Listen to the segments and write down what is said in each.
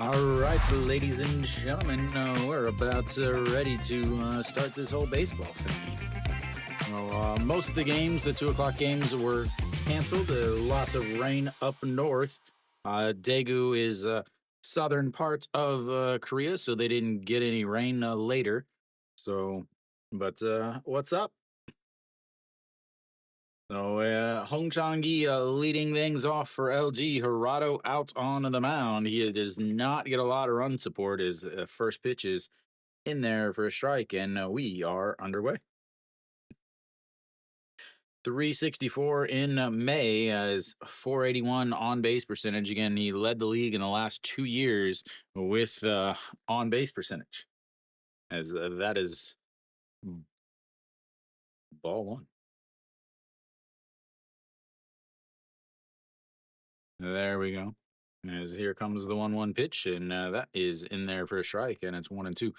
All right, ladies and gentlemen, we're about ready to start this whole baseball thing. Well, most of the games, the 2 o'clock games, were canceled. Lots of rain up north. Daegu is southern part of Korea, so they didn't get any rain later. So, but what's up? So, Hong Chang-gi leading things off for LG. Hirado out on the mound. He does not get a lot of run support. His first pitch is in there for a strike, and we are underway. 364 in May is 481 on base percentage. Again, he led the league in the last 2 years with on base percentage, as that is ball one. There we go. As here comes the 1-1 pitch, and that is in there for a strike, and it's 1-2.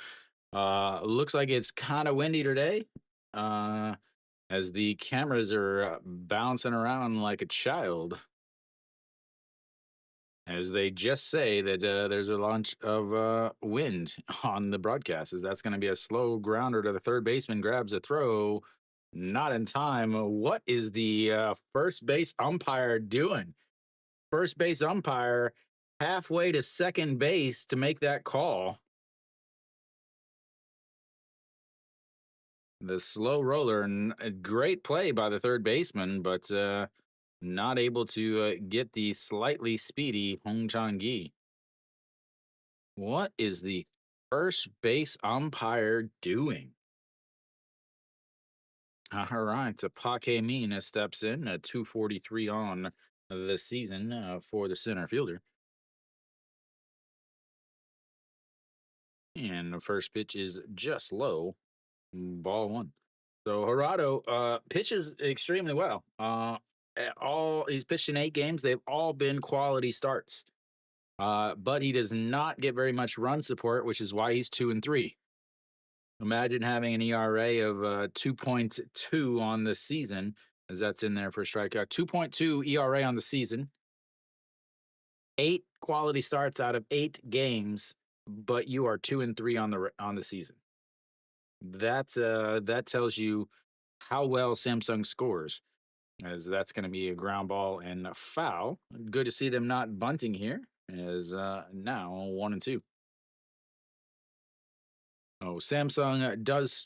Looks like it's kind of windy today. As the cameras are bouncing around like a child. As they just say that there's a launch of wind on the broadcast, as that's going to be a slow grounder to the third baseman, grabs a throw, not in time. What is the first base umpire doing? First base umpire halfway to second base to make that call. The slow roller, a great play by the third baseman, but not able to get the slightly speedy Hong Chang-gi. What is the first base umpire doing? All right, Park Min steps in at 243 on the season for the center fielder. And the first pitch is just low, ball one. So Hirado pitches extremely well. He's pitched in 8 games. They've all been quality starts. But he does not get very much run support, which is why he's 2-3. Imagine having an ERA of 2.2 on the season, as that's in there for a strikeout. 2.2 ERA on the season. 8 quality starts out of 8 games, but you are 2-3 on the season. That tells you how well Samsung scores, as that's going to be a ground ball and a foul. Good to see them not bunting here, as now 1-2. Oh, Samsung does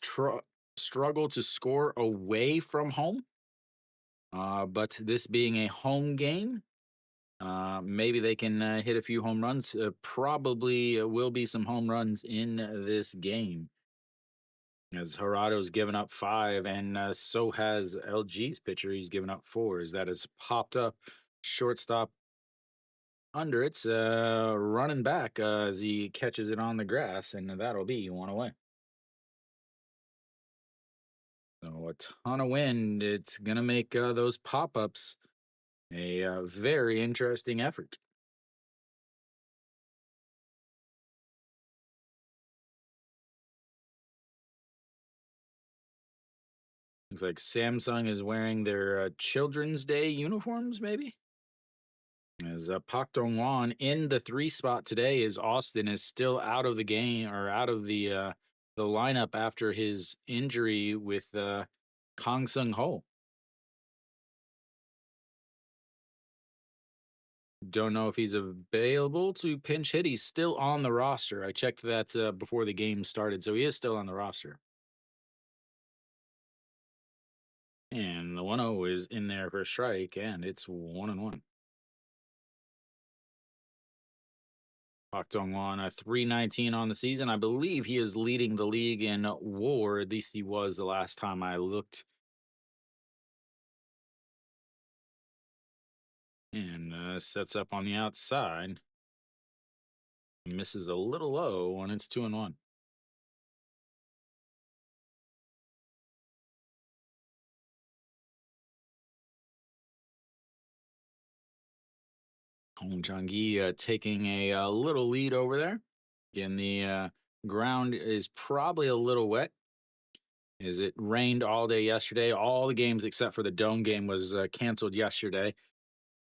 struggle to score away from home, but this being a home game, maybe they can hit a few home runs. Probably will be some home runs in this game, as Hirado's given up 5, and so has LG's pitcher. He's given up 4, as that has popped up. Shortstop under it's running back as he catches it on the grass, and that'll be 1 away. So a ton of wind. It's going to make those pop-ups a very interesting effort. Looks like Samsung is wearing their Children's Day uniforms, maybe? As Pak Dong-won in the 3 spot today, as Austin is still out of the game, or out of the lineup after his injury with Kang Sung-ho. Don't know if he's available to pinch hit. He's still on the roster. I checked that before the game started, so he is still on the roster. And the 1-0 is in there for a strike, and it's 1-1. Pak Dong-won, 319 on the season. I believe he is leading the league in WAR. At least he was the last time I looked. And sets up on the outside. Misses a little low, and it's 2-1. Hong Chang-gi taking a little lead over there. Again, the ground is probably a little wet, as it rained all day yesterday. All the games except for the Dome game was canceled yesterday.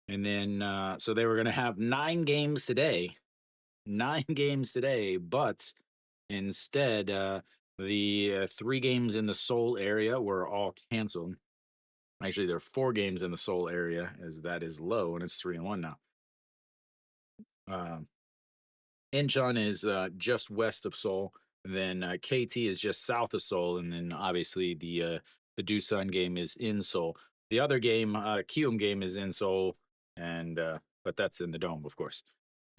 And then, so they were going to have 9 games today. 9 games today, but instead, the 3 games in the Seoul area were all canceled. Actually, there are 4 games in the Seoul area, as that is low, and it's 3-1 now. Um, Incheon is just west of Seoul. And then KT is just south of Seoul, and then obviously the Doosan game is in Seoul. The other game, Kium game, is in Seoul, and but that's in the dome, of course.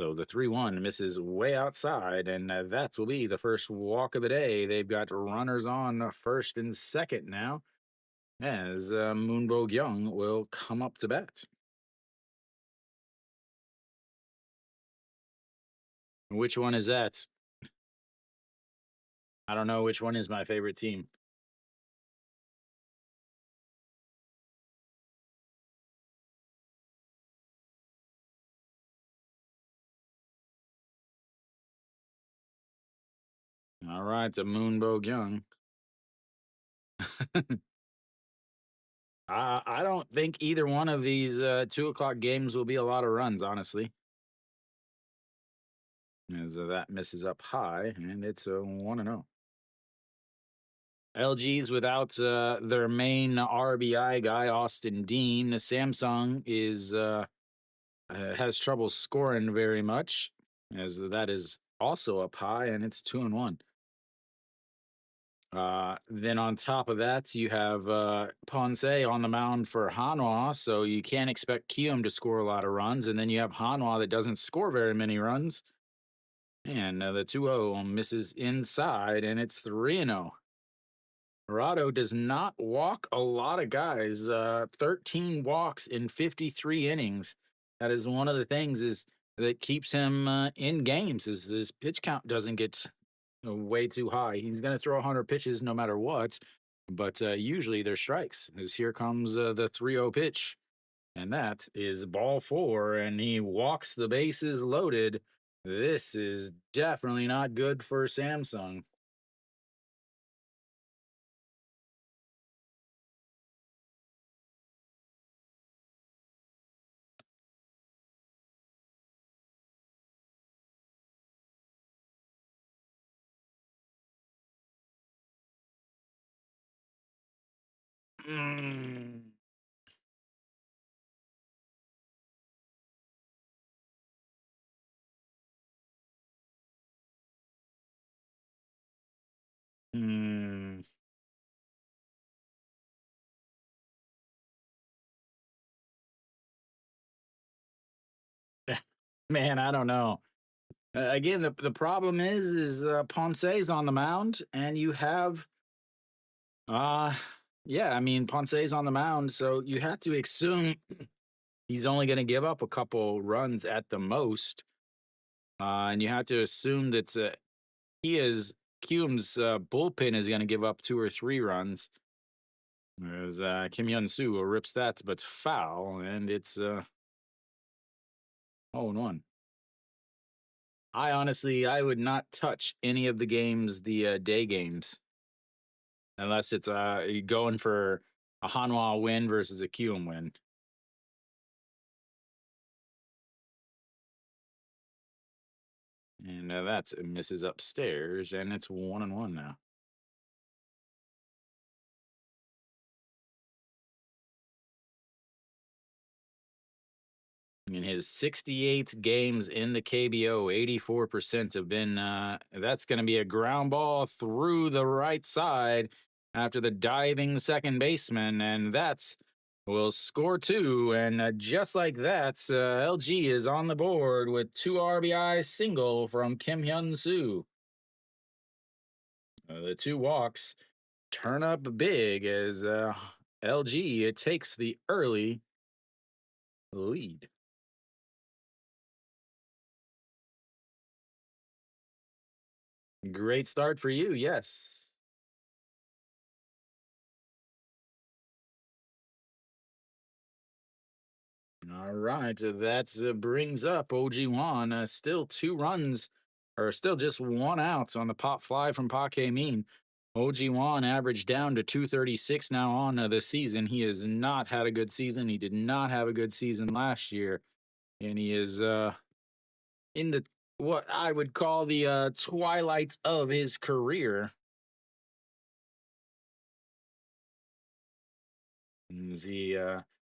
So the 3-1 misses way outside, and that will be the first walk of the day. They've got runners on first and second now, as Moon Bo-gyung will come up to bat. Which one is that? I don't know which one is my favorite team. All right, the Moon Bo-gyung. I don't think either one of these 2 o'clock games will be a lot of runs, honestly. As that misses up high, and it's a 1-0. LG's without their main RBI guy, Austin Dean. The Samsung is has trouble scoring very much, as that is also up high, and it's 2-1. Then on top of that, you have Ponce on the mound for Hanwha, so you can't expect Kium to score a lot of runs. And then you have Hanwha that doesn't score very many runs. And the 2-0 misses inside, and it's 3-0. Murado does not walk a lot of guys. 13 walks in 53 innings. That is one of the things is that keeps him in games. Is his pitch count doesn't get way too high. He's going to throw 100 pitches no matter what, but usually they're strikes. As here comes the 3-0 pitch, and that is ball 4, and he walks the bases loaded. This is definitely not good for Samsung. Mm. Mm. Man, I don't know. Again, the problem is Ponce's on the mound, and you have uh yeah, I mean Ponce's on the mound, so you have to assume he's only going to give up a couple runs at the most, and you have to assume that he is Kium's bullpen is going to give up 2 or 3 runs. As Kim Hyun Soo rips that, but foul, and it's 0-1. I would not touch any of the games, the day games, unless it's going for a Hanwha win versus a Kium win. And that's misses upstairs, and it's 1-1 now. In his 68 games in the KBO, 84% have been, that's going to be a ground ball through the right side after the diving second baseman. And that's will score 2. And just like that, LG is on the board with 2 RBI single from Kim Hyun Soo. The 2 walks turn up big as LG it takes the early lead. Great start for you, yes. All right, that brings up OG Wan. Still 2 runs, or still just 1 out on the pop fly from Park Hae-min. OG Wan averaged down to 236 now on the season. He has not had a good season. He did not have a good season last year, and he is in the what I would call the twilight of his career. As he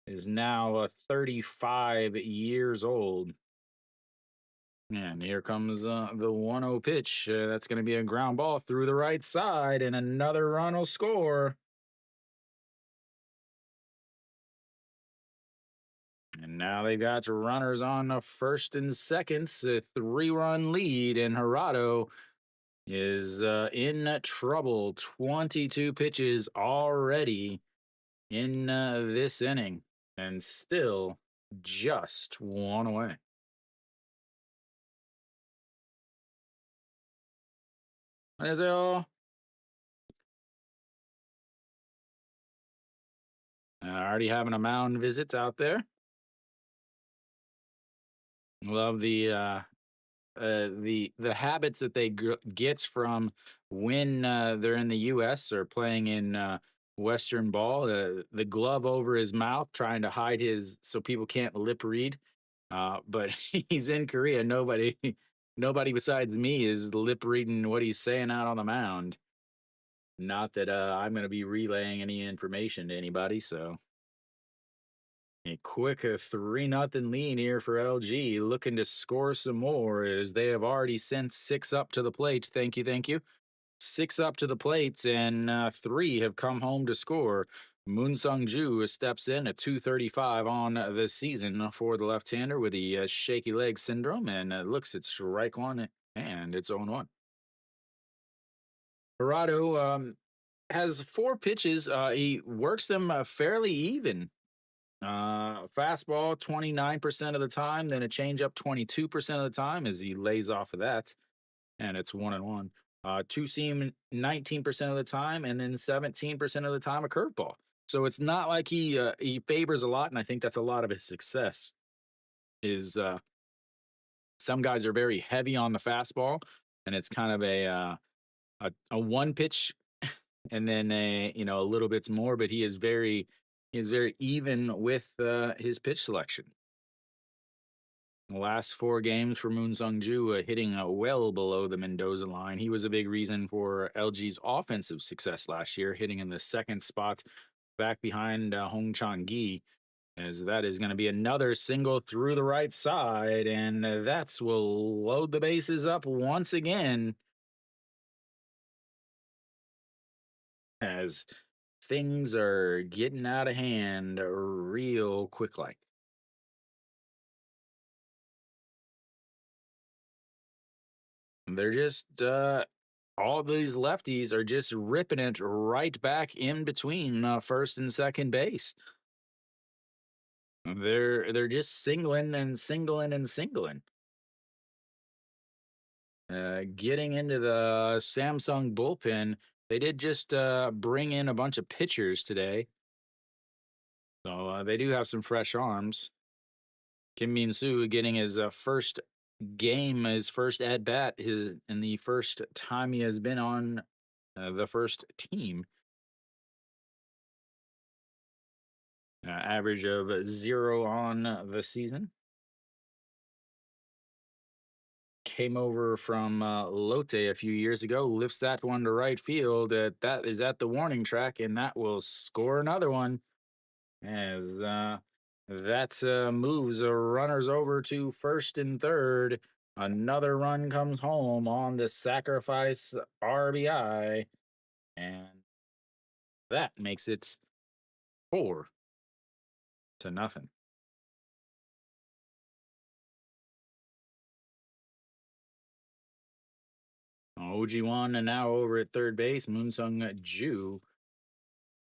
is now 35 years old. And here comes the 1-0 pitch. That's going to be a ground ball through the right side, and another run will score. And now they got runners on first and seconds, a 3-run lead, and Gerardo is in trouble. 22 pitches already in this inning, and still just one away. 안녕하세요. Already having a mound visits out there. Love the habits that they gets from when they're in the U.S. or playing in Western ball. The glove over his mouth, trying to hide his so people can't lip read. But he's in Korea. Nobody besides me is lip reading what he's saying out on the mound. Not that I'm going to be relaying any information to anybody. So a quick 3-0 lead here for LG, looking to score some more as they have already sent six up to the plate. Thank you, thank you. Six up to the plates, and three have come home to score. Moon Sung Ju steps in at 235 on the season for the left-hander with the shaky leg syndrome, and looks at strike one, and it's 0-1. Parado has four pitches. He works them fairly even. Fastball 29% of the time, then a changeup 22% of the time as he lays off of that, and it's 1-1. Two seam 19% of the time, and then 17% of the time a curveball. So it's not like he favors a lot, and I think that's a lot of his success. Is some guys are very heavy on the fastball, and it's kind of a one pitch, and then a little bit more, but he is very even with his pitch selection. The last four games for Moon Sung Ju hitting well below the Mendoza line. He was a big reason for LG's offensive success last year, hitting in the second spot back behind Hong Chang Gi, as that is going to be another single through the right side, and that's will load the bases up once again as things are getting out of hand real quick like. They're just all these lefties are just ripping it right back in between first and second base. They're just singling and singling and singling. Getting into the Samsung bullpen, they did just bring in a bunch of pitchers today, so they do have some fresh arms. Kim Min Soo getting his first game, his first at bat, his and the first time he has been on the first team. Average of 0 on the season. Came over from Lotte a few years ago, lifts that one to right field. That is at the warning track, and that will score another one. As that moves runners over to first and third. Another run comes home on the sacrifice RBI, and that makes it 4-0. OG1 and now over at third base. Moonsung Ju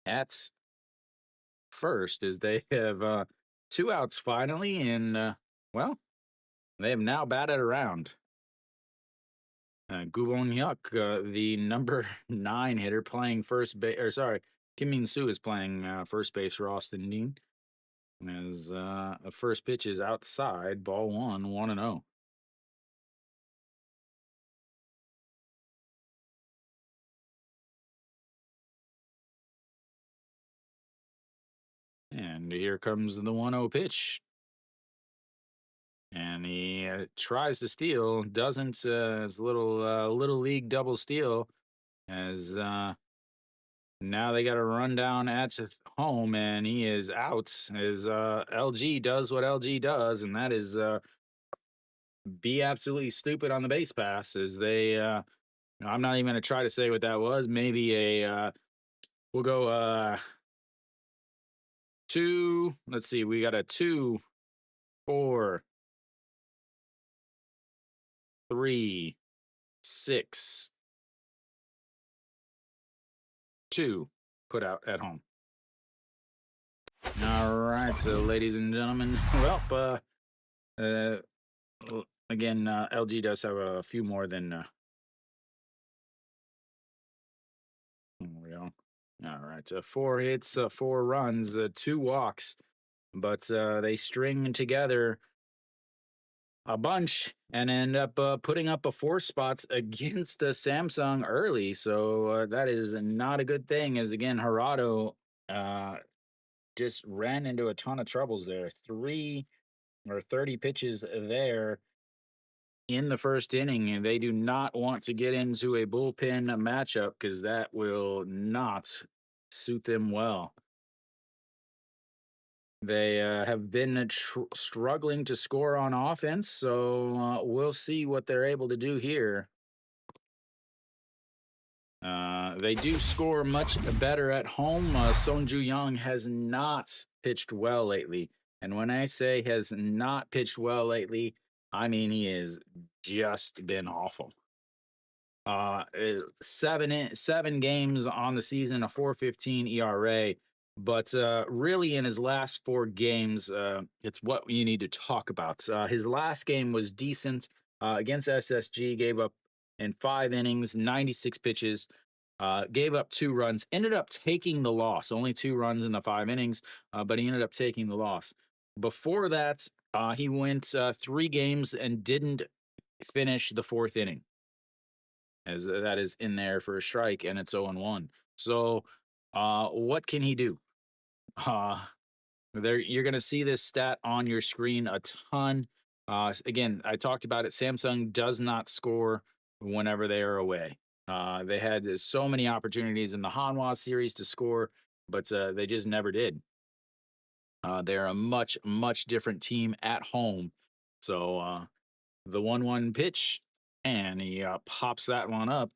at first as they have two outs finally, and well, they have now batted around. Gubon Hyuk, the number 9 hitter, playing first base. Or sorry, Kim Min Soo is playing first base for Austin Dean. As the first pitch is outside, ball one, 1-0. And here comes the 1-0 pitch. and he tries to steal, doesn't. It's a little league double steal as now they got to run down at home, and he is out as LG does what LG does, and that is be absolutely stupid on the base pass. As they, I'm not even going to try to say what that was. Maybe we'll go two. Let's see, we got a 2, 4, 3, 6, 2 put out at home. All right, so ladies and gentlemen, well, again, LG does have a few more than. There we go. All right, 4 hits, 4 runs, 2 walks, but they string together a bunch and end up putting up a 4 spots against the Samsung early. So that is not a good thing. As again, Harado uh, just ran into a ton of troubles there. 30 pitches there in the first inning, and they do not want to get into a bullpen matchup because that will not suit them well. They have been struggling to score on offense, so we'll see what they're able to do here. They do score much better at home. Bo-gyung has not pitched well lately. And when I say has not pitched well lately, I mean he has just been awful. 7 games on the season, a 4.15 ERA. But really, in his last 4 games, it's what you need to talk about. His last game was decent against SSG, gave up in 5 innings, 96 pitches, gave up 2 runs, ended up taking the loss. Only 2 runs in the 5 innings, but he ended up taking the loss. Before that, he went 3 games and didn't finish the 4th inning, as that is in there for a strike, and it's 0-1. So, what can he do? Uh, you're going to see this stat on your screen a ton. Again, I talked about it. Samsung does not score whenever they are away. They had so many opportunities in the Hanwha series to score, but they just never did. They're a much different team at home. So the 1-1 pitch, and he pops that one up.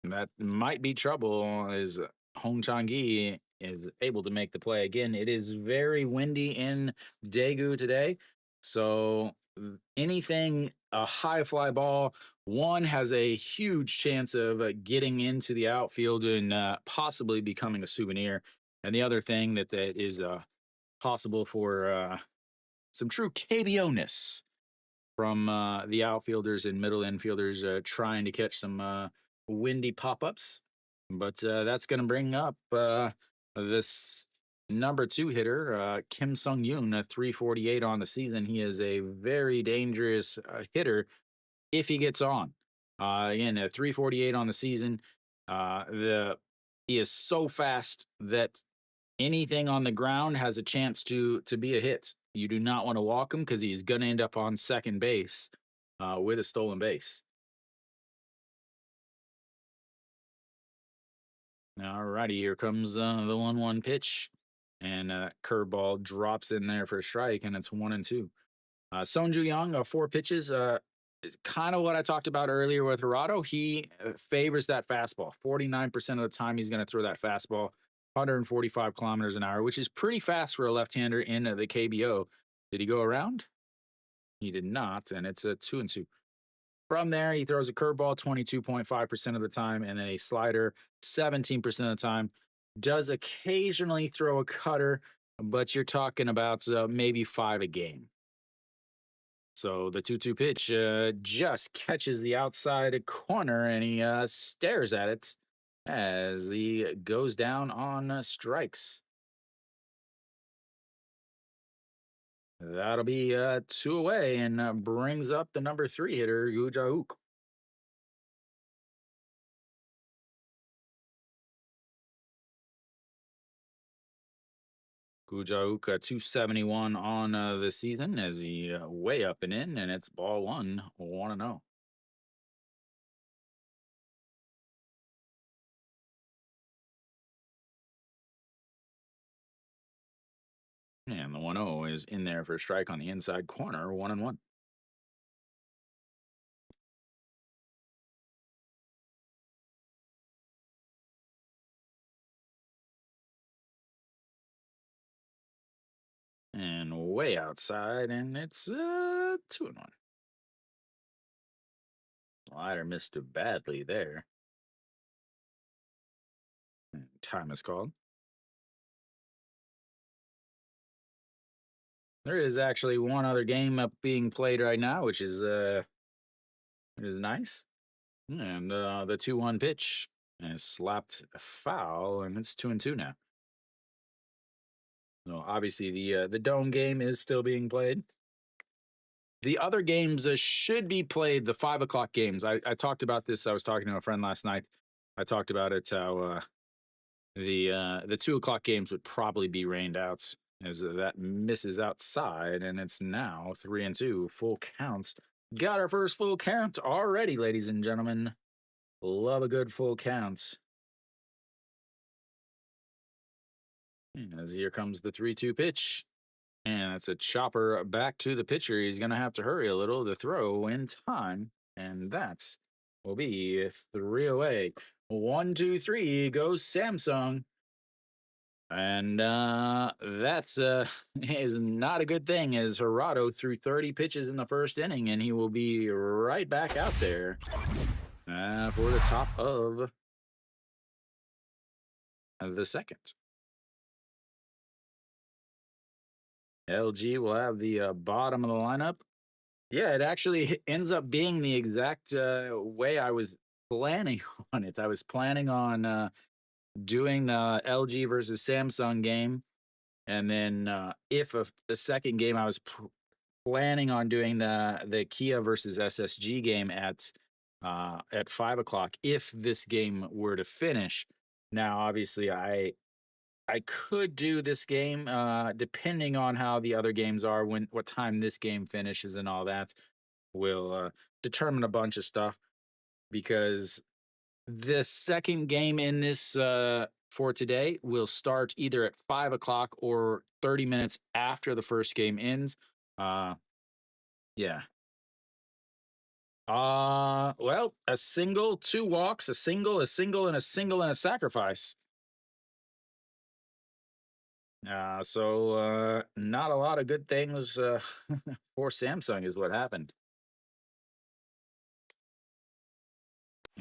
That might be trouble as Hong Chang-gi is able to make the play. Again, it is very windy in Daegu today. So anything, a high fly ball, one has a huge chance of getting into the outfield and possibly becoming a souvenir. And the other thing that is possible for some true KBO-ness from the outfielders and middle infielders trying to catch some windy pop-ups. But that's going to bring up this number 2 hitter, Kim Sung-yoon, a 348 on the season. He is a very dangerous hitter if he gets on. Again, a 348 on the season. He is so fast that anything on the ground has a chance to be a hit. You do not want to walk him because he's going to end up on second base with a stolen base. All righty, here comes the 1-1 pitch, and curveball drops in there for a strike, and it's 1-2. Bo-gyung, 4 pitches. Kind of what I talked about earlier with Harado. He favors that fastball. 49% of the time, he's going to throw that fastball. 145 kilometers an hour, which is pretty fast for a left-hander in the KBO. Did he go around? He did not, and it's a 2-2. From there, he throws a curveball 22.5% of the time, and then a slider 17% of the time. Does occasionally throw a cutter, but you're talking about maybe 5 a game. So the 2-2 pitch just catches the outside corner, and he stares at it as he goes down on strikes. That'll be 2 away and brings up the number 3 hitter, Yu Jauk. Gujauk 271 on the season as he way up and in, and it's ball one, 1-0. And the 1-0 is in there for a strike on the inside corner, 1-1. And way outside, and it's 2-1. Slider missed it badly there. And time is called. There is actually one other game up being played right now, which is nice. And the 2-1 pitch is slapped foul, and it's 2-2 now. So obviously the dome game is still being played. The other games should be played. The 5 o'clock games. I talked about this. I was talking to a friend last night. I talked about it how the 2 o'clock games would probably be rained out as that misses outside, and it's now 3-2 full counts. Got our first full count already, ladies and gentlemen. Love a good full count. As here comes the 3-2 pitch. And it's a chopper back to the pitcher. He's going to have to hurry a little to throw in time. And that's will be 3 away. 1, 2, 3 goes Samsung. And that's is not a good thing as Gerardo threw 30 pitches in the first inning, and he will be right back out there for the top of the second. LG will have the bottom of the lineup. Yeah, it actually ends up being the exact way I was planning on it. I was planning on doing the LG versus Samsung game, and then if a second game, I was planning on doing the Kia versus SSG game at 5 o'clock. If this game were to finish, now obviously I could do this game, depending on how the other games are, what time this game finishes, and all that will determine a bunch of stuff. Because the second game in this for today will start either at 5 o'clock or 30 minutes after the first game ends. Yeah. Well, a single, 2 walks, a single, and a single, and a sacrifice. So not a lot of good things for Samsung is what happened.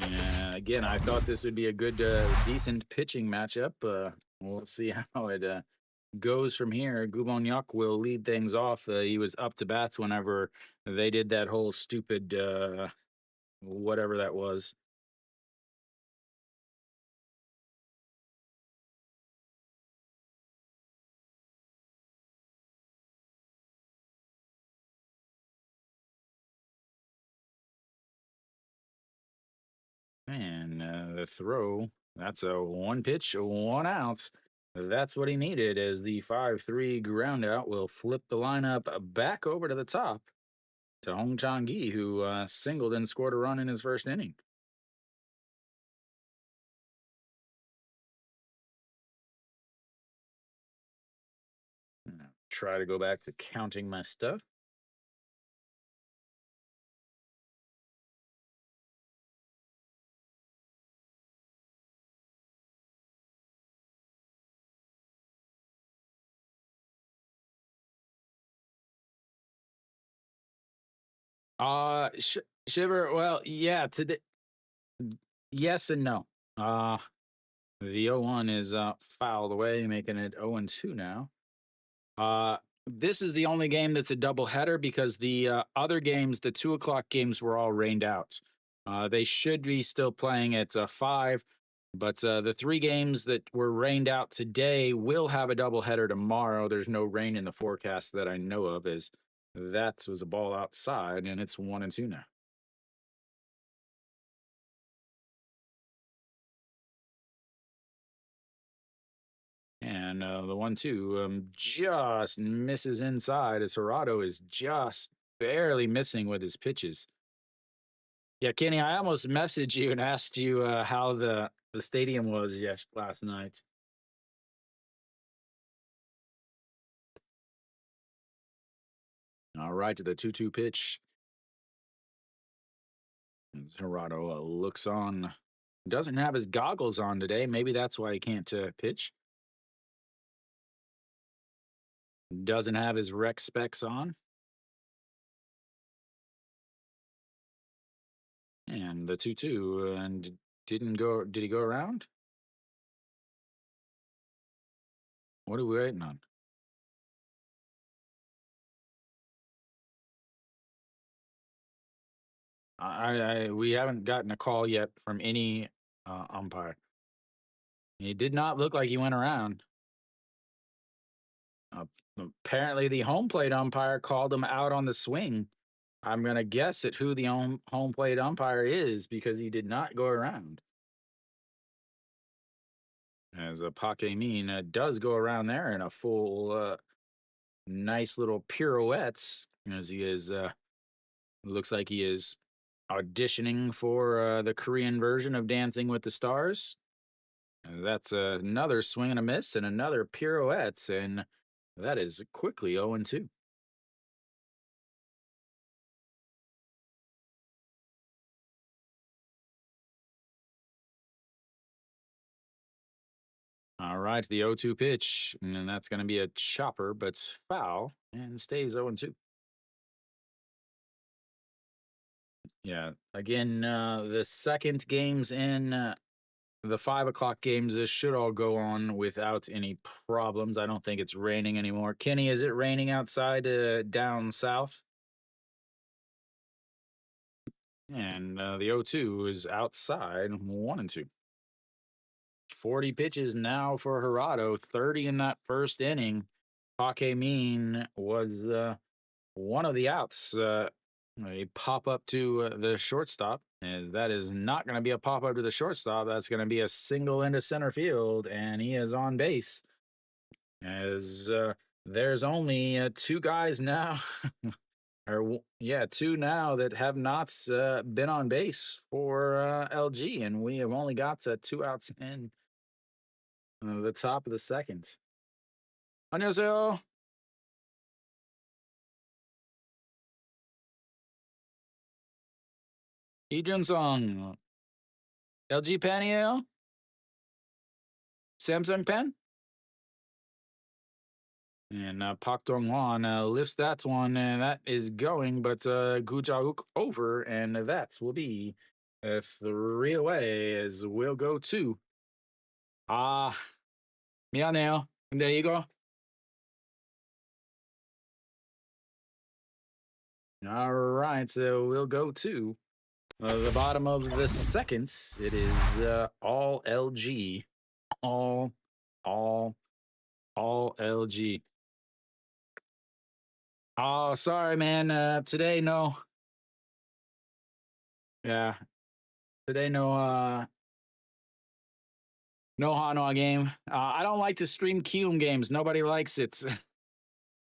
And again, I thought this would be a good, decent pitching matchup. We'll see how it goes from here. Gubonyuk will lead things off. He was up to bats whenever they did that whole stupid whatever that was. And the throw, that's a 1 pitch, 1 out. That's what he needed as the 5-3 ground out will flip the lineup back over to the top to Hong Chang-gi, who singled and scored a run in his first inning. Try to go back to counting my stuff. Shiver. Well, yeah. Today, yes and no. The 0-1 is fouled away, making it 0-2 now. This is the only game that's a doubleheader because the other games, the 2 o'clock games, were all rained out. They should be still playing at 5, but the 3 games that were rained out today will have a doubleheader tomorrow. There's no rain in the forecast that I know of, as that was a ball outside, and it's 1-2 now. And the 1-2 just misses inside as Hirado is just barely missing with his pitches. Yeah, Kenny, I almost messaged you and asked you how the stadium was last night. All right, to the 2-2 pitch. As Hirado looks on. Doesn't have his goggles on today. Maybe that's why he can't pitch. Doesn't have his rec specs on. And the 2-2 and didn't go. Did he go around? What are we waiting on? We haven't gotten a call yet from any umpire. He did not look like he went around. Uh, Apparently, the home plate umpire called him out on the swing. I'm gonna guess at who the home plate umpire is because he did not go around. As a Paquemin does go around there in a full, nice little pirouettes as he is. Looks like he is auditioning for the Korean version of Dancing with the Stars. That's another swing and a miss and another pirouettes, and that is quickly 0-2. All right, the 0-2 pitch, and that's going to be a chopper, but it's foul and stays 0-2. Yeah, again, the second games in the 5 o'clock games, this should all go on without any problems. I don't think it's raining anymore. Kenny, is it raining outside down south? And the 0-2 is outside 1-2. 40 pitches now for Hirado, 30 in that first inning. Paquemin was one of the outs. A pop up to the shortstop. And that is not going to be a pop up to the shortstop. That's going to be a single into center field, and he is on base. As there's only two guys now, or yeah, two now that have not been on base for LG, and we have only got 2 outs in the top of the second. 안녕하세요. 이준성, LG 팬이에요? Samsung pen? And Park Dong-hwan lifts that one, and that is going, but Gujauk over, and that will be 3 away as we'll go to. 미안해요. 근데 이거. All right, so we'll go to the bottom of the second. It is all LG. All LG. Oh, sorry, man. Today, no. Yeah. Today, no Hanwha game. I don't like to stream Kium games. Nobody likes it.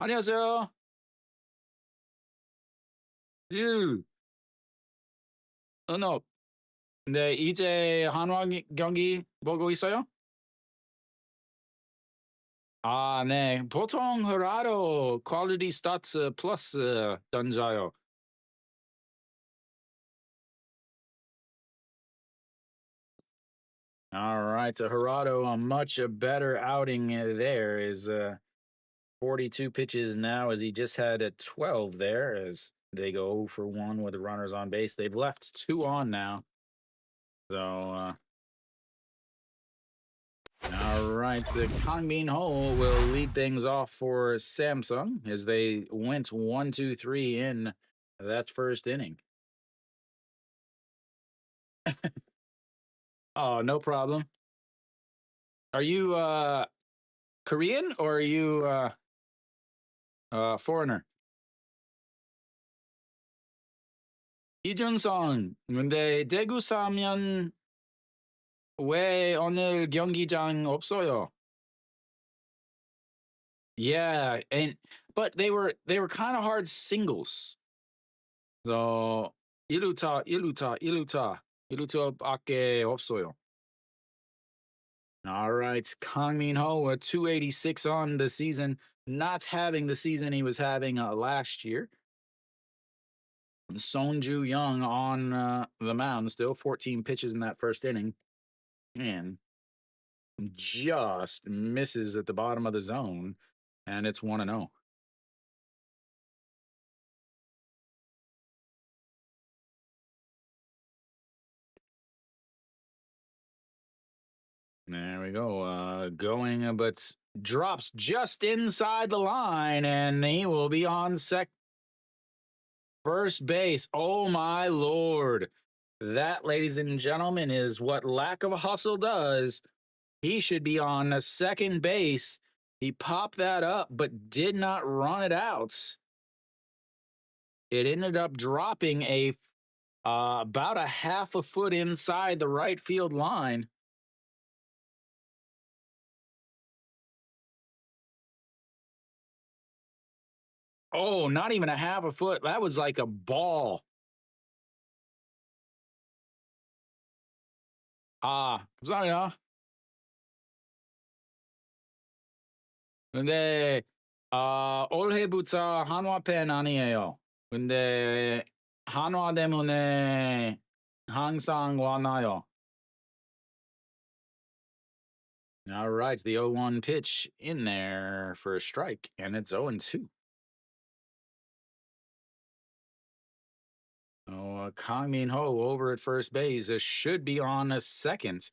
안녕하세요. 유. no. 네, 이제 한화 경기 보고 있어요? 네. 보통 흐라로 퀄리티 스타츠 플러스 던져요. All right, so Hirado, a much better outing there is 42 pitches now as he just had a 12 there as they go 0 for 1 with the runners on base. They've left 2 on now. So, all right, so Kang Min Ho will lead things off for Samsung as they went 1-2-3 in that first inning. Oh, no problem. Are you Korean or are you foreigner? 이준성, 근데 대구 사면 왜 오늘 경기장 없어요? Yeah, and but they were kind of hard singles. So 이루타밖에 없어요. All right, Kang Min Ho, a 286 on the season, not having the season he was having last year. Song Ju Young on the mound, still 14 pitches in that first inning, and just misses at the bottom of the zone, and it's 1 0. There we go. Going, but drops just inside the line, and he will be on first base. Oh my lord. That, ladies and gentlemen, is what lack of a hustle does. He should be on a second base. He popped that up, but did not run it out. It ended up dropping about a half a foot inside the right field line. Oh, not even a half a foot. That was like a ball. 감사합니다. 근데 올해부터 한화 팬 아니에요. 근데 한화 때문에 항상 와나요. All right, the 0-1 pitch in there for a strike, and it's 0-2. Oh, Kang Min Ho over at first base should be on a second.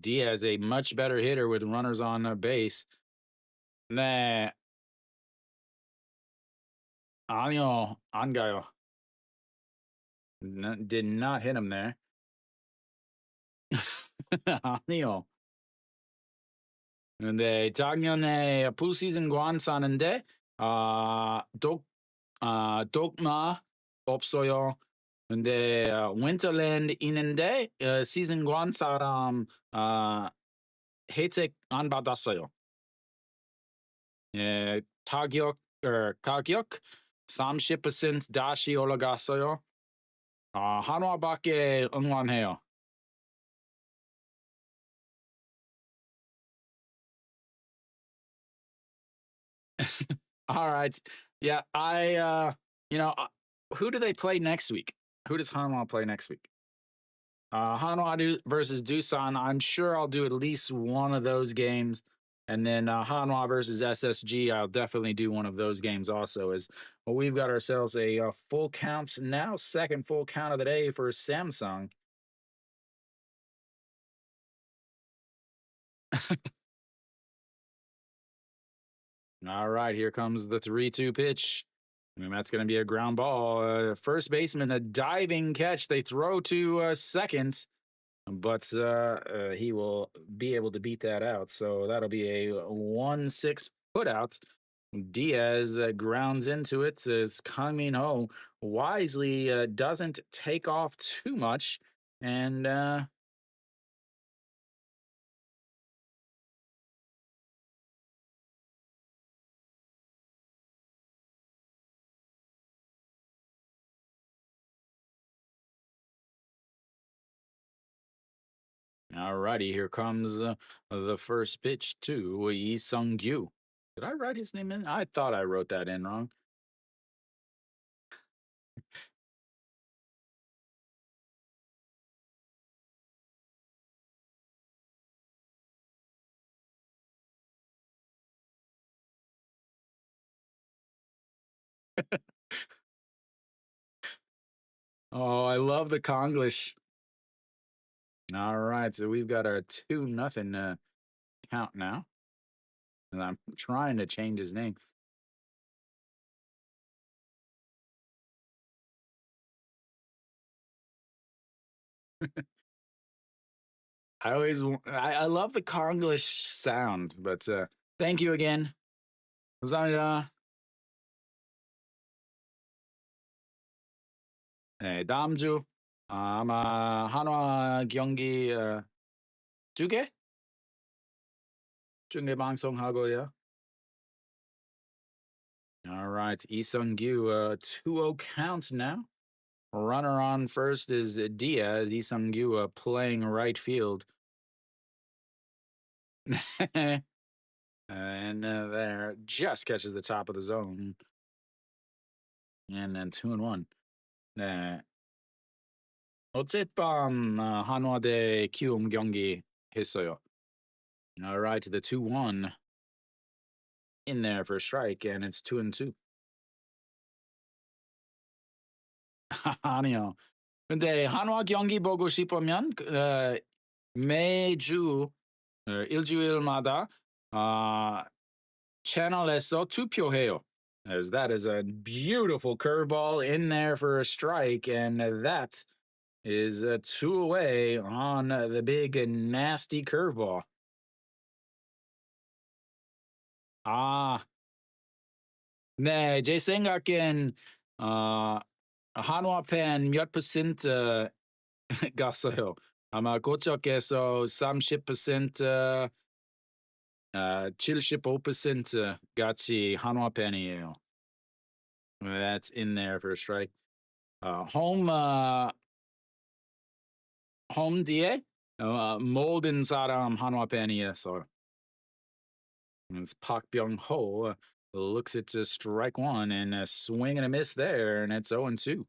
Diaz, a much better hitter with runners on base. 네, 아니요, 안 가요. Did not hit him there. 아니요. 근데 작년에 풀시즌 관사는데 독마 없어요. 근데 윈터랜드 있는데 시즌 관 사람 혜택 안 받았어요. 예, 가격 30% 다시 올라갔어요. 한화밖에 응원해요. All right. Yeah, who do they play next week? Who does Hanwha play next week? Hanwha versus Doosan. I'm sure I'll do at least one of those games. And then Hanwha versus SSG, I'll definitely do one of those games also. As well, we've got ourselves a full count now, second full count of the day for Samsung. All right, here comes the 3-2 pitch. And that's going to be a ground ball. First baseman, a diving catch. They throw to second, but he will be able to beat that out. So that'll be a 1-6 put out. Diaz grounds into it as Kang Min Ho wisely doesn't take off too much. And alrighty, here comes the first pitch to Lee Sung-gyu. Did I write his name in? I thought I wrote that in wrong. Oh, I love the Konglish. All right, so we've got our 2-0 count now. And I'm trying to change his name. I love the Konglish sound, but thank you again. 감사합니다. 네, 다음 주 아마 한화 경기 2개? 중계 방송하고요. All right, Lee Sung-gyu, 2-0 count now. Runner on first is Diaz. Lee Sung-gyu playing right field. And there just catches the top of the zone. And then 2-1. 어젯밤 한화 대 키움 경기 했어요. All right, the 2-1 in there for a strike, and it's 2-2. 아니요. 근데 한화 경기 보고 싶으면 매주 일주일마다 채널에서 투표해요. As that is a beautiful curveball in there for a strike, and that is 2 away on the big nasty curveball. 아, 네, 제 생각엔 한화 팬몇 퍼센트 갔어요. 아마 그쪽에서 30%, 75% 같이 한화 팬이에요. That's in there for a strike. home 뒤에 모든 사람 한화 팬이었어요. It's Park Byung-ho looks at strike one and a swing and a miss there, and it's 0-2.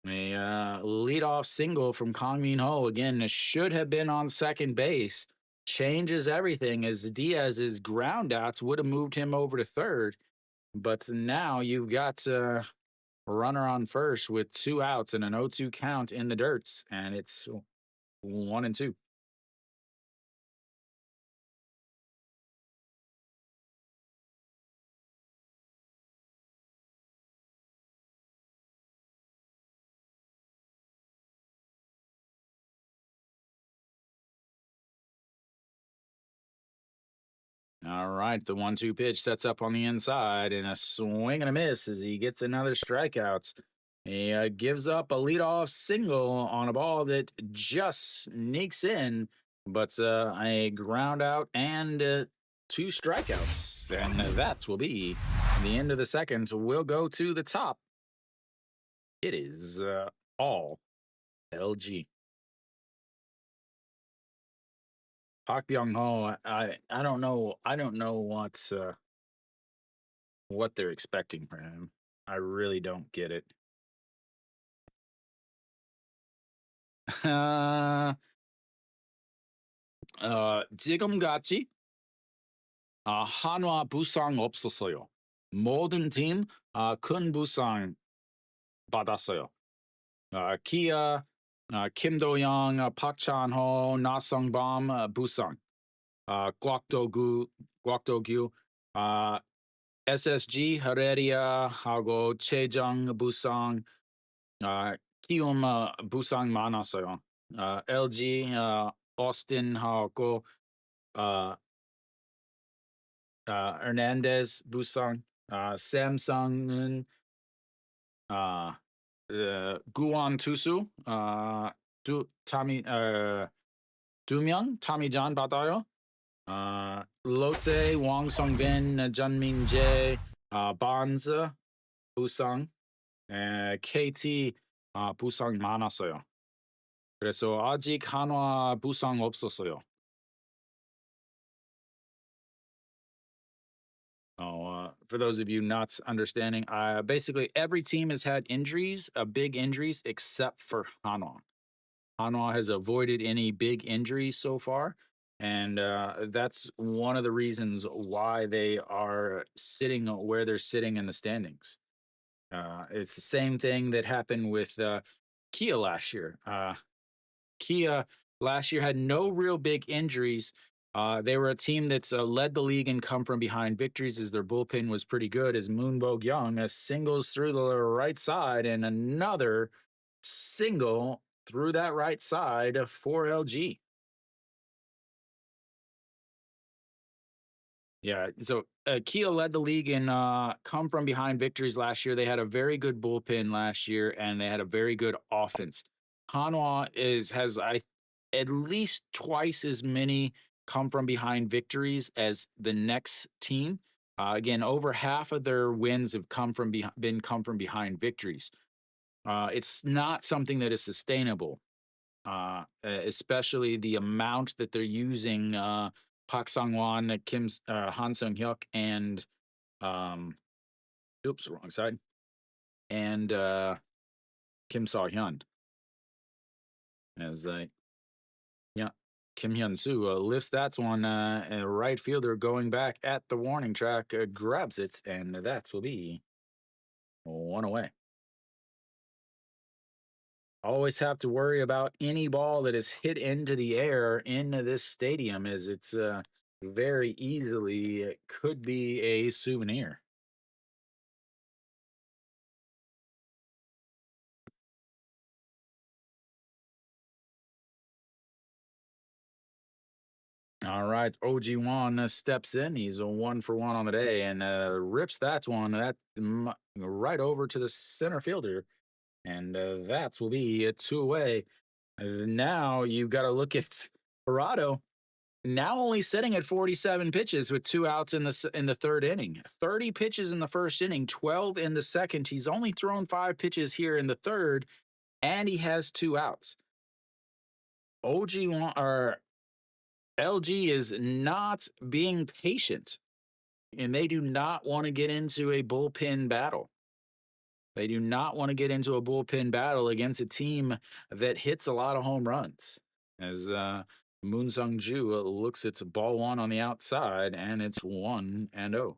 A leadoff single from Kang Min-ho again should have been on second base. Changes everything as Diaz's ground outs would have moved him over to third, but now you've got a runner on first with 2 outs and an 0-2 count in the dirts, and it's 1-2. All right, the 1-2 pitch sets up on the inside, and a swing and a miss as he gets another strikeout. He gives up a leadoff single on a ball that just sneaks in, but a ground out and 2 strikeouts. And that will be the end of the second. We'll go to the top. It is all LG. Park Byung-ho, I don't know what they're expecting from him. I really don't get it. 지금같이 한화 부상 없었어요. 모든 팀 큰 부상 받았어요. 기아, 김도영, 박찬호, 나성범 부상. 곽도규, SSG 헤레디아하고 최정 부상. 키움 부상 많았어요. LG 오스틴하고 Hernandez 부상. 샘상은 구원 투수 두명 타미잔 받아요. 롯데 왕성빈, 전민재, 반즈 부상. KT 부상 많았어요. 그래서 아직 한화 부상 없었어요. For those of you not understanding, basically every team has had injuries, big injuries, except for Hanwha. Hanwha has avoided any big injuries so far, and that's one of the reasons why they are sitting where they're sitting in the standings. It's the same thing that happened with Kia last year. Kia last year had no real big injuries. They were a team that's led the league in come from behind victories as their bullpen was pretty good as Bo-gyung singles through the right side and another single through that right side for LG. Yeah, so Kia led the league in come from behind victories last year. They had a very good bullpen last year, and they had a very good offense. Hanwha has at least twice as many come from behind victories as the next team. Again, over half of their wins have come from behind victories. It's not something that is sustainable, especially the amount that they're using Park Sang Wan, Han Sung Hyuk, and um, oops, wrong side, and Kim Saw Hyun as yeah. Kim Hyun Soo lifts that one. A right fielder going back at the warning track grabs it, and that will be one away. Always have to worry about any ball that is hit into the air in this stadium, as it's very easily could be a souvenir. All right, OG Wan steps in. He's a 1 for 1 on the day and rips that one right over to the center fielder, and that will be a two away. Now you've got to look at Parado. Now only sitting at 47 pitches with two outs in the third inning. 30 pitches in the first inning, 12 in the second. He's only thrown 5 pitches here in the third, and he has two outs. Or LG is not being patient, and they do not want to get into a bullpen battle. They do not want to get into a bullpen battle against a team that hits a lot of home runs. As Moon Sung Ju looks at ball one on the outside, and it's 1-0.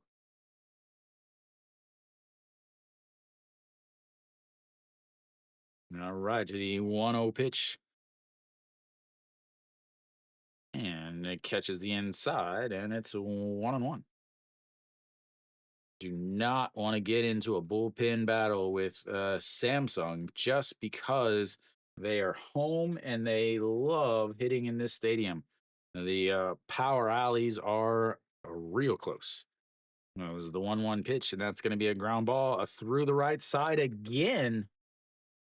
All right, the 1-0 pitch, and it catches the inside, and it's 1-1. Do not want to get into a bullpen battle with Samsung just because they are home and they love hitting in this stadium. The power alleys are real close. That was the 1-1 pitch, and that's going to be a ground ball through the right side again.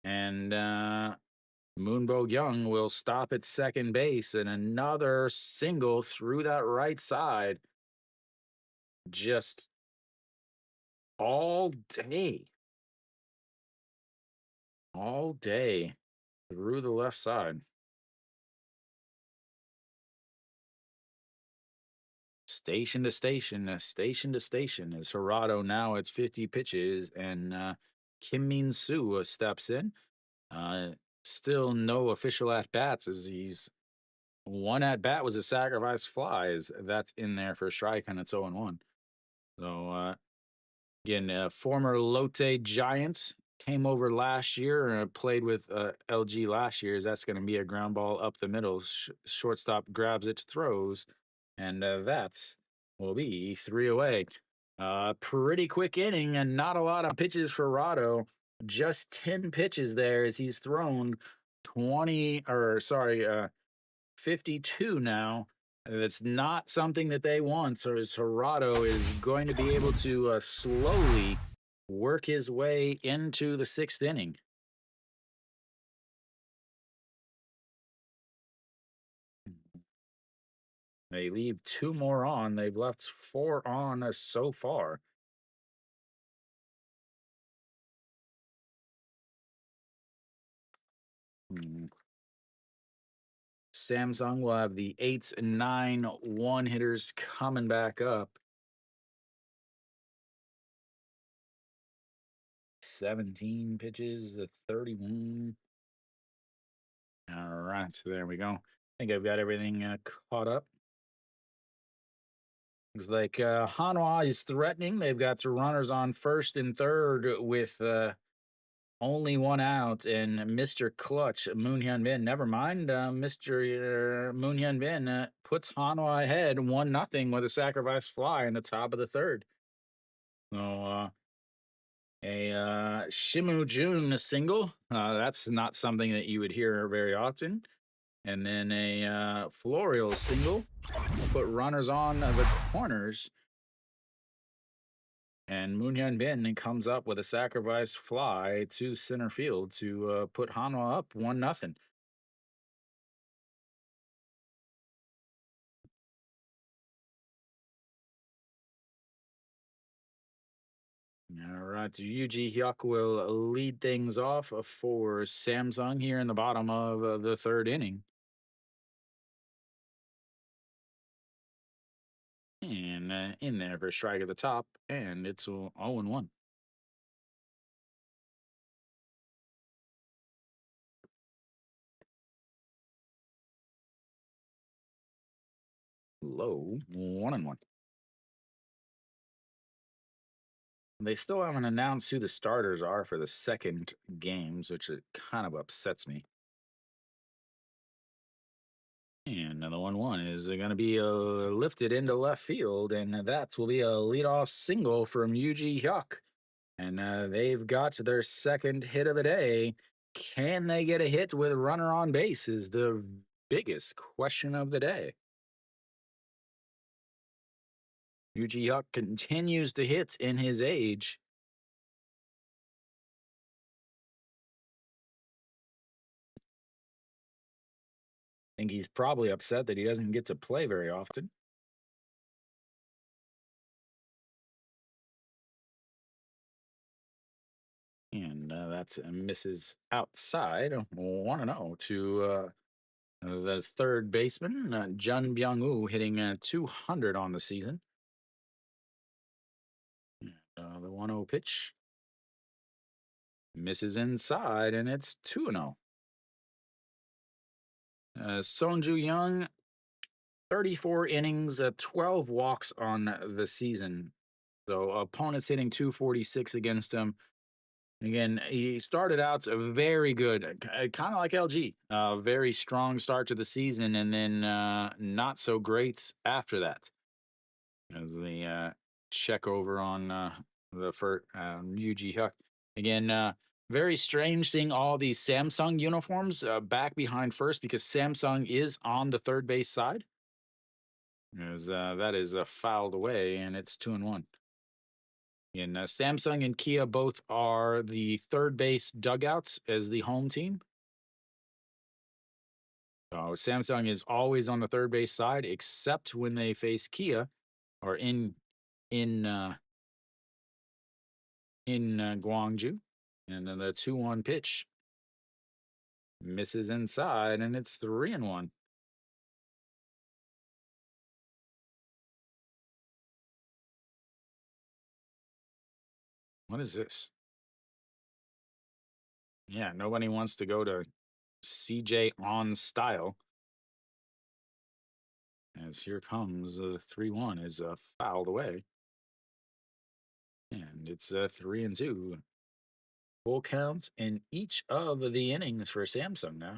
And Moon Bo-gyung will stop at second base, and another single through that right side. Just all day, all day through the left side. Station to station, station to station is Hirado now at 50 pitches, and Kim Min Soo steps in. Uh, Still no official at bats as he's one at bat was a sacrifice fly. Is that's in there for a strike, and it's 0-1. So again, former Lotte Giants came over last year and played with LG last year. That's going to be a ground ball up the middle. Shortstop grabs it, throws, and that's will be three away. Pretty quick inning and not a lot of pitches for Rado. Just 10 pitches there as he's thrown 20 or sorry, 52 now. That's not something that they want. So as Hirado is going to be able to slowly work his way into the sixth inning. They leave two more on. They've left four on so far. Hmm. Samsung will have the 8s and 9 hitters coming back up. 17 pitches, 31. All right, so there we go. I think I've got everything caught up. Looks like Hanwha is threatening. They've got two runners on first and third with only one out, and Mr. Clutch, Moon Hyun Bin. Never mind, Mr. Moon Hyun Bin puts Hanwha ahead 1-0 with a sacrifice fly in the top of the third. So a Shimu Jun single. That's not something that you would hear very often. And then a Florial single. Put runners on the corners. And Moon Hyun Bin comes up with a sacrifice fly to center field to put Hanwha up 1-0. All right, so Yuji Hyuk will lead things off for Samsung here in the bottom of the third inning. And in there for a strike at the top, and it's 0 1. Low 1 1. They still haven't announced who the starters are for the second games, which it kind of upsets me. And the 1 1 is going to be lifted into left field, and that will be a leadoff single from Yuji Hyuk. And they've got their second hit of the day. Can they get a hit with runner on base? Is the biggest question of the day. Yuji Hyuk continues to hit in his age. I think he's probably upset that he doesn't get to play very often. And that's misses outside 1 0 to the third baseman, Jun Byung-woo, hitting 200 on the season. The 1 0 pitch misses inside, and it's 2 0. Sonju Young, 34 innings, 12 walks on the season. So opponents hitting 246 against him. Again, he started out very good, kind of like LG. Very strong start to the season, and then not so great after that. As the check over on the first Yuji Hyuk. Again, very strange seeing all these Samsung uniforms back behind first because Samsung is on the third base side. As that is fouled away, and it's 2 and 1. And Samsung and Kia both are the third base dugouts as the home team. So Samsung is always on the third base side, except when they face Kia, or in Gwangju. And then the 2 1 pitch misses inside, and it's 3 and 1. What is this? Yeah, nobody wants to go to CJ on style. As here comes the 3 1 is fouled away. And it's 3 and 2. Full count in each of the innings for Samsung now.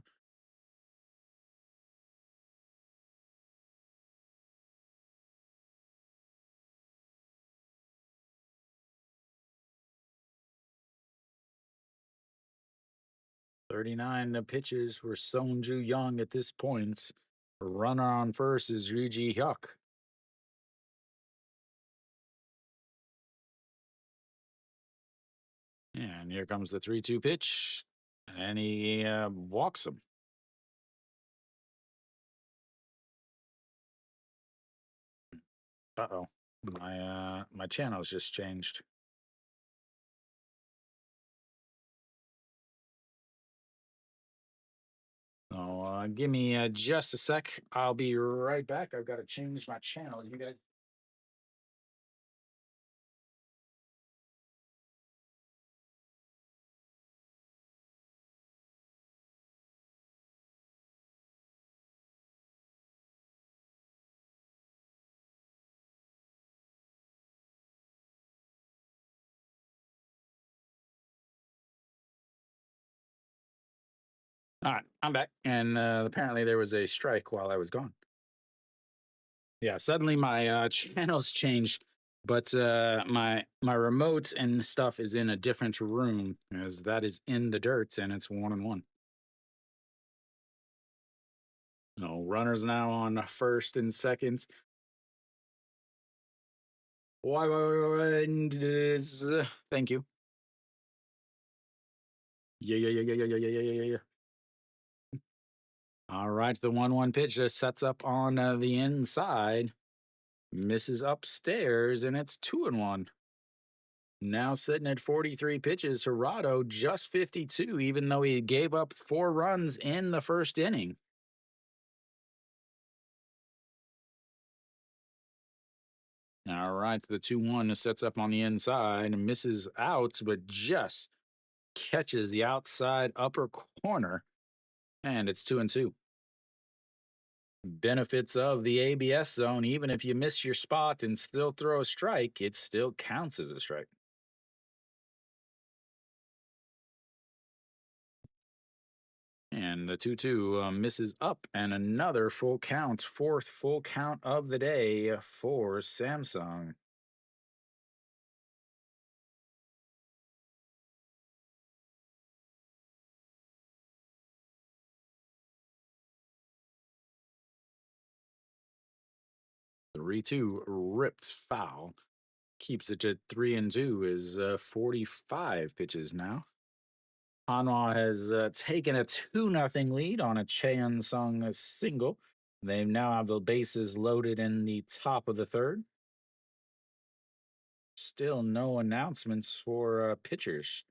"39 pitches for Sonju Young at this point. Runner on first is Ryuji Hyuk. And here comes the 3-2 pitch. And he walks him. Uh-oh. My channel's just changed. So give me just a sec. I'll be right back. I've got to change my channel. You guys. All right, I'm back. And apparently there was a strike while I was gone. Yeah, suddenly my channels changed, but my remote and stuff is in a different room as that is in the dirt, and it's 1 and 1. No runners now on first and second. Why? Thank you. Yeah. All right, the 1 1 pitch just sets up on the inside, misses upstairs, and it's 2 and 1. Now sitting at 43 pitches, Hirado just 52, even though he gave up 4 runs in the first inning. All right, the 2-1 sets up on the inside and misses out, but just catches the outside upper corner, and it's 2-2. Benefits of the ABS zone: even if you miss your spot and still throw a strike, it still counts as a strike. And the 2-2 misses up, and another full count, fourth full count of the day for Samsung. 3-2 ripped foul. Keeps it to 3-2, is 45 pitches now. Hanwha has taken a 2-0 lead on a Cheon Sung single. They now have the bases loaded in the top of the third. Still no announcements for pitchers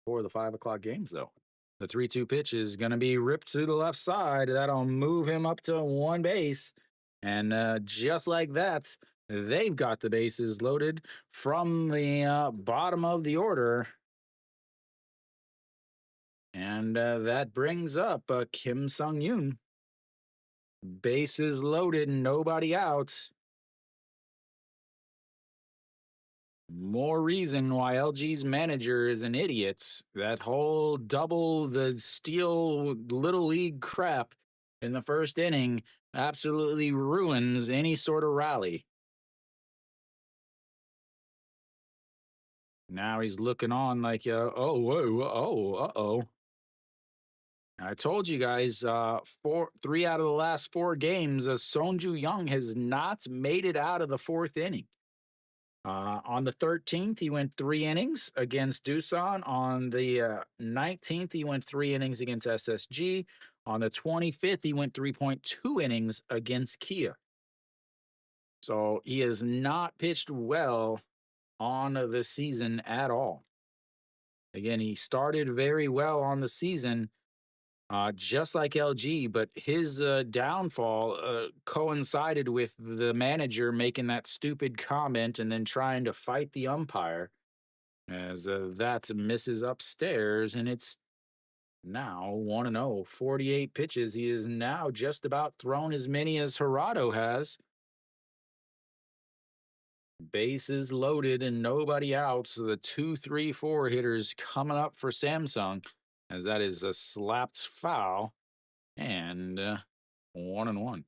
for the 5 o'clock games, though. The 3-2 pitch is going to be ripped to the left side. That'll move him up to one base. And just like that, they've got the bases loaded from the bottom of the order. And that brings up Kim Sung Yoon. Bases loaded, nobody out. More reason why LG's manager is an idiot. That whole double the steal little league crap in the first inning absolutely ruins any sort of rally. Now he's looking on like, oh, whoa, oh, uh-oh. I told you guys, 3 out of the last 4 games, Sonju Young has not made it out of the fourth inning. On the 13th, he went 3 innings against Doosan. On the 19th, he went 3 innings against SSG. On the 25th, he went 3.2 innings against Kia. So he has not pitched well on the season at all. Again, he started very well on the season, just like LG, but his downfall coincided with the manager making that stupid comment and then trying to fight the umpire, as that misses upstairs, and it's now 1-0, 48 pitches. He is now just about thrown as many as Hirado has. Bases loaded and nobody out. So the 2-3-4 hitters coming up for Samsung, as that is a slapped foul, and 1-1.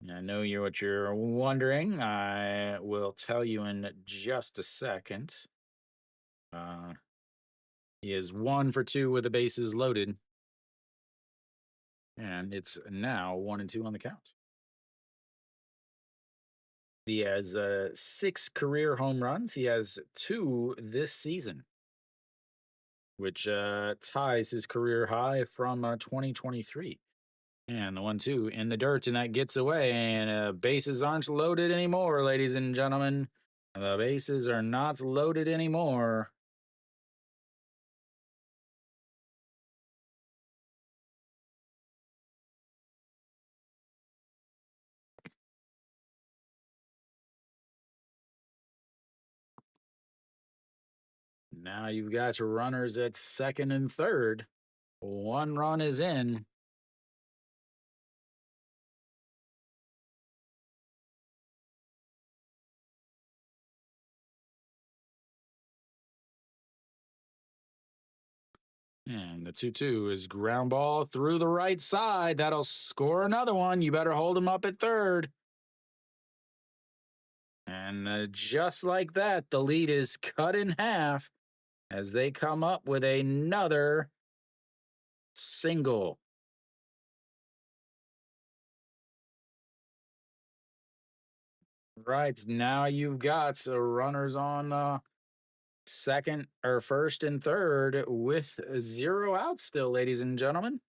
I know you're what you're wondering. I will tell you in just a second. Uh, he is 1 for 2 with the bases loaded, and it's now 1-2 on the count. He has 6 career home runs. He has 2 this season, which ties his career high from 2023. And the 1-2 in the dirt, and that gets away. And bases aren't loaded anymore, ladies and gentlemen. The bases are not loaded anymore. Now you've got your runners at second and third. 1 run is in. And the 2-2 is ground ball through the right side. That'll score another one. You better hold him up at third. And just like that, the lead is cut in half as they come up with another single. Right, now you've got runners on second or first and third with 0 outs still, ladies and gentlemen.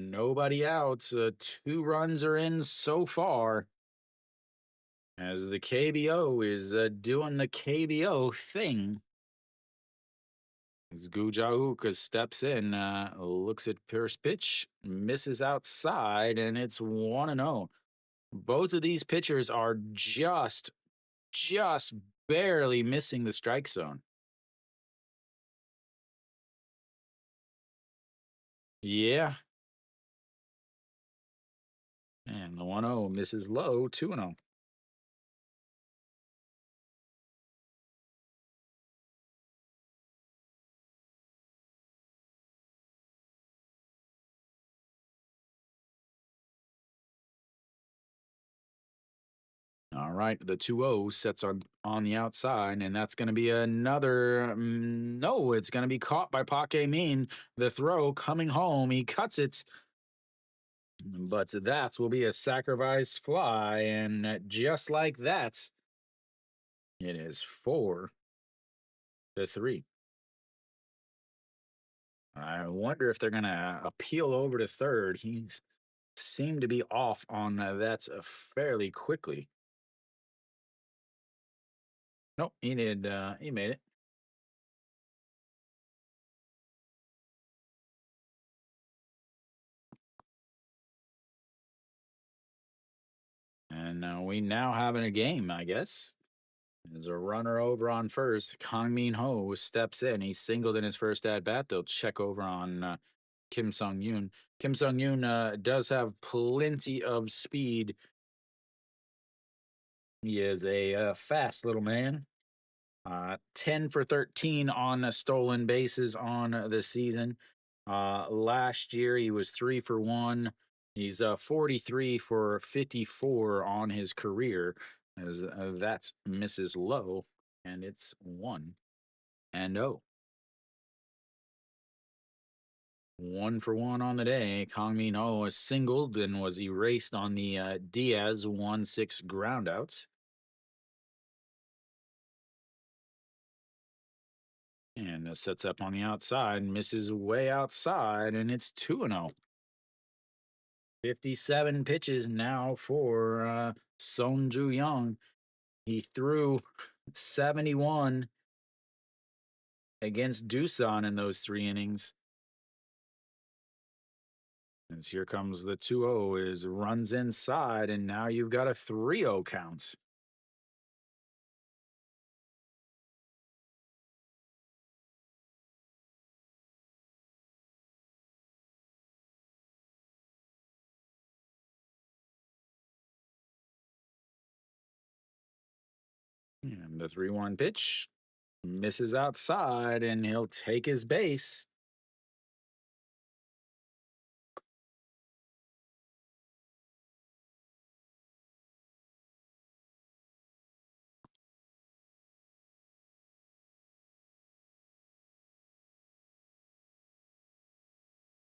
Nobody out. Two runs are in so far as the KBO is doing the KBO thing. As Gujauk steps in, looks at first pitch, misses outside, and it's 1 0. Both of these pitchers are just barely missing the strike zone. Yeah. And the 1 0 misses low, 2 0. All right, the 2-0 sets on the outside, and that's going to be another. No, it's going to be caught by Pake Min. The throw coming home, he cuts it, but that will be a sacrifice fly, and just like that, it is 4-3. I wonder if they're going to appeal over to third. He's seemed to be off on that fairly quickly. Nope, he did. He made it. And we now having a game, I guess. There's a runner over on first. Kang Min Ho steps in. He's singled in his first at bat. They'll check over on Kim Sung Yoon. Kim Sung Yoon does have plenty of speed. He is a fast little man. 10 for 13 on stolen bases on the season. Last year, he was 3 for 1. He's 43 for 54 on his career, as that misses low, and it's 1-0. 1 for 1 on the day. Kang Min Ho was singled and was erased on the Diaz 1-6 groundouts. And sets up on the outside, misses way outside, and it's 2-0. 57 pitches now for Song Ju Young. He threw 71 against Doosan in those 3 innings. As here comes the 2-0, is runs inside, and now you've got a 3-0 count. And the 3-1 pitch misses outside, and he'll take his base.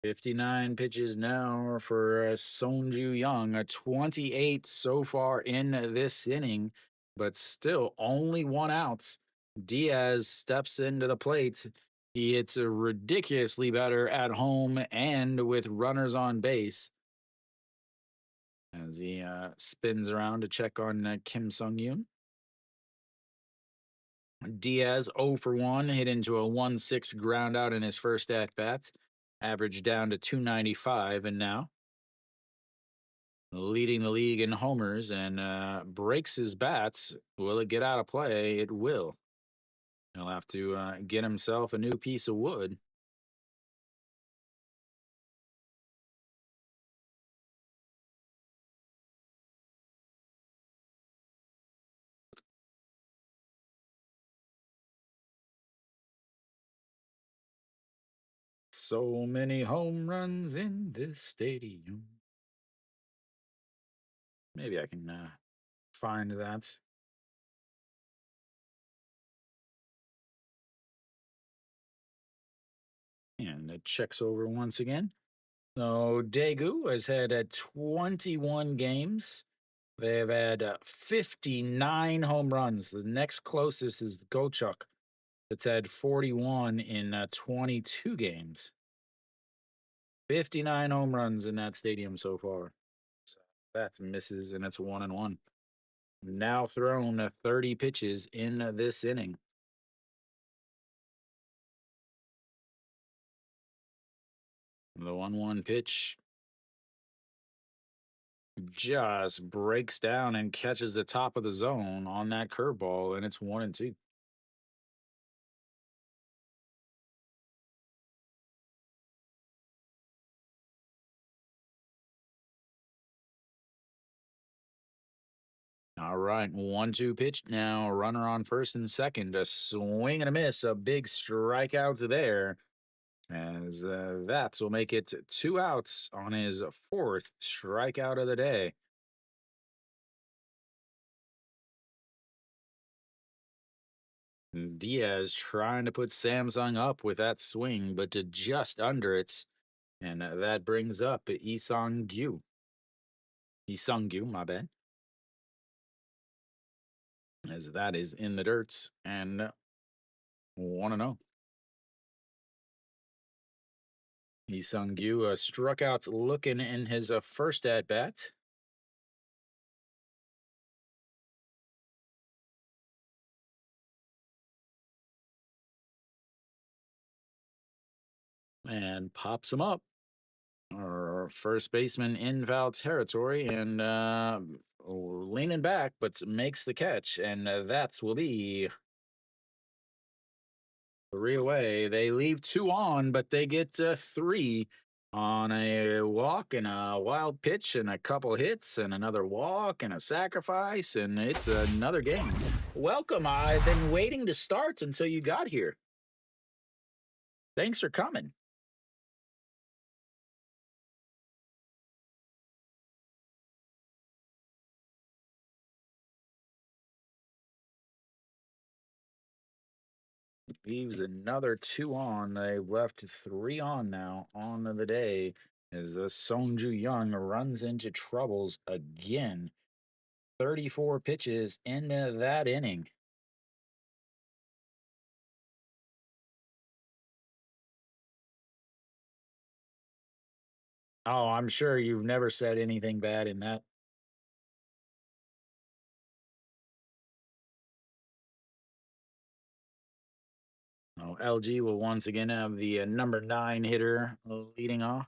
59 pitches now for Song Ju Young, a 28 so far in this inning, but still only 1 out. Diaz steps into the plate. He hits ridiculously better at home and with runners on base as he spins around to check on Kim Sung Yoon. Diaz 0 for 1, hit into a 1-6 ground out in his first at bat, average down to 295, and now leading the league in homers and breaks his bats. Will it get out of play? It will. He'll have to get himself a new piece of wood. So many home runs in this stadium. Maybe I can find that. And it checks over once again. So Daegu has had 21 games. They've had 59 home runs. The next closest is Gochuk. That's had 41 in 22 games. 59 home runs in that stadium so far. So that misses, and it's 1-1. Now thrown 30 pitches in this inning. The 1-1 pitch just breaks down and catches the top of the zone on that curveball, and it's 1-2. All right, 1-2 pitch now. Runner on first and second. A swing and a miss. A big strikeout there. As that will make it 2 outs on his fourth strikeout of the day. Diaz trying to put Samsung up with that swing, but to just under it. And that brings up Isang Gyu. Isang Gyu, my bad. As that is in the dirts and 1-0. Isang Gyu struck out looking in his first at bat. And pops him up. Our first baseman in foul territory and leaning back, but makes the catch. And that will be 3 away. They leave 2 on, but they get 3 on a walk and a wild pitch and a couple hits and another walk and a sacrifice. And it's another game. Welcome. I've been waiting to start until you got here. Thanks for coming. Leaves another 2 on. They left 3 on now on the day as Sonju Young runs into troubles again. 34 pitches into that inning. Oh, I'm sure you've never said anything bad in that. Oh, LG will once again have the number 9 hitter leading off.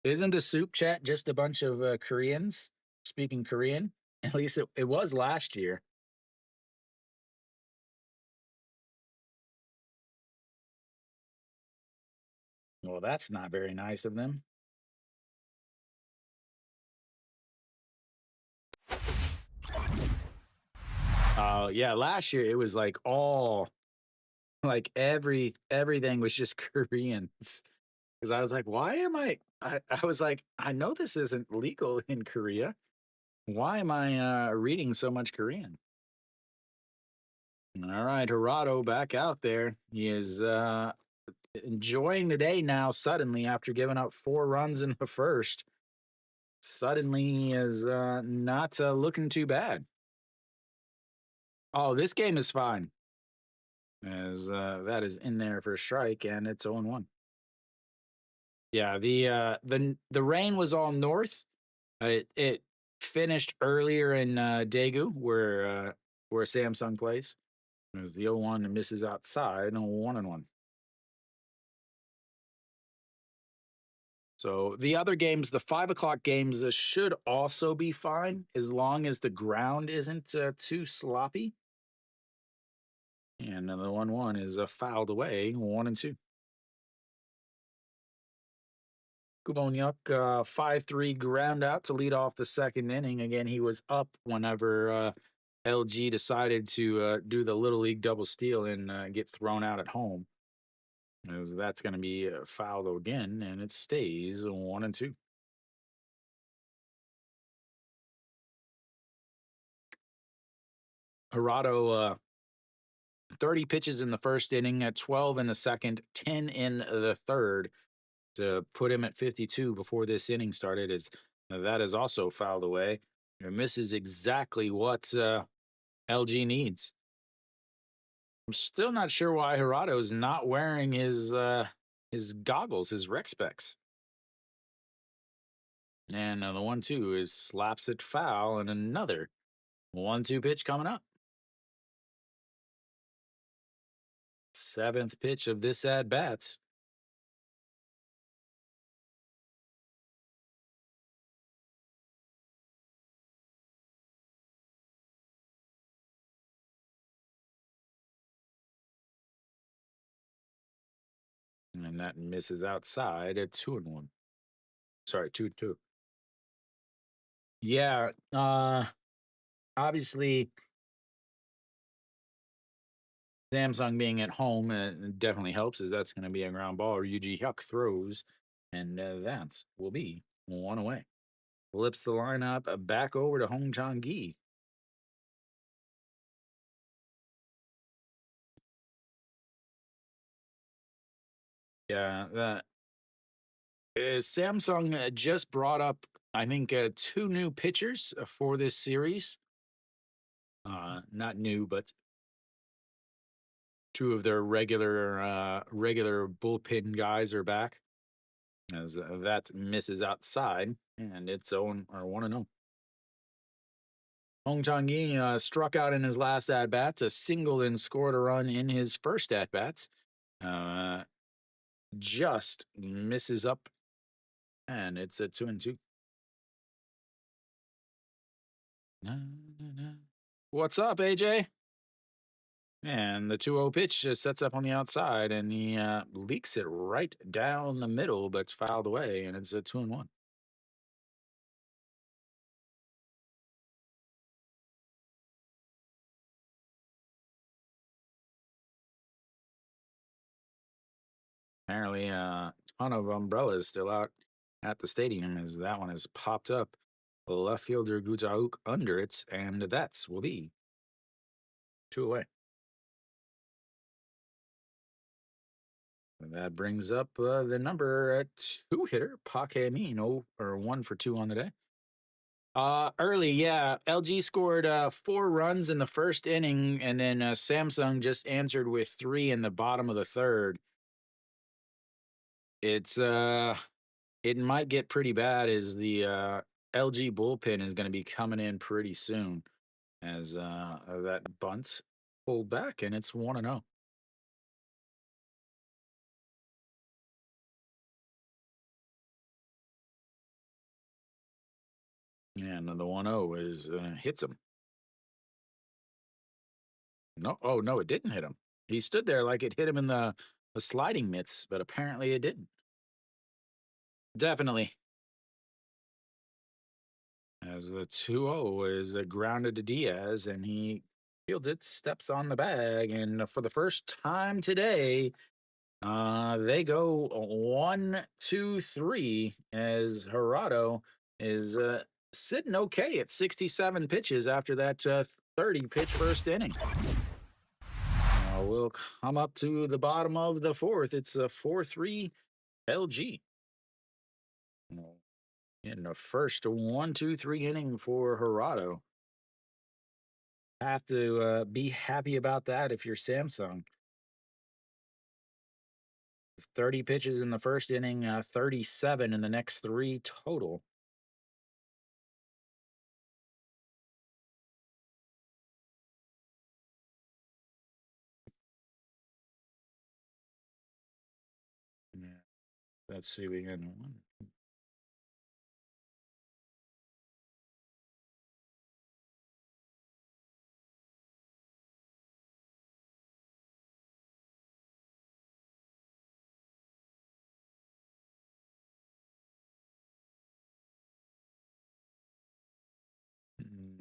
Isn't the soup chat just a bunch of Koreans speaking Korean? At least it was last year. Well, that's not very nice of them. Yeah, last year it was like all like everything was just Koreans. Because I was like, why am I was like, I know this isn't legal in Korea. Why am I reading so much Korean? All right, Hirado back out there. He is enjoying the day now suddenly after giving up 4 runs in the first. Suddenly he is not looking too bad. Oh, this game is fine. As that is in there for a strike, and it's 0-1. Yeah, the rain was all north. It finished earlier in Daegu, where Samsung plays. As the 0-1 misses outside, and 1-1. So the other games, the 5 o'clock games, should also be fine as long as the ground isn't too sloppy. And the 1-1 is fouled away, 1-2. Kubonyuk, 5-3 ground out to lead off the second inning. Again, he was up whenever LG decided to do the Little League double steal and get thrown out at home. As that's going to be fouled again, and it stays 1-2. Hirado, 30 pitches in the first inning, at 12 in the second, 10 in the third to put him at 52 before this inning started. Is that is also fouled away. And this is exactly what LG needs. I'm still not sure why Hirato's not wearing his goggles, his rec specs. And the 1-2 is slaps it foul, and another 1-2 pitch coming up. Seventh pitch of this at bats. And that misses outside at 2-1. Sorry, 2-2. Yeah. Obviously, Samsung being at home definitely helps, as that's going to be a ground ball. Or Yuji Hyuk throws, and that will be one away. Flips the lineup back over to Hong Chang-gi. Yeah, that Samsung just brought up, I think, two new pitchers for this series. Not new, but two of their regular bullpen guys are back. As that misses outside, and it's 0 or 1-0. Hong Chang-gi struck out in his last at bats, a single, and scored a run in his first at bats. Just misses up, and it's a 2-2. What's up, AJ? And the 2-0 pitch just sets up on the outside, and he leaks it right down the middle, but it's fouled away, and it's a 2-1. Apparently, a ton of umbrellas still out at the stadium, as that one has popped up. Left fielder Gutauk under it, and that's will be 2 away. And that brings up the number 2 hitter, Paque Min, or 1 for 2 on the day. Early, yeah. LG scored 4 runs in the first inning, and then Samsung just answered with 3 in the bottom of the third. It's it might get pretty bad, as the LG bullpen is going to be coming in pretty soon, as that bunt pulled back, and it's 1-0. And the 1-0 is hits him. No, oh no, it didn't hit him. He stood there like it hit him in the sliding mitts, but apparently it didn't. Definitely. As the 2-0 is grounded to Diaz, and he fields it, steps on the bag, and for the first time today, they go 1-2-3, as Gerardo is sitting okay at 67 pitches after that 30 pitch first inning. We'll come up to the bottom of the fourth. It's a 4-3 LG. In the first 1-2-3 inning for Gerardo. Have to be happy about that if you're Samsung. 30 pitches in the first inning, 37 in the next 3 total. Yeah. Let's see, we got one.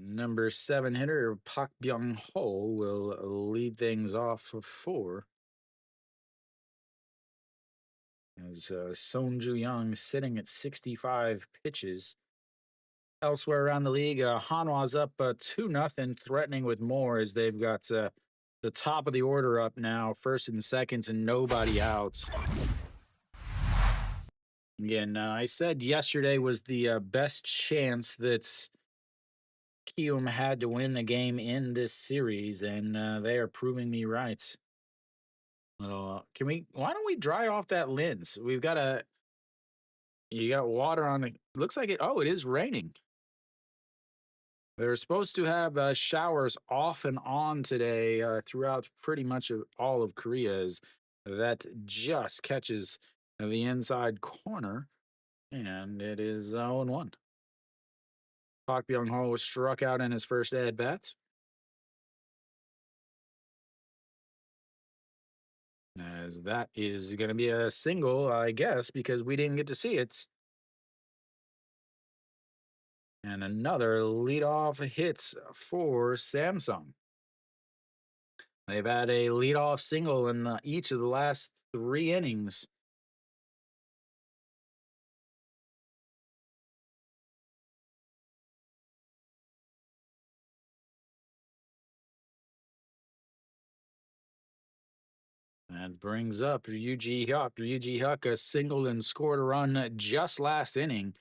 Number 7 hitter, Pak Byung-ho, will lead things off for 4. As Son Ju-young sitting at 65 pitches. Elsewhere around the league, Hanwha's up 2-0, threatening with more, as they've got the top of the order up now, first and seconds, and nobody out. Again, I said yesterday was the best chance that Kium had to win the game in this series, and they are proving me right. Why don't we dry off that lens? We've got a You got water on the. Looks like it. Oh, it is raining. They're supposed to have showers off and on today throughout pretty much all of Korea. As that just catches the inside corner, and it is 0-1. Park Byung Ho was struck out in his first at bats, as that is going to be a single, I guess, because we didn't get to see it. And another leadoff hit for Samsung. They've had a leadoff single in each of the last 3 innings. That brings up Ryuji Hyuk. Ryuji Hyuk singled and scored a run just last inning.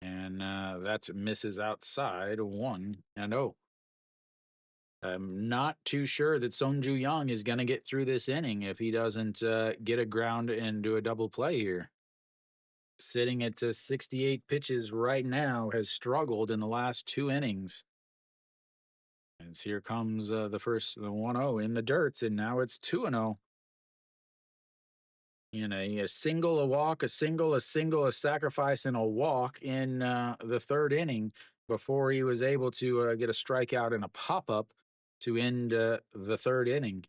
And that misses outside 1-0. I'm not too sure that Song Ju Young is going to get through this inning if he doesn't get a ground and do a double play here. Sitting at 68 pitches right now, has struggled in the last 2 innings. As here comes the 1-0 in the dirt, and now it's 2-0. In a single, a walk, a single, a single, a sacrifice, and a walk in the third inning before he was able to get a strikeout and a pop up to end the third inning.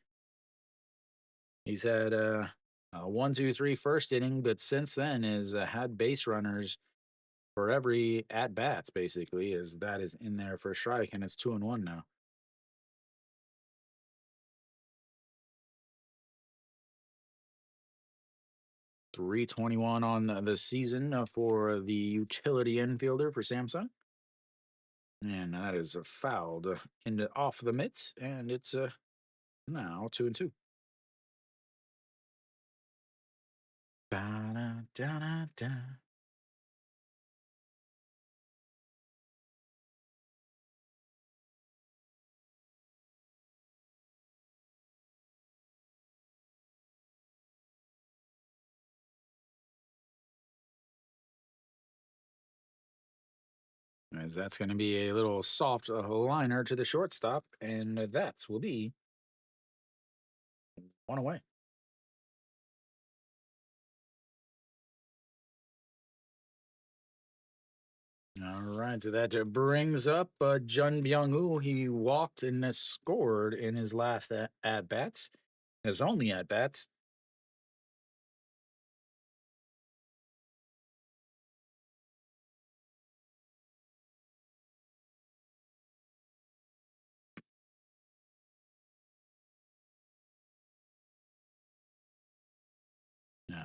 He's had a 1, 2, 3 first inning, but since then has had base runners for every at bats, basically, as that is in there for a strike, and it's 2-1 now. 321 on the season for the utility infielder for Samsung. And that is fouled into off the mitts, and it's now 2-2. Ba-da-da-da-da. As that's going to be a little soft liner to the shortstop, and that will be one away. All right, so that brings up Jun Byung-woo. He walked and scored in his last at bats, his only at bats.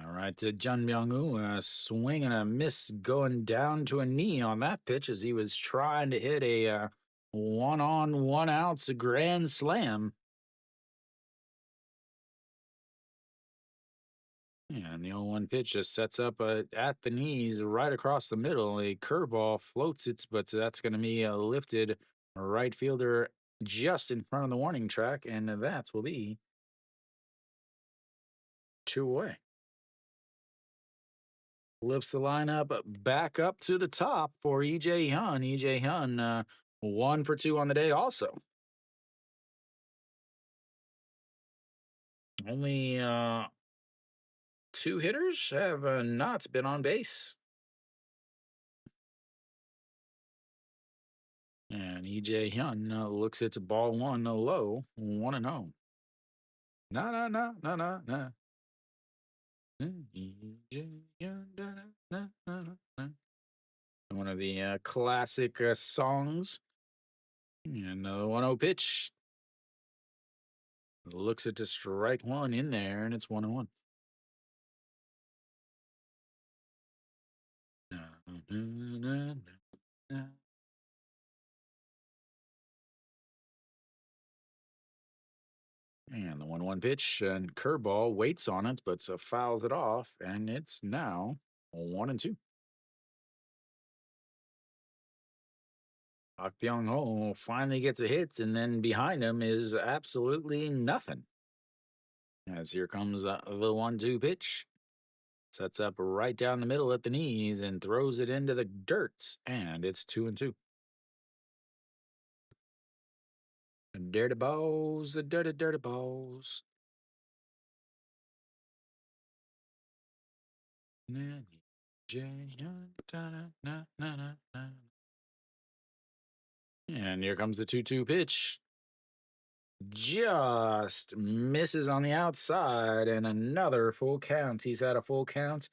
All right, Jun Byung-woo, a swing and a miss going down to a knee on that pitch as he was trying to hit a one on, one outs grand slam. Yeah, and the 0-1 pitch just sets up at the knees right across the middle. A curveball floats it, but that's going to be a lifted right fielder just in front of the warning track, and that will be 2 away. Flips the lineup back up to the top for EJ Hyun. EJ Hyun, 1 for 2 on the day, also. Only 2 hitters have not been on base. And EJ Hyun looks at ball one low, 1-0. No, no, no, no, no, no. One of the classic songs. And the 1-0 pitch. Looks at to strike one in there, and it's 1-1. And the 1-1 pitch and curveball waits on it, but fouls it off, and it's now 1-2. Park Byung Ho finally gets a hit, and then behind him is absolutely nothing. As here comes the 1-2 pitch. Sets up right down the middle at the knees and throws it into the dirt. And it's 2-2. Dirty balls, the dirty, dirty balls. And here comes the 2-2 pitch. Just misses on the outside, and another full count. He's had a full count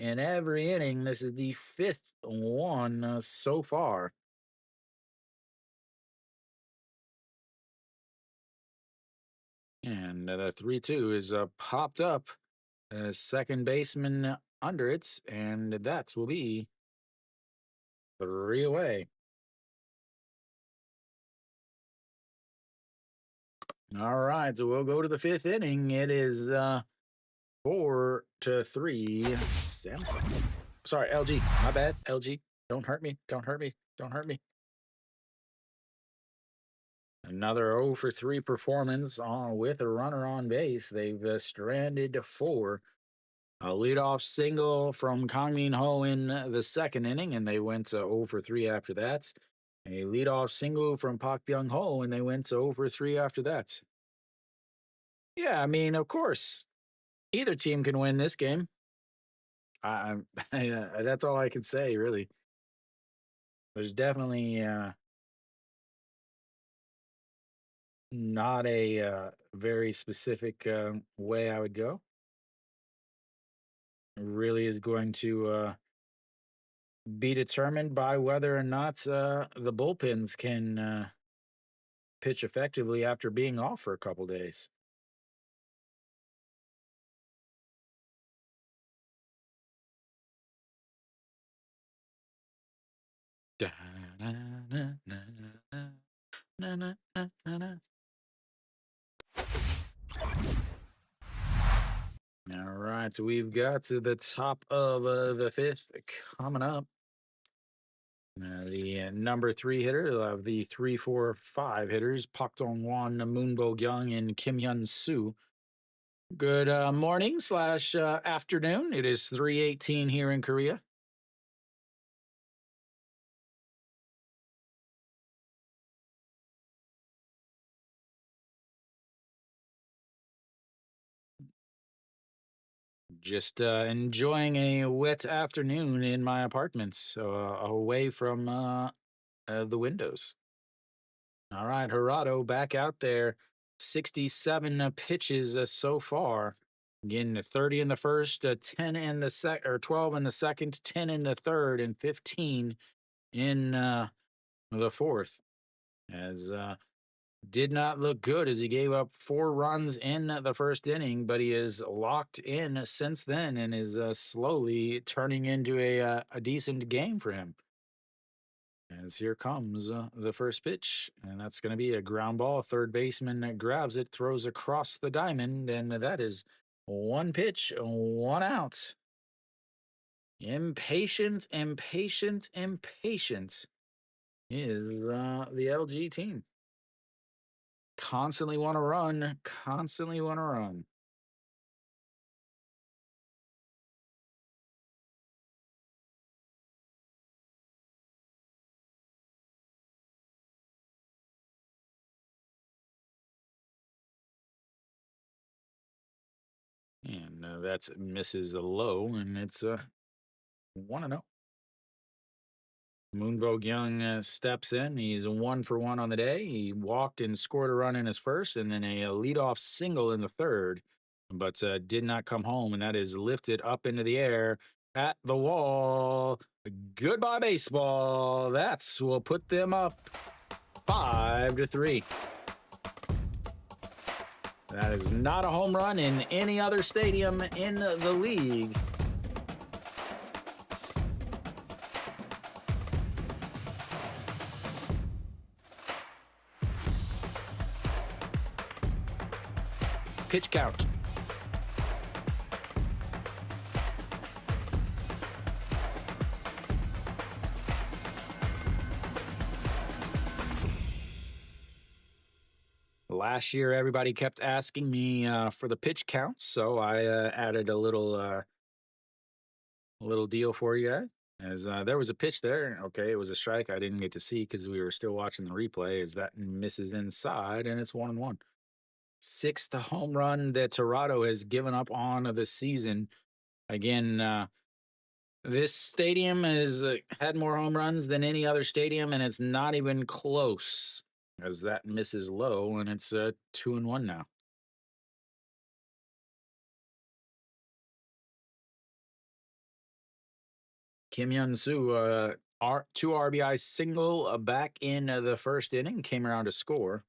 in every inning. This is the fifth one so far. And the 3-2 is popped up. Second baseman under it, and that will be 3 away. All right, so we'll go to the fifth inning. It is 4-3 Samsung. Sorry, LG. My bad, LG. Don't hurt me. Don't hurt me. Don't hurt me. Another 0 for 3 performance with a runner on base. They've stranded 4. A leadoff single from Kang-min Ho in the second inning, and they went 0 for 3 after that. A leadoff single from Pak Byung-ho, and they went 0 for 3 after that. Yeah, I mean, of course, either team can win this game. That's all I can say, really. There's definitely not a very specific way I would go. It really is going to be determined by whether or not the bullpens can pitch effectively after being off for a couple days. All right, so we've got to the top of the fifth coming up. The number 3 hitter of the 3, 4, 5 hitters, Pak Dong-won, Moon Bo-gyung, and Kim Hyun-soo. Good morning / afternoon. It is 3:18 here in Korea. Just enjoying a wet afternoon in my apartment, so away from the windows. All right, Gerardo back out there. 67 pitches so far. Again, 30 in the first, 10 in the second, or 12 in the second, 10 in the third, and 15 in the fourth. As did not look good as he gave up 4 runs in the first inning, but he is locked in since then and is slowly turning into a decent game for him. As here comes the first pitch, and that's going to be a ground ball. Third baseman grabs it, throws across the diamond, and that is 1 pitch, 1 out. Impatient, impatient, impatient is the LG team. Constantly want to run, constantly want to run. And that's misses a low, and it's 1-0. Moon Bo-gyung steps in. He's 1 for 1 on the day. He walked and scored a run in his first, and then a leadoff single in the third, but did not come home, and that is lifted up into the air at the wall. Goodbye, baseball. That's will put them up 5-3. That is not a home run in any other stadium in the league. Pitch count. Last year, everybody kept asking me for the pitch count, so I added a little A little deal for you guys. As there was a pitch there. Okay, it was a strike. I didn't get to see because we were still watching the replay. As that misses inside, and it's 1-1. Sixth home run that Toronto has given up on the season. Again, this stadium has had more home runs than any other stadium, and it's not even close. As that misses low, and it's 2-1 now. Kim Yun Soo, two RBI single back in the first inning, came around to score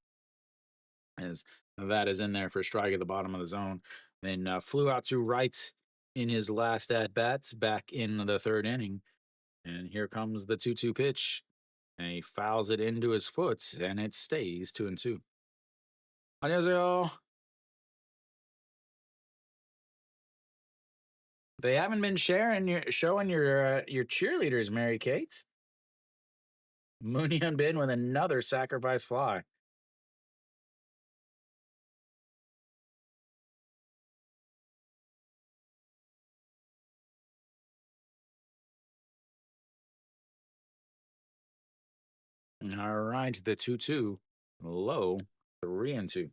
as that is in there for a strike at the bottom of the zone. Then flew out to right in his last at bats back in the third inning. And here comes the 2-2 pitch. And he fouls it into his foot, and it stays 2-2. 안녕하세요. They haven't been showing your cheerleaders, Mary Kate. Moon Hyun Bin with another sacrifice fly. All right, the 2-2. Low, 3-2.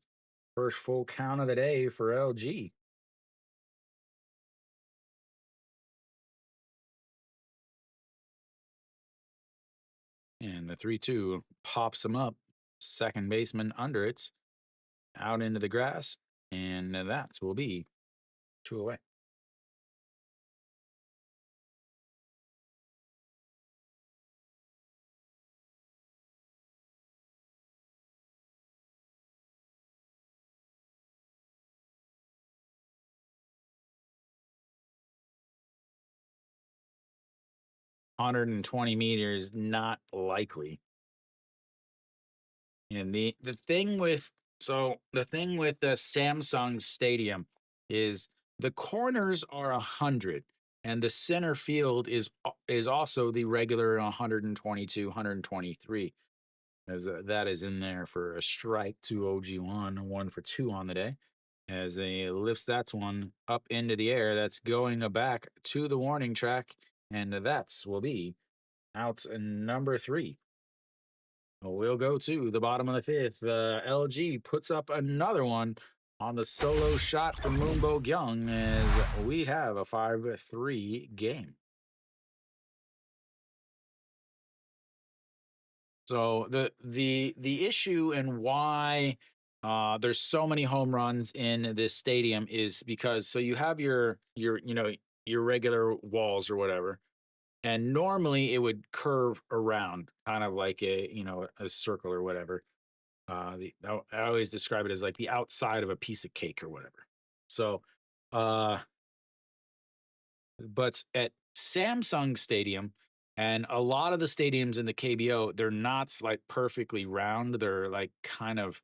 First full count of the day for LG. And the 3-2 pops him up. Second baseman under it. Out into the grass. And that will be 2 away. 120 meters, not likely. And the thing with the Samsung Stadium is the corners are 100, and the center field is also the regular 122, 123. As that is in there for a strike to OG1, 1 for 2 on the day. As he lifts that one up into the air, that's going back to the warning track, and that's will be out number 3. We'll go to the bottom of the fifth. LG puts up another one on the solo shot from Moon Bo-gyung as we have a 5-3 game. So the issue and why there's so many home runs in this stadium is because so you have your regular walls or whatever, and normally it would curve around, kind of like a circle or whatever. I always describe it as like the outside of a piece of cake or whatever. So, uh, but at Samsung Stadium and a lot of the stadiums in the KBO, they're not like perfectly round. They're like kind of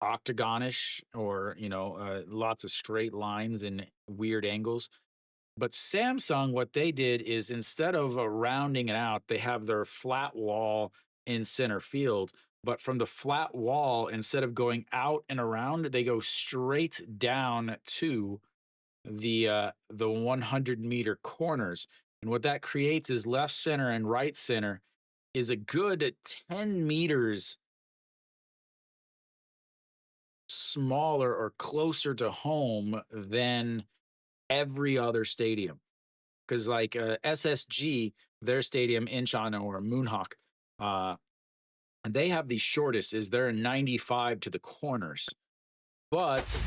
octagonish or, lots of straight lines and weird angles. But Samsung, what they did is instead of rounding it out, they have their flat wall in center field. But from the flat wall, instead of going out and around, they go straight down to the 100-meter corners. And what that creates is left center and right center is a good 10 meters smaller or closer to home than every other stadium. Because like SSG, their stadium, Incheon or Moonhawk, uh, they have the shortest. Is they're 95 to the corners, but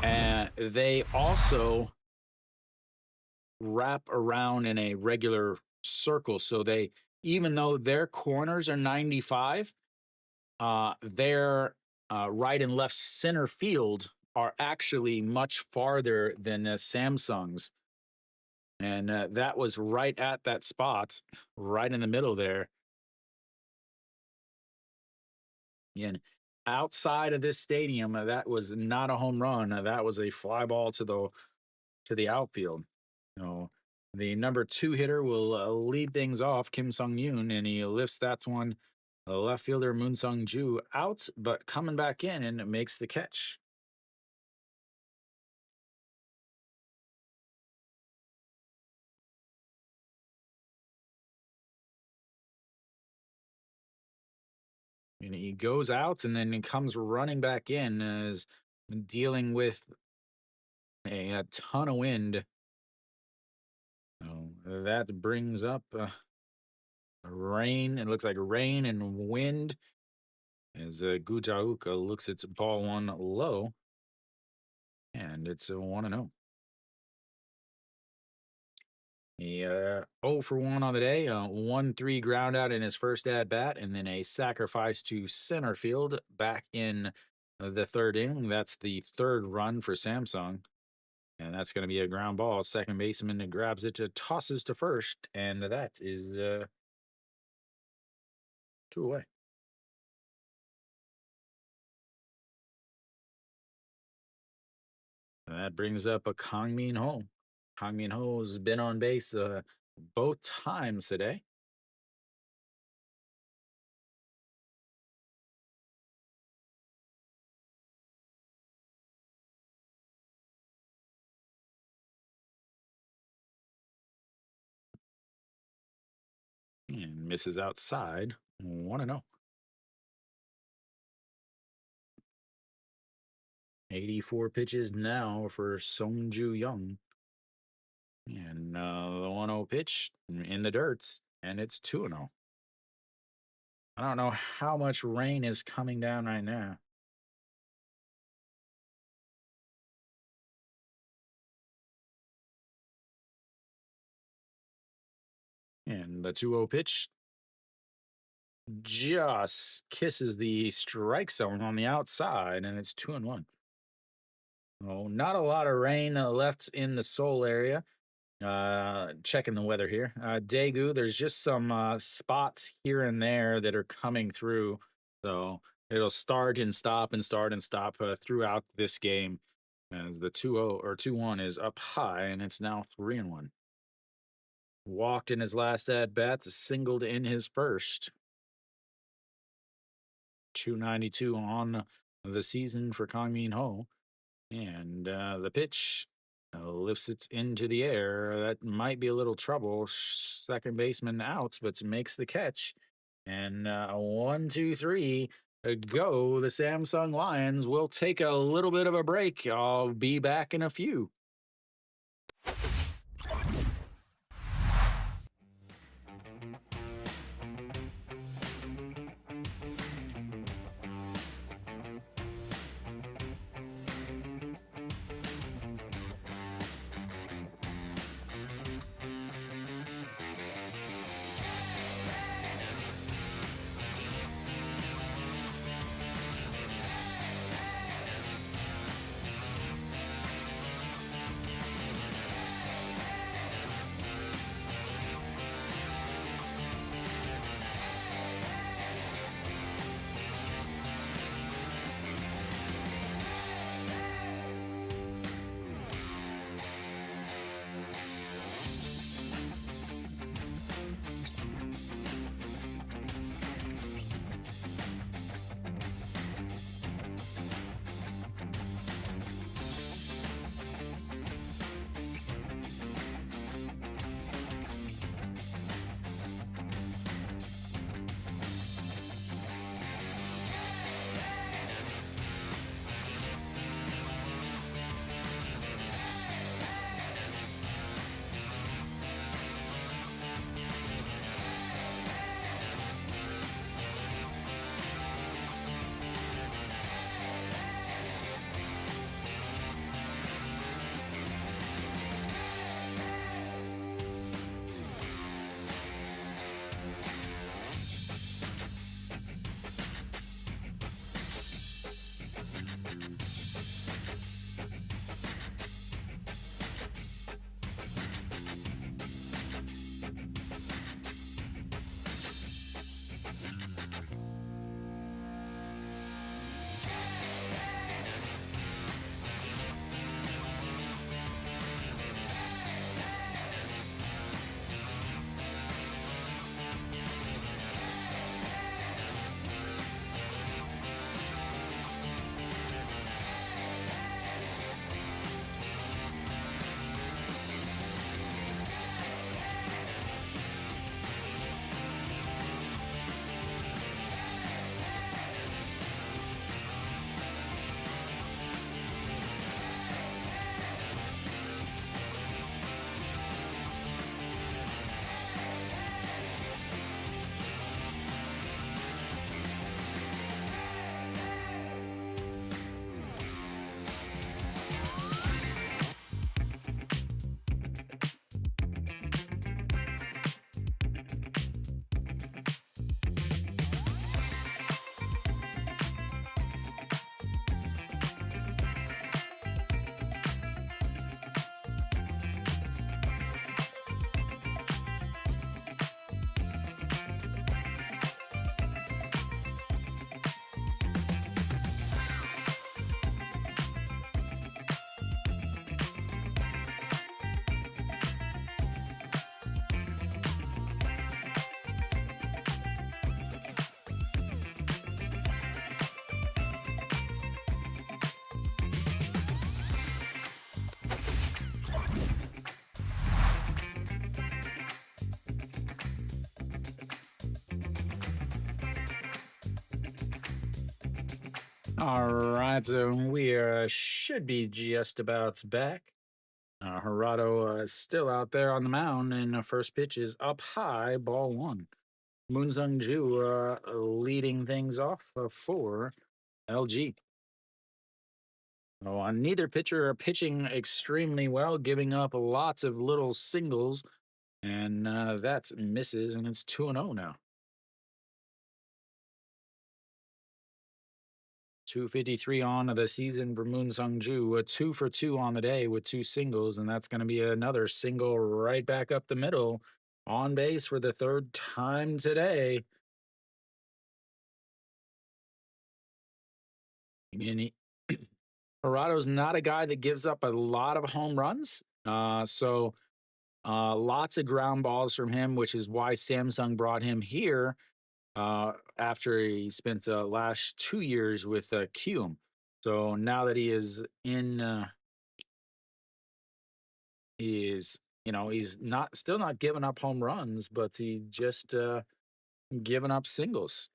they also wrap around in a regular circle. So they, even though their corners are 95, their right and left center field are actually much farther than Samsung's. And that was right at that spot, right in the middle there. And outside of this stadium, that was not a home run. That was a fly ball to the outfield. The number 2 hitter will lead things off, Kim Sung Yoon, and he lifts that one. Left fielder Moon Sung Ju out, but coming back in and makes the catch. And he goes out and then he comes running back in as dealing with a ton of wind. So that brings up rain. It looks like rain and wind as Gujauka looks at ball one low, and it's a 1 0. He 0 for 1 on the day, 1-3 ground out in his first at bat, and then a sacrifice to center field back in the third inning. That's the third run for Samsung, and that's going to be a ground ball. Second baseman grabs it, tosses to first, and that is 2 away. And that brings up a Kang Min Ho. Kang Min Ho has been on base both times today. And misses outside. 1 0. 84 pitches now for Songju Young. And the 1 0 pitch in the dirts, and it's 2 0. I don't know how much rain is coming down right now. And the 2 0 pitch just kisses the strike zone on the outside, and it's 2 and 1. Oh, not a lot of rain left in the Seoul area. Checking the weather here. Daegu, there's just some spots here and there that are coming through. So it'll start and stop and start and stop throughout this game as the 2-0 or 2-1 is up high, and it's now 3 and 1. Walked in his last at bat, singled in his first. 292 on the season for Kang Min Ho. And the pitch lifts it into the air. That might be a little trouble. Second baseman out, but makes the catch. And 1, 2, 3, go. The Samsung Lions will take a little bit of a break. I'll be back in a few. All right, so we should be just about back. Hirado is still out there on the mound, and the first pitch is up high, ball one. Moon Sung Ju leading things off for LG. Oh, neither pitcher are pitching extremely well, giving up lots of little singles, and that misses, and it's 2-0 now. 253 on the season for Moon Sung Ju, a 2 for 2 on the day with two singles, and that's going to be another single right back up the middle. On base for the third time today. And Harado's not a guy that gives up a lot of home runs. Lots of ground balls from him, which is why Samsung brought him here after he spent the last 2 years with Cume. So now that he is in, he's not still not giving up home runs, but he just giving up singles.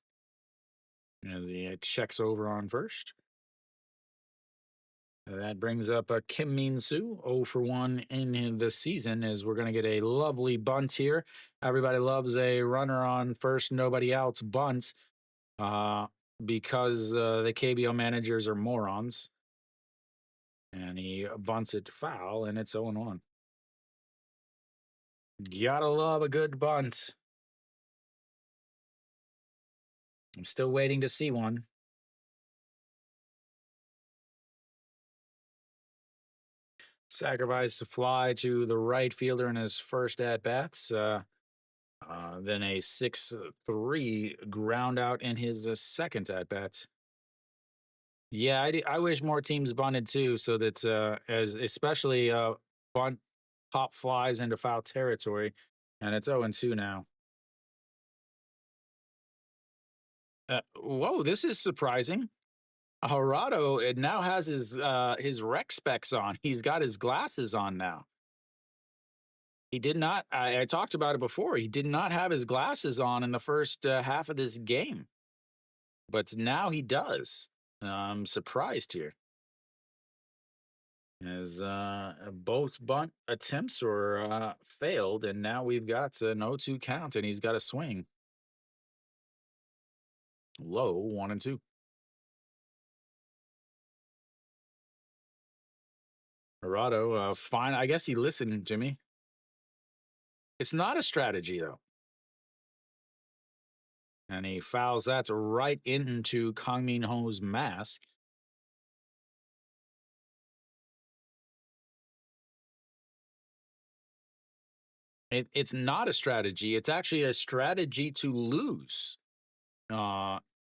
As he checks over on first. That brings up Kim Min Soo, 0 for 1 in the season, as we're going to get a lovely bunt here. Everybody loves a runner on first, nobody else bunts because the KBO managers are morons. And he bunts it foul, and it's 0-1. Gotta love a good bunt. I'm still waiting to see one. Sacrifice to fly to the right fielder in his first at bats. Then a 6-3 ground out in his second at bats. Yeah, I wish more teams bunted too, so that as especially bunt pop flies into foul territory, and it's 0-2 now. Whoa, this is surprising. Harado it now has his rec specs on. He's got his glasses on now. He did not. I talked about it before. He did not have his glasses on in the first half of this game, but now he does. I'm surprised here, as both bunt attempts were failed, and now we've got an 0-2 count, and he's got a swing. Low 1-2. Harado, fine. I guess he listened to me. It's not a strategy though. And he fouls that right into Kang Min Ho's mask. It's not a strategy. It's actually a strategy to lose.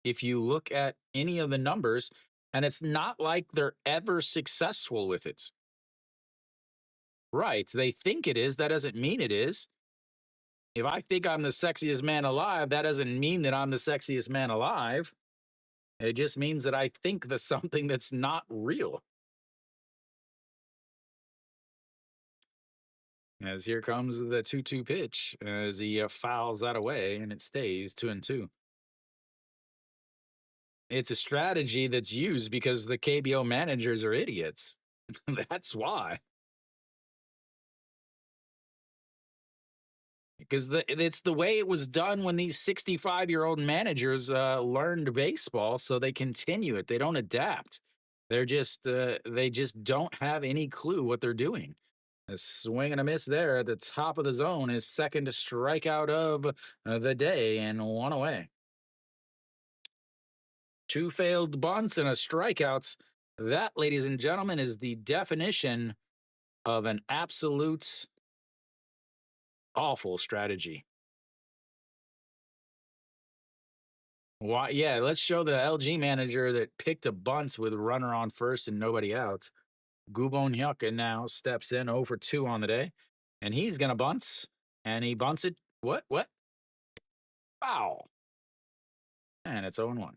If you look at any of the numbers, and it's not like they're ever successful with it. Right. They think it is. That doesn't mean it is. If I think I'm the sexiest man alive, that doesn't mean that I'm the sexiest man alive. It just means that I think the something that's not real. As here comes the 2-2 pitch, as he fouls that away, and it stays 2-2. It's a strategy that's used because the KBO managers are idiots. That's why. Because it's the way it was done when these 65-year-old managers learned baseball, so they continue it. They don't adapt. They just don't have any clue what they're doing. A swing and a miss there at the top of the zone, is second strikeout of the day, and one away. Two failed bunts and a strikeouts. That, ladies and gentlemen, is the definition of an absolute awful strategy. Why? Yeah, let's show the LG manager that picked a bunt with a runner on first and nobody out. Gubon Hyuk now steps in 0 for 2 on the day, and he's gonna bunt, and he bunts it. What? Foul. And it's 0-1.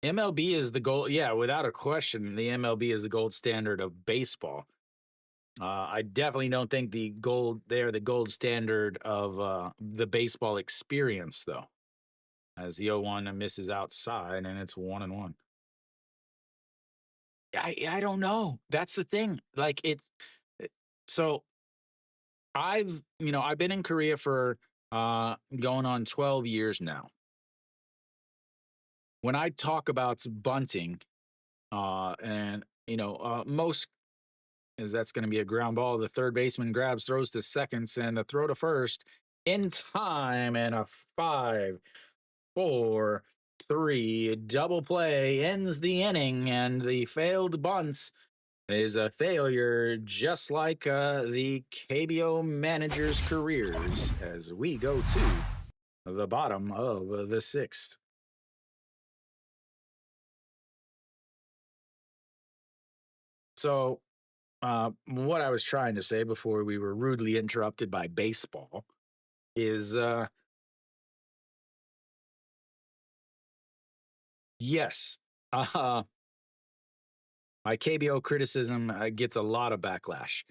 MLB is the gold. Yeah, without a question, the MLB is the gold standard of baseball. I definitely don't think they're the gold standard of the baseball experience, though, as the 0-1 misses outside and it's 1-1. I don't know. That's the thing. Like it- so I've been in Korea for going on 12 years now. When I talk about bunting, and most is that's going to be a ground ball. The third baseman grabs, throws to seconds, and the throw to first in time, and a 5-4-3 double play ends the inning, and the failed bunts is a failure, just like the KBO managers' careers. As we go to the bottom of the sixth. So, what I was trying to say before we were rudely interrupted by baseball is yes, uh, my KBO criticism gets a lot of backlash.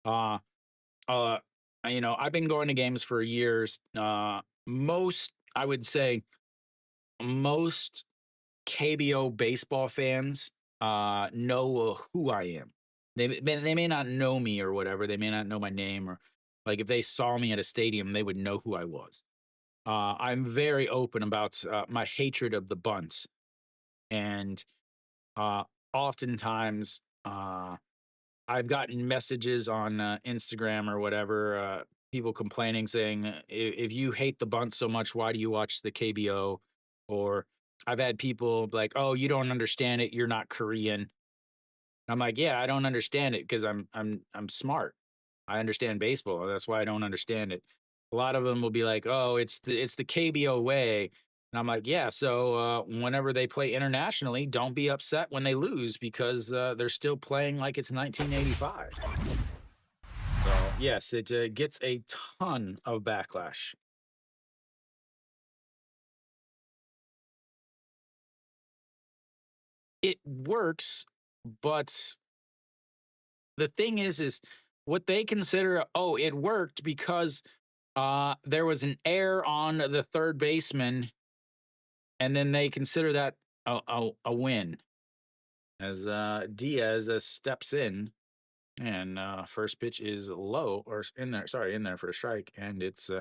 Uh, uh, I've been going to games for years. I would say, most KBO baseball fans know who I am. They may not know me or whatever. They may not know my name, or like if they saw me at a stadium, they would know who I was. I'm very open about my hatred of the bunt, and uh, oftentimes I've gotten messages on Instagram or whatever, people complaining, saying, If you hate the bunt so much, why do you watch the KBO?" Or I've had people like, "Oh, you don't understand it. You're not Korean." I'm like, "Yeah, I don't understand it because I'm smart. I understand baseball. That's why I don't understand it." A lot of them will be like, "Oh, it's the KBO way." And I'm like, "Yeah, so whenever they play internationally, don't be upset when they lose, because they're still playing like it's 1985." So, yes, it gets a ton of backlash. It works, but the thing is what they consider, oh, it worked because there was an error on the third baseman, and then they consider that a win, as Diaz steps in, and first pitch is low, or in there, sorry, in there for a strike, and it's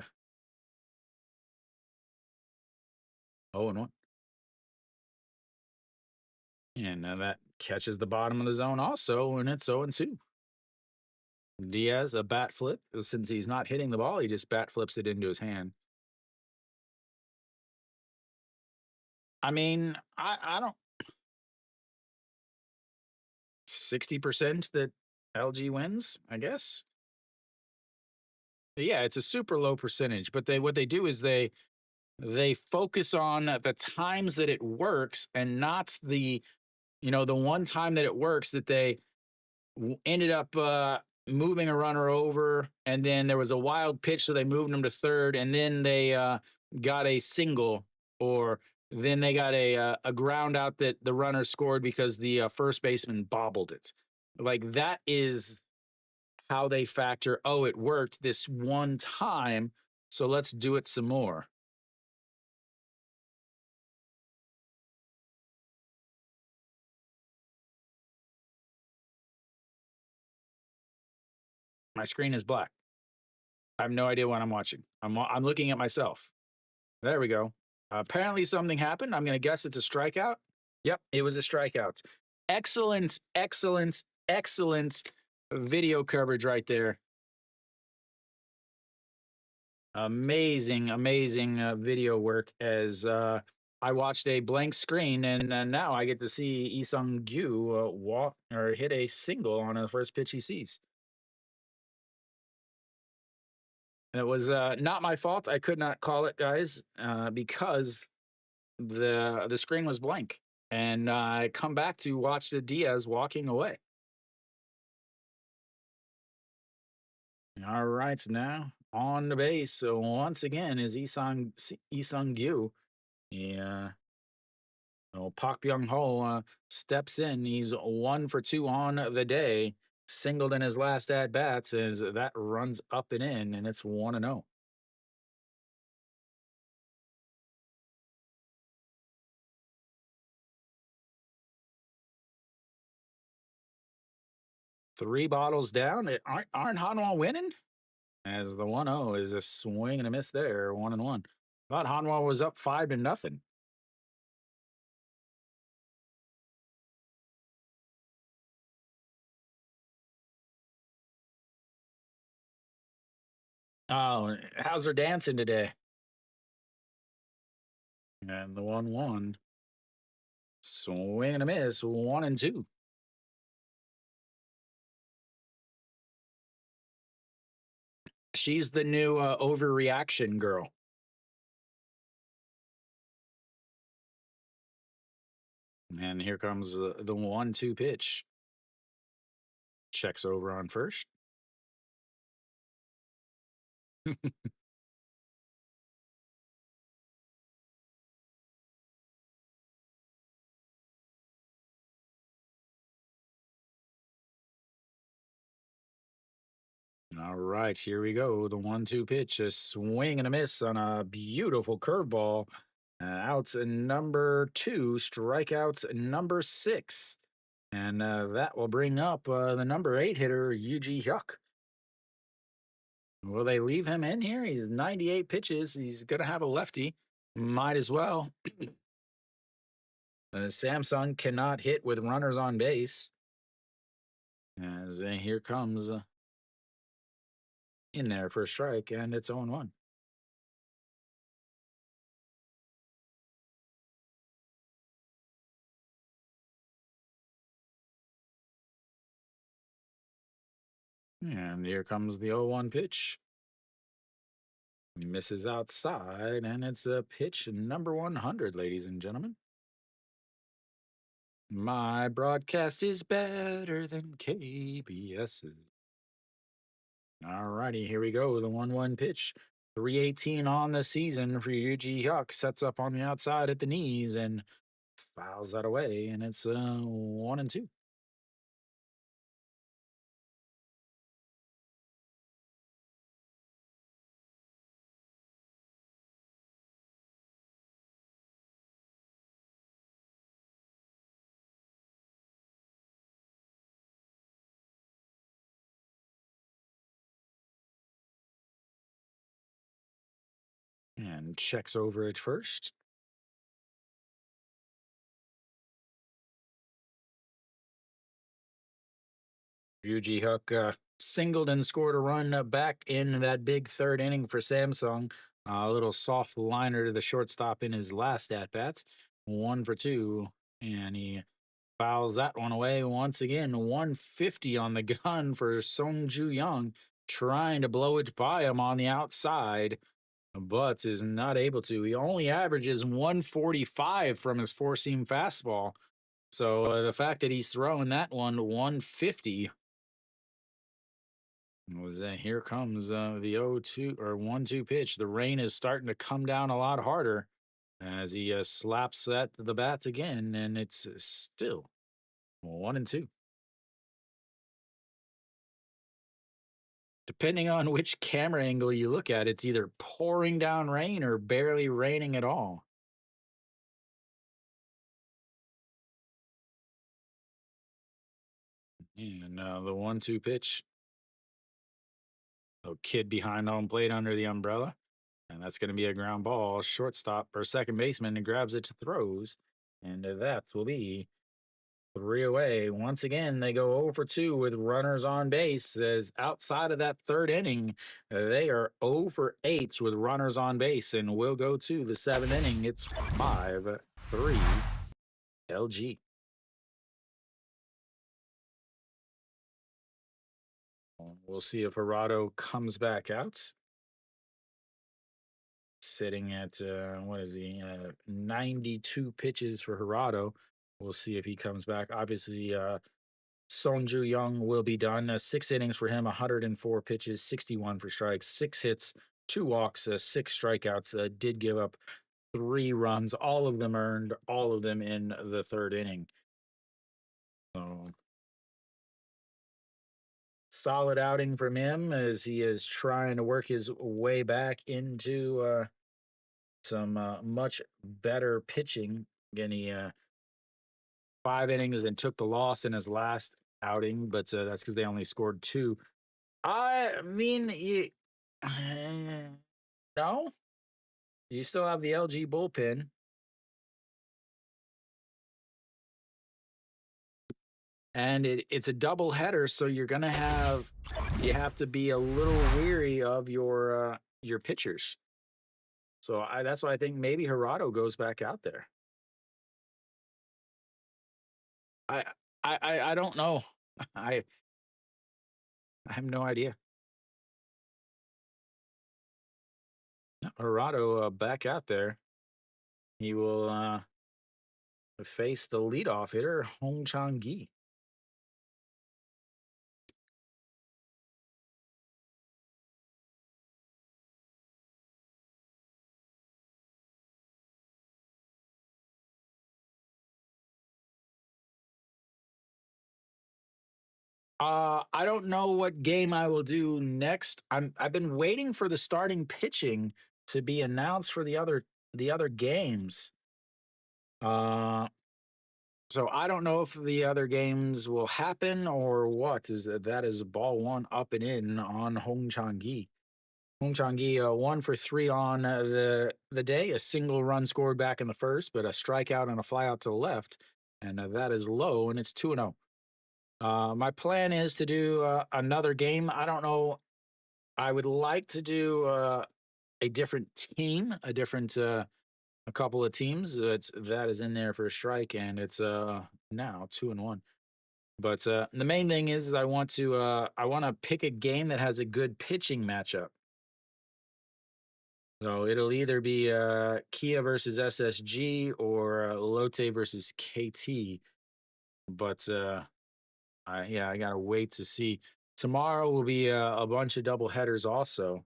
0-1. And that catches the bottom of the zone also, and it's 0-2. Diaz, a bat flip. Since he's not hitting the ball, he just bat flips it into his hand. I mean, I don't 60% that LG wins, I guess. Yeah, it's a super low percentage, but they what they do is they focus on the times that it works, and not the one time that it works that they ended up moving a runner over, and then there was a wild pitch, so they moved him to third, and then they got a single, or then they got a ground out that the runner scored because the first baseman bobbled it. Like, that is how they factor. Oh, it worked this one time, so let's do it some more. My screen is black. I have no idea what I'm watching. I'm looking at myself. There we go. Apparently, something happened. I'm going to guess it's a strikeout. Yep, it was a strikeout. Excellent, excellent, excellent video coverage right there. Amazing, amazing video work, as I watched a blank screen, and now I get to see Isung Gyu walk or hit a single on the first pitch he sees. It was not my fault. I could not call it, guys, because the screen was blank, and I come back to watch the Diaz walking away. All right, now on the base. So once again is Isung Gyu. Yeah. Well, Pak Byung Ho steps in. He's 1 for 2 on the day. singled in his last at bats as that runs up and in, and it's 1 and 0. Three bottles down. Aren't Hanwha winning? As the 1-0 is a swing and a miss there, 1 and 1. Thought Hanwha was up 5 to nothing. Oh, how's her dancing today? And the 1-1. Swing and a miss, 1 and 2. She's the new overreaction girl. And here comes the 1-2 pitch. Checks over on first. All right, here we go. The 1-2 pitch, a swing and a miss on a beautiful curveball. Outs number 2, strikeouts number 6. And that will bring up the number 8 hitter, Yuji Hyuk. Will they leave him in here? He's 98 pitches. He's going to have a lefty. Might as well. Samsung cannot hit with runners on base. As here comes in there for a strike, and it's 0-1. And here comes the 0-1 pitch. Misses outside, and it's a pitch number 100, ladies and gentlemen. My broadcast is better than KBS's. All righty, here we go. The 1-1 pitch. 318 on the season for Yuji Hyuk. Sets up on the outside at the knees and fouls that away, and it's 1 and 2. And checks over at first. Yuji Hook singled and scored a run back in that big third inning for Samsung. A little soft liner to the shortstop in his last at bats. 1 for 2. And he fouls that one away once again. 150 on the gun for Song Ju Young, trying to blow it by him on the outside, but is not able to. He only averages 145 from his four seam fastball. So the fact that he's throwing that one 150 was here comes the 0-2 or 1-2 pitch. The rain is starting to come down a lot harder as he slaps at the bats again, and it's still 1 and 2. Depending on which camera angle you look at, it's either pouring down rain or barely raining at all. And the 1-2 pitch. A kid behind home plate under the umbrella. And that's going to be a ground ball. Shortstop or second baseman and grabs it to throws. And that will be 3 away. Once again, they go 0 for 2 with runners on base. As outside of that third inning, they are 0 for 8 with runners on base. And we'll go to the 7th inning. It's 5-3 LG. We'll see if Hirado comes back out. Sitting at, what is he, 92 pitches for Hirado. We'll see if he comes back. Obviously, Sonju Young will be done. 6 innings for him, 104 pitches, 61 for strikes, 6 hits, 2 walks, 6 strikeouts. Did give up 3 runs, all of them earned, all of them in the third inning. So solid outing from him as he is trying to work his way back into some much better pitching. Again, he 5 innings and took the loss in his last outing, but that's because they only scored two. I mean, no, you still have the LG bullpen. And it's a double header, so you have to be a little weary of your pitchers. So that's why I think maybe Gerardo goes back out there. I I don't know. I I have no idea. No, Gerardo back out there. He will face the leadoff hitter Hong Chang Gi. I don't know what game I will do next. I've been waiting for the starting pitching to be announced for the other games. Uh, so I don't know if the other games will happen or what. That is ball one up and in on Hong Chang Gi. Hong Chang Gi 1 for 3 on the day. A single run scored back in the first, but a strikeout and a flyout to the left, and that is low, and it's 2-0. My plan is to do another game. I don't know. I would like to do a different team, a couple of teams. That is in there for a strike, and it's now 2-1. But the main thing is I want to pick a game that has a good pitching matchup. So it'll either be Kia versus SSG or Lotte versus KT. But I gotta wait to see. Tomorrow will be a bunch of double headers also.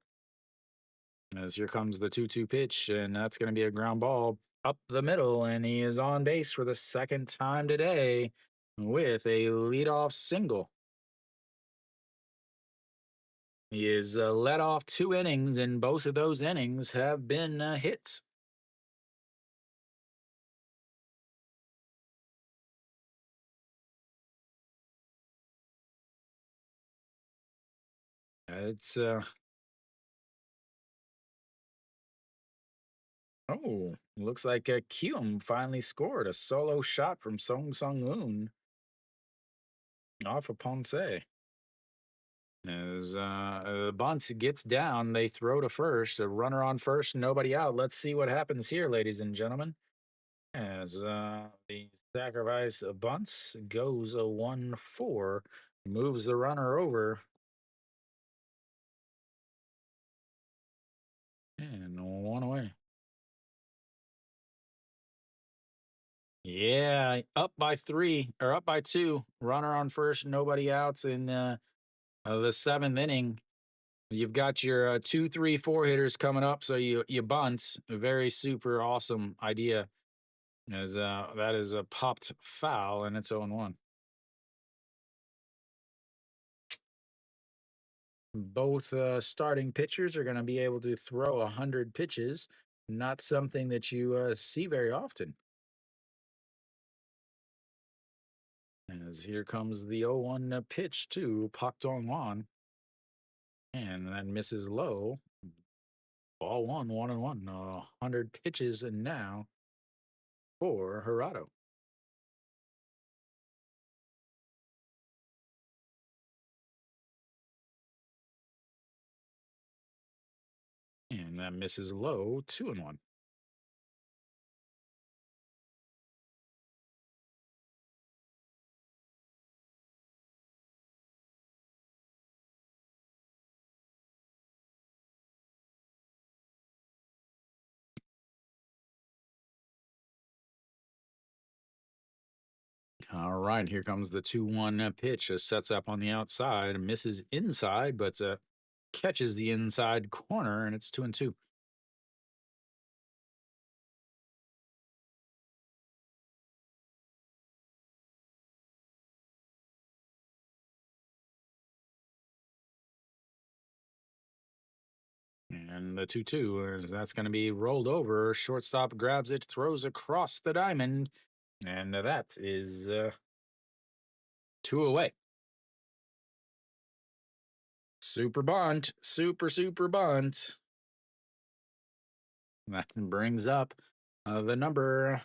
As here comes the 2-2 pitch, and that's going to be a ground ball up the middle, and he is on base for the second time today with a leadoff single. He is led off 2 innings, and both of those innings have been hits. It's looks like Kyum finally scored a solo shot from Song Sung Moon off of Ponce. As bunt gets down, they throw to first. A runner on first, nobody out. Let's see what happens here, ladies and gentlemen. As the sacrifice of bunts goes a 1-4, moves the runner over, and one away. Yeah, up by 3 or up by 2. Runner on first, nobody outs in the 7th inning. You've got your 2, 3, 4 hitters coming up, so you bunt. A very super awesome idea, as that is a popped foul, and it's 0-1. Both starting pitchers are going to be able to throw 100 pitches. Not something that you see very often. As here comes the 0-1 pitch to Pak Dong Wan, and that misses low. Ball one, 1-1. 100 pitches now for Gerardo. And that misses low, 2-1. All right, here comes the 2-1 pitch. Sets up on the outside, misses inside, but catches the inside corner, and it's 2-2. And the 2-2 is that's going to be rolled over. Shortstop grabs it, throws across the diamond, and that is two away. Super bunt, super bunt. That brings up the number.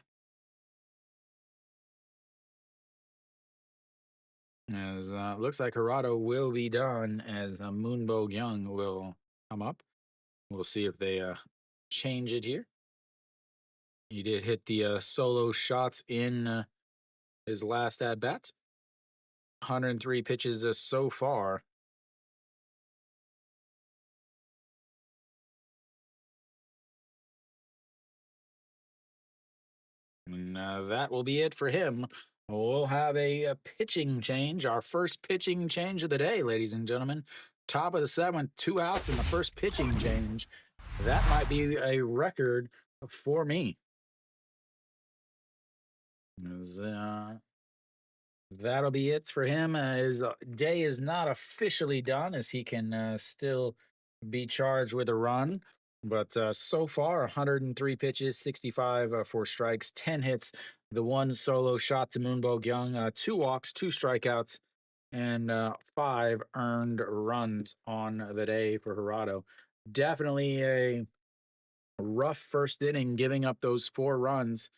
As looks like Hirado will be done as Bo-gyung will come up. We'll see if they change it here. He did hit the solo shots in his last at bat. 103 pitches so far. And that will be it for him. We'll have a pitching change, our first pitching change of the day, ladies and gentlemen. Top of the seventh, 2 outs in the first pitching change. That might be a record for me. As, that'll be it for him. His day is not officially done as he can still be charged with a run. But so far, 103 pitches, 65 for strikes, 10 hits, the one solo shot to Bo-gyung, 2 walks, 2 strikeouts, and 5 earned runs on the day for Hirado. Definitely a rough first inning, giving up those 4 runs.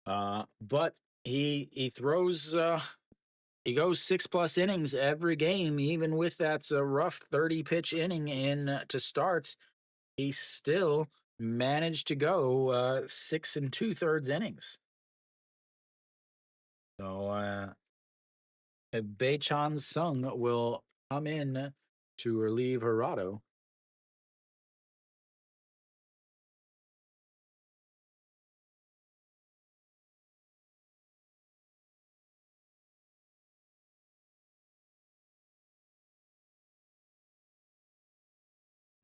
But he throws. He goes 6+ innings every game, even with that rough 30 pitch inning in to start. He still managed to go 6 2/3 innings. So Bae-chan Sung will come in to relieve Hirado.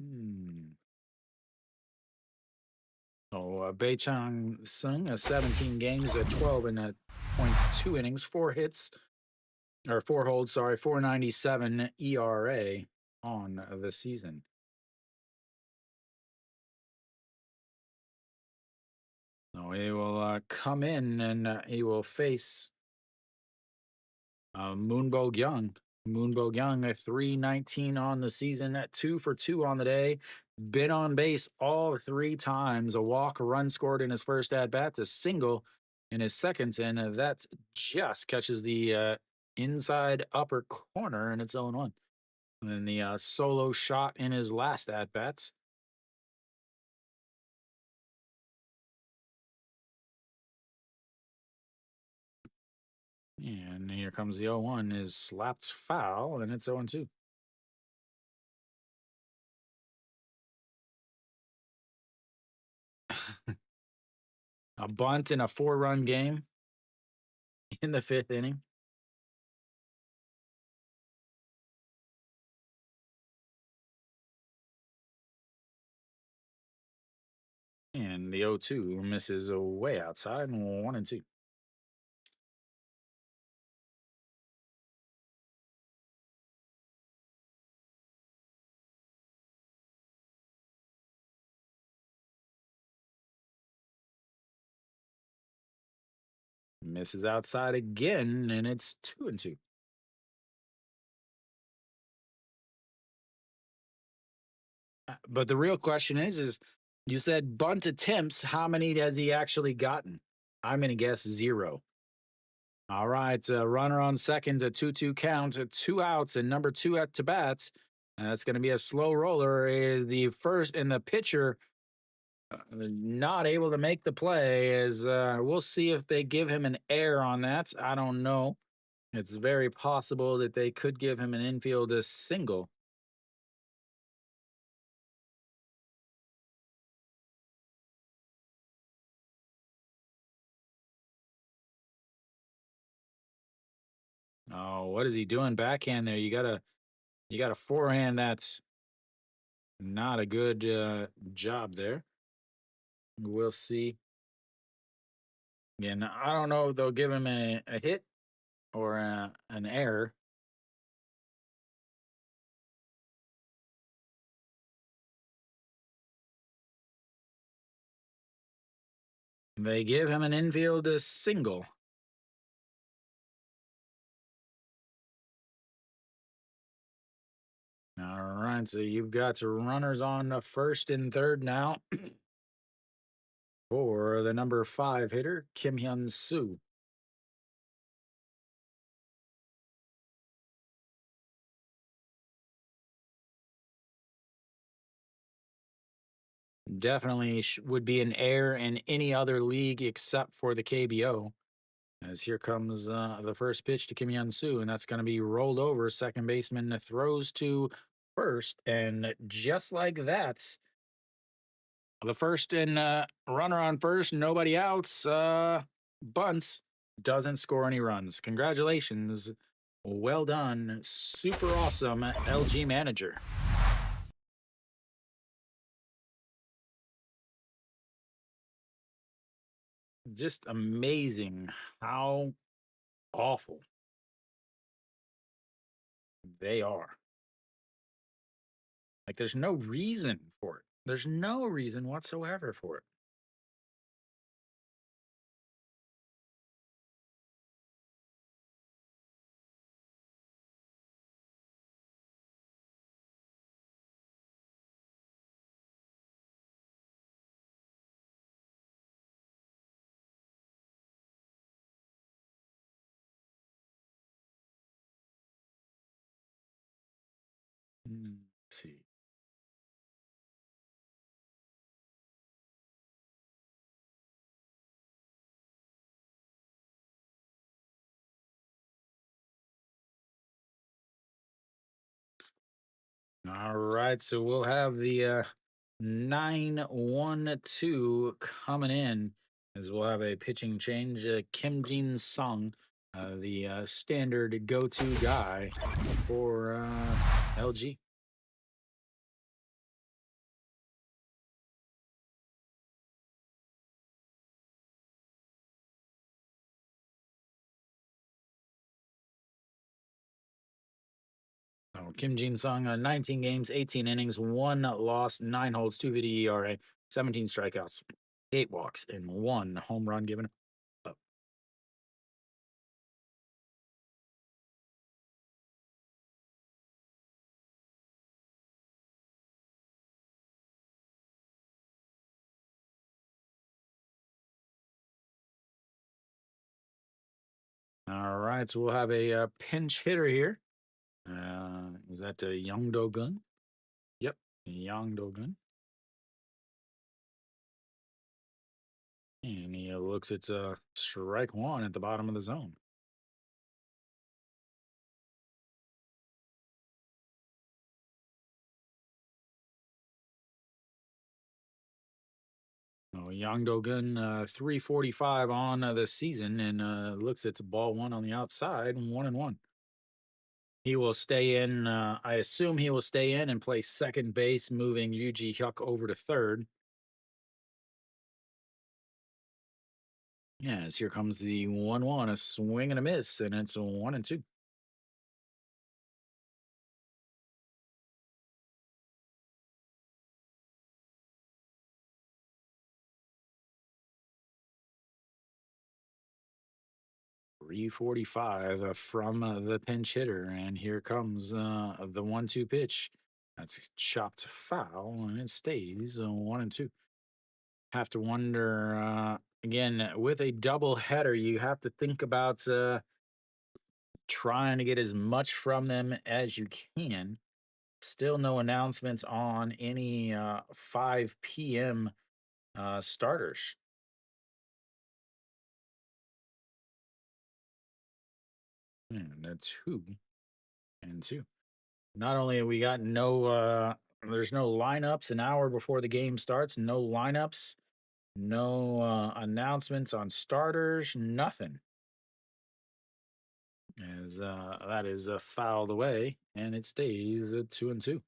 Hmm. So Bae-chan Sung, 17 games, 12 and a .2 innings, 4 hits, or 4 holds, sorry, 4.97 ERA on the season. So he will come in and he will face Bo-gyung. Bo-gyung, a 319 on the season, 2 for 2 on the day. Been on base all 3 times. A walk, a run scored in his first at bat, a single in his second, and that just catches the inside upper corner, and it's 0-1. And then the solo shot in his last at bats. And here comes the 0-1, is slapped foul, and it's 0-2. A bunt in a 4-run game in the 5th inning. And the 0-2 misses way outside, and 1-2. Misses outside again, and it's 2-2. But the real question is you said bunt attempts. How many has he actually gotten? I'm going to guess 0. All right, runner on second, a 2-2 count, 2 outs, and number 2 at to bats. That's going to be a slow roller. Is the first and the pitcher not able to make the play? As we'll see if they give him an error on that. I don't know. It's very possible that they could give him an infield single. Oh, what is he doing backhand there? You got a forehand that's not a good job there. We'll see. Again, I don't know if they'll give him a hit or an error. They give him an infield single. All right, so you've got runners on first and third now for the number 5 hitter, Kim Hyun Soo. Definitely would be an heir in any other league except for the KBO. As here comes the first pitch to Kim Hyun Soo, and that's going to be rolled over. Second baseman throws to first, and just like that, the first and runner on first, nobody outs, bunts, doesn't score any runs. Congratulations. Well done. Super awesome LG manager. Just amazing how awful they are. Like, there's no reason for it. There's no reason whatsoever for it. Let's see. All right, so we'll have the 9-1-2 coming in as we'll have a pitching change. Kim Jin Sung, the standard go to guy for LG. Oh, Kim Jin Sung, 19 games, 18 innings, one loss, 9 holds, 2 VD ERA, 17 strikeouts, 8 walks, and 1 home run given up. All right, so we'll have a pinch hitter here. Is that Young Do Gun? Yep, Yang Do-gun. And he looks it's strike one at the bottom of the zone. Oh, Yang Do-gun, 345 on the season, and looks it's ball one on the outside, 1-1. He will stay in. I assume he will stay in and play second base, moving Yuji Hyuk over to third. Yes, here comes the 1-1, a swing and a miss, and it's 1-2. 345 from the pinch hitter. And here comes the 1-2 pitch. That's chopped foul, and it stays 1-2. Have to wonder again with a double header. You have to think about trying to get as much from them as you can. Still no announcements on any 5 p.m. Starters. And a 2-2. Not only have we got no there's no lineups an hour before the game starts, no lineups, no announcements on starters, nothing. As that is fouled away and it stays 2-2.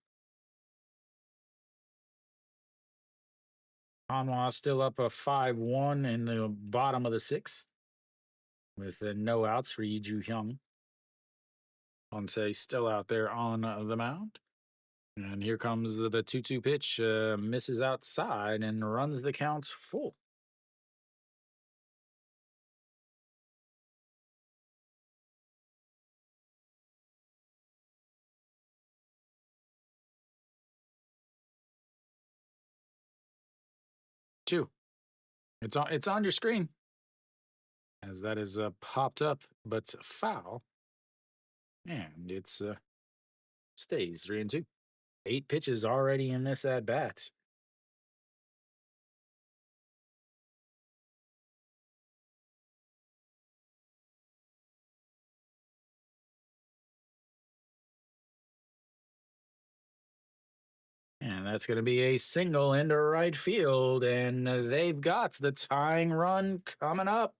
Hanwha still up a 5-1 in the bottom of the sixth with no outs for Lee Ju-hyung. Ponce still out there on the mound. And here comes the 2-2 pitch, misses outside and runs the count full. 2. It's on your screen as that is popped up, but foul, and it's stays 3-2. 8 pitches already in this at bats. And that's going to be a single into right field. And they've got the tying run coming up.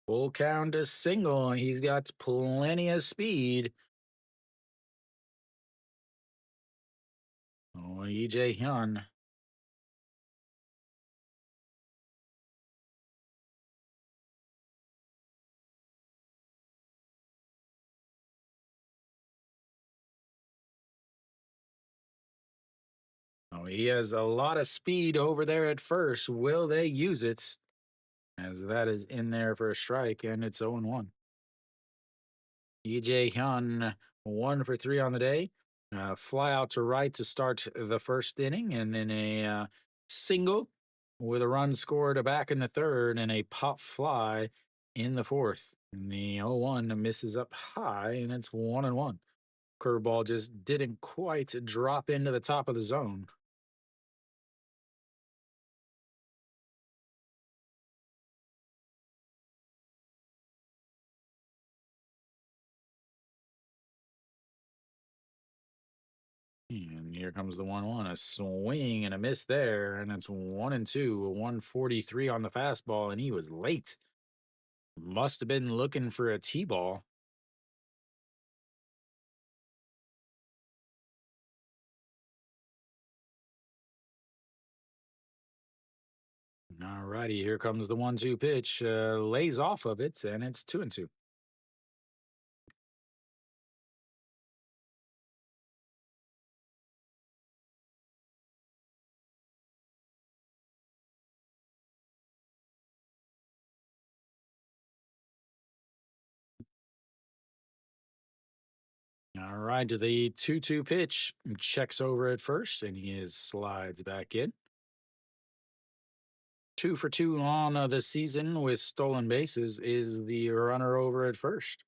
Full count is single. He's got plenty of speed. Oh, EJ Hyun. Oh, he has a lot of speed over there at first. Will they use it? As that is in there for a strike, and it's 0-1. EJ Hyun, 1 for 3 on the day. Fly out to right to start the first inning, and then a single with a run scored back in the third, and a pop fly in the fourth. And the 0-1 misses up high, and it's 1-1. Curveball just didn't quite drop into the top of the zone. And here comes the 1-1. A swing and a miss there, and it's 1-2. A 143 on the fastball, and he was late. Must have been looking for a T ball. All righty, here comes the 1-2 pitch. Lays off of it, and it's 2-2. All right, to the 2-2 pitch. Checks over at first, and he is slides back in. 2 for 2 on the season with stolen bases is the runner over at first.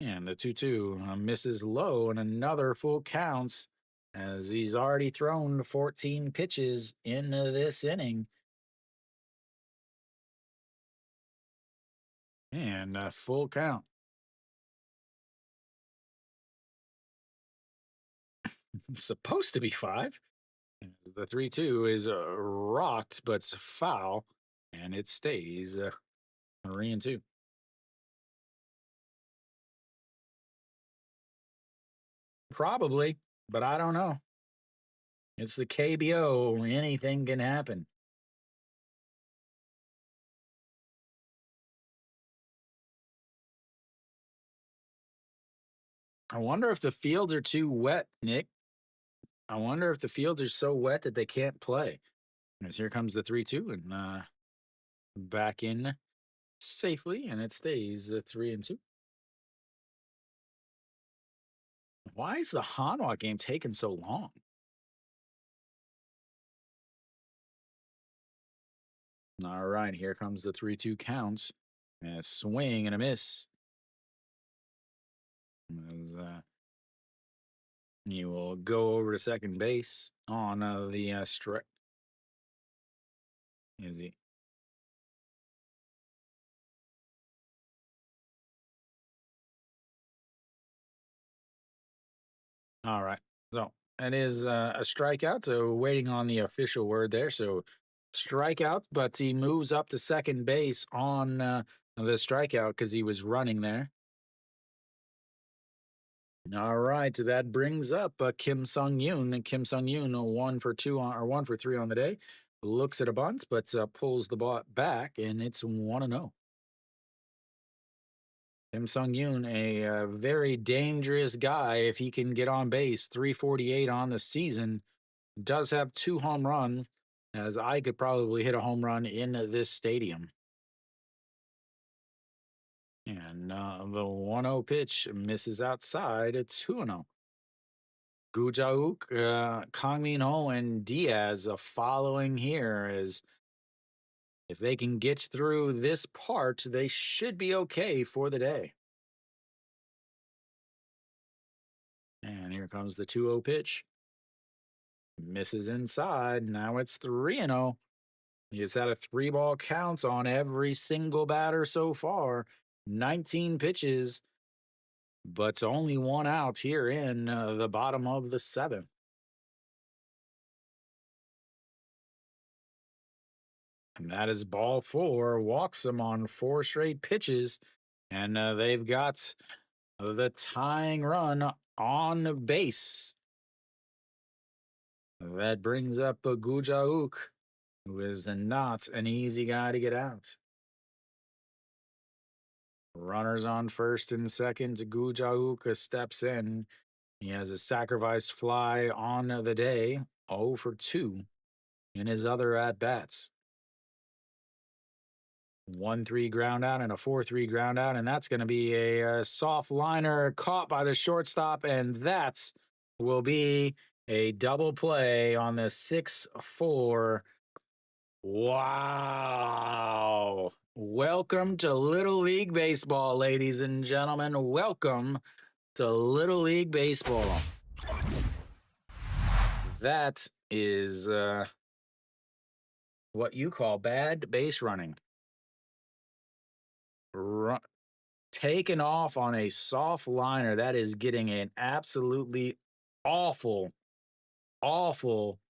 And the 2-2 misses low, and another full counts as he's already thrown 14 pitches in this inning. And a full count. It's supposed to be 5. The 3-2 is rocked, but it's foul, and it stays 3-2. Probably, but I don't know. It's the KBO. Anything can happen. I wonder if the fields are too wet, Nick. I wonder if the fields are so wet that they can't play. As here comes the 3-2 and back in safely, and it stays 3-2. Why is the Hanwha game taking so long? All right, here comes the 3-2 count. A swing and a miss. As, you will go over to second base on the strike. Is he? All right. So it is a strikeout. So waiting on the official word there. So strikeout, but he moves up to second base on the strikeout because he was running there. All right, that brings up Kim Sung Yoon. Kim Sung Yoon, 1 for 2 on, or 1 for 3 on the day. Looks at a bunt, but pulls the ball back, and it's 1-0. Kim Sung Yoon, a very dangerous guy if he can get on base. 348 on the season. Does have 2 home runs, as I could probably hit a home run in this stadium. And the 1-0 pitch misses outside. It's 2-0. Gujauk, Kang Min Ho, and Diaz following here. As if they can get through this part, they should be okay for the day. And here comes the 2-0 pitch. Misses inside. Now it's 3-0. He has had a 3-ball count on every single batter so far. 19 pitches, but only one out here in the bottom of the seventh. And that is ball four. Walks him on 4 straight pitches. And they've got the tying run on base. That brings up a Gujauk, who is not an easy guy to get out. Runners on first and second. Gujauk steps in. He has a sacrifice fly on the day, 0 for 2 in his other at bats. 1-3 ground out and a 4-3 ground out, and that's going to be a soft liner caught by the shortstop, and that will be a double play on the 6-4. Wow. Welcome to Little League Baseball, ladies and gentlemen. Welcome to Little League Baseball. That is what you call bad base running. Taken off on a soft liner. That is getting an absolutely awful, awful,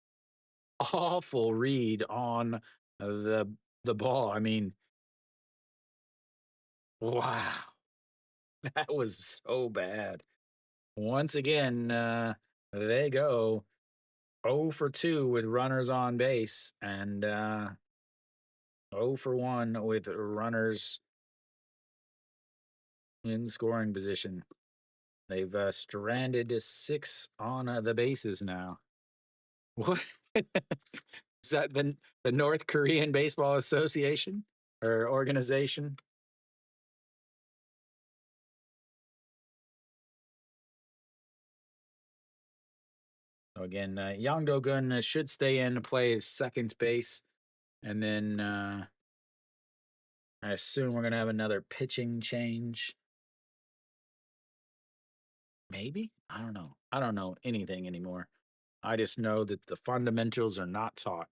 awful read on the ball. I mean, wow, that was so bad. Once again, they go 0 for 2 with runners on base and 0 for 1 with runners in scoring position. They've stranded 6 on the bases now. What? Is that the North Korean Baseball Association or organization? So again, Yang Do-gun should stay in to play second base. And then I assume we're going to have another pitching change. Maybe? I don't know. I don't know anything anymore. I just know that the fundamentals are not taught.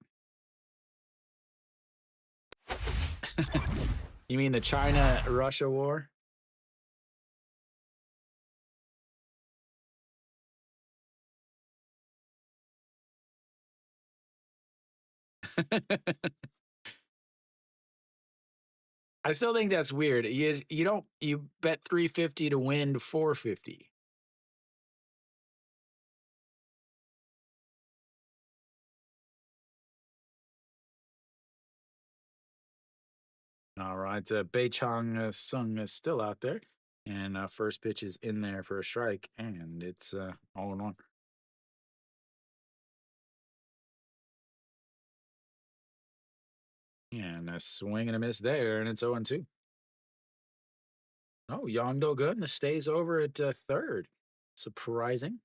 You mean the China-Russia war? I still think that's weird. You bet 350 to win 450. All right, Bei Chang Sung is still out there, and first pitch is in there for a strike, and it's all in one. And a swing and a miss there, and it's 0-2. Oh, Yang Do-gun stays over at third. Surprising.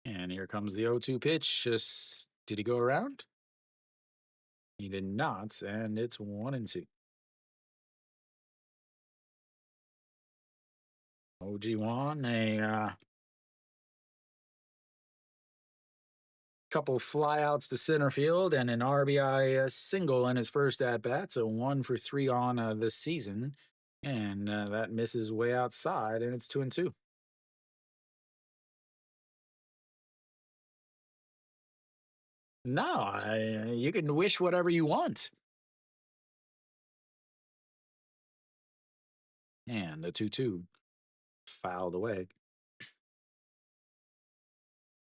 And here comes the 0-2 pitch. Did he go around? He did not, and it's 1-2. OG1, a couple flyouts to center field and an RBI single in his first at bat. So 1 for 3 on this season, and that misses way outside, and it's 2-2. No, you can wish whatever you want. And the 2-2 fouled away.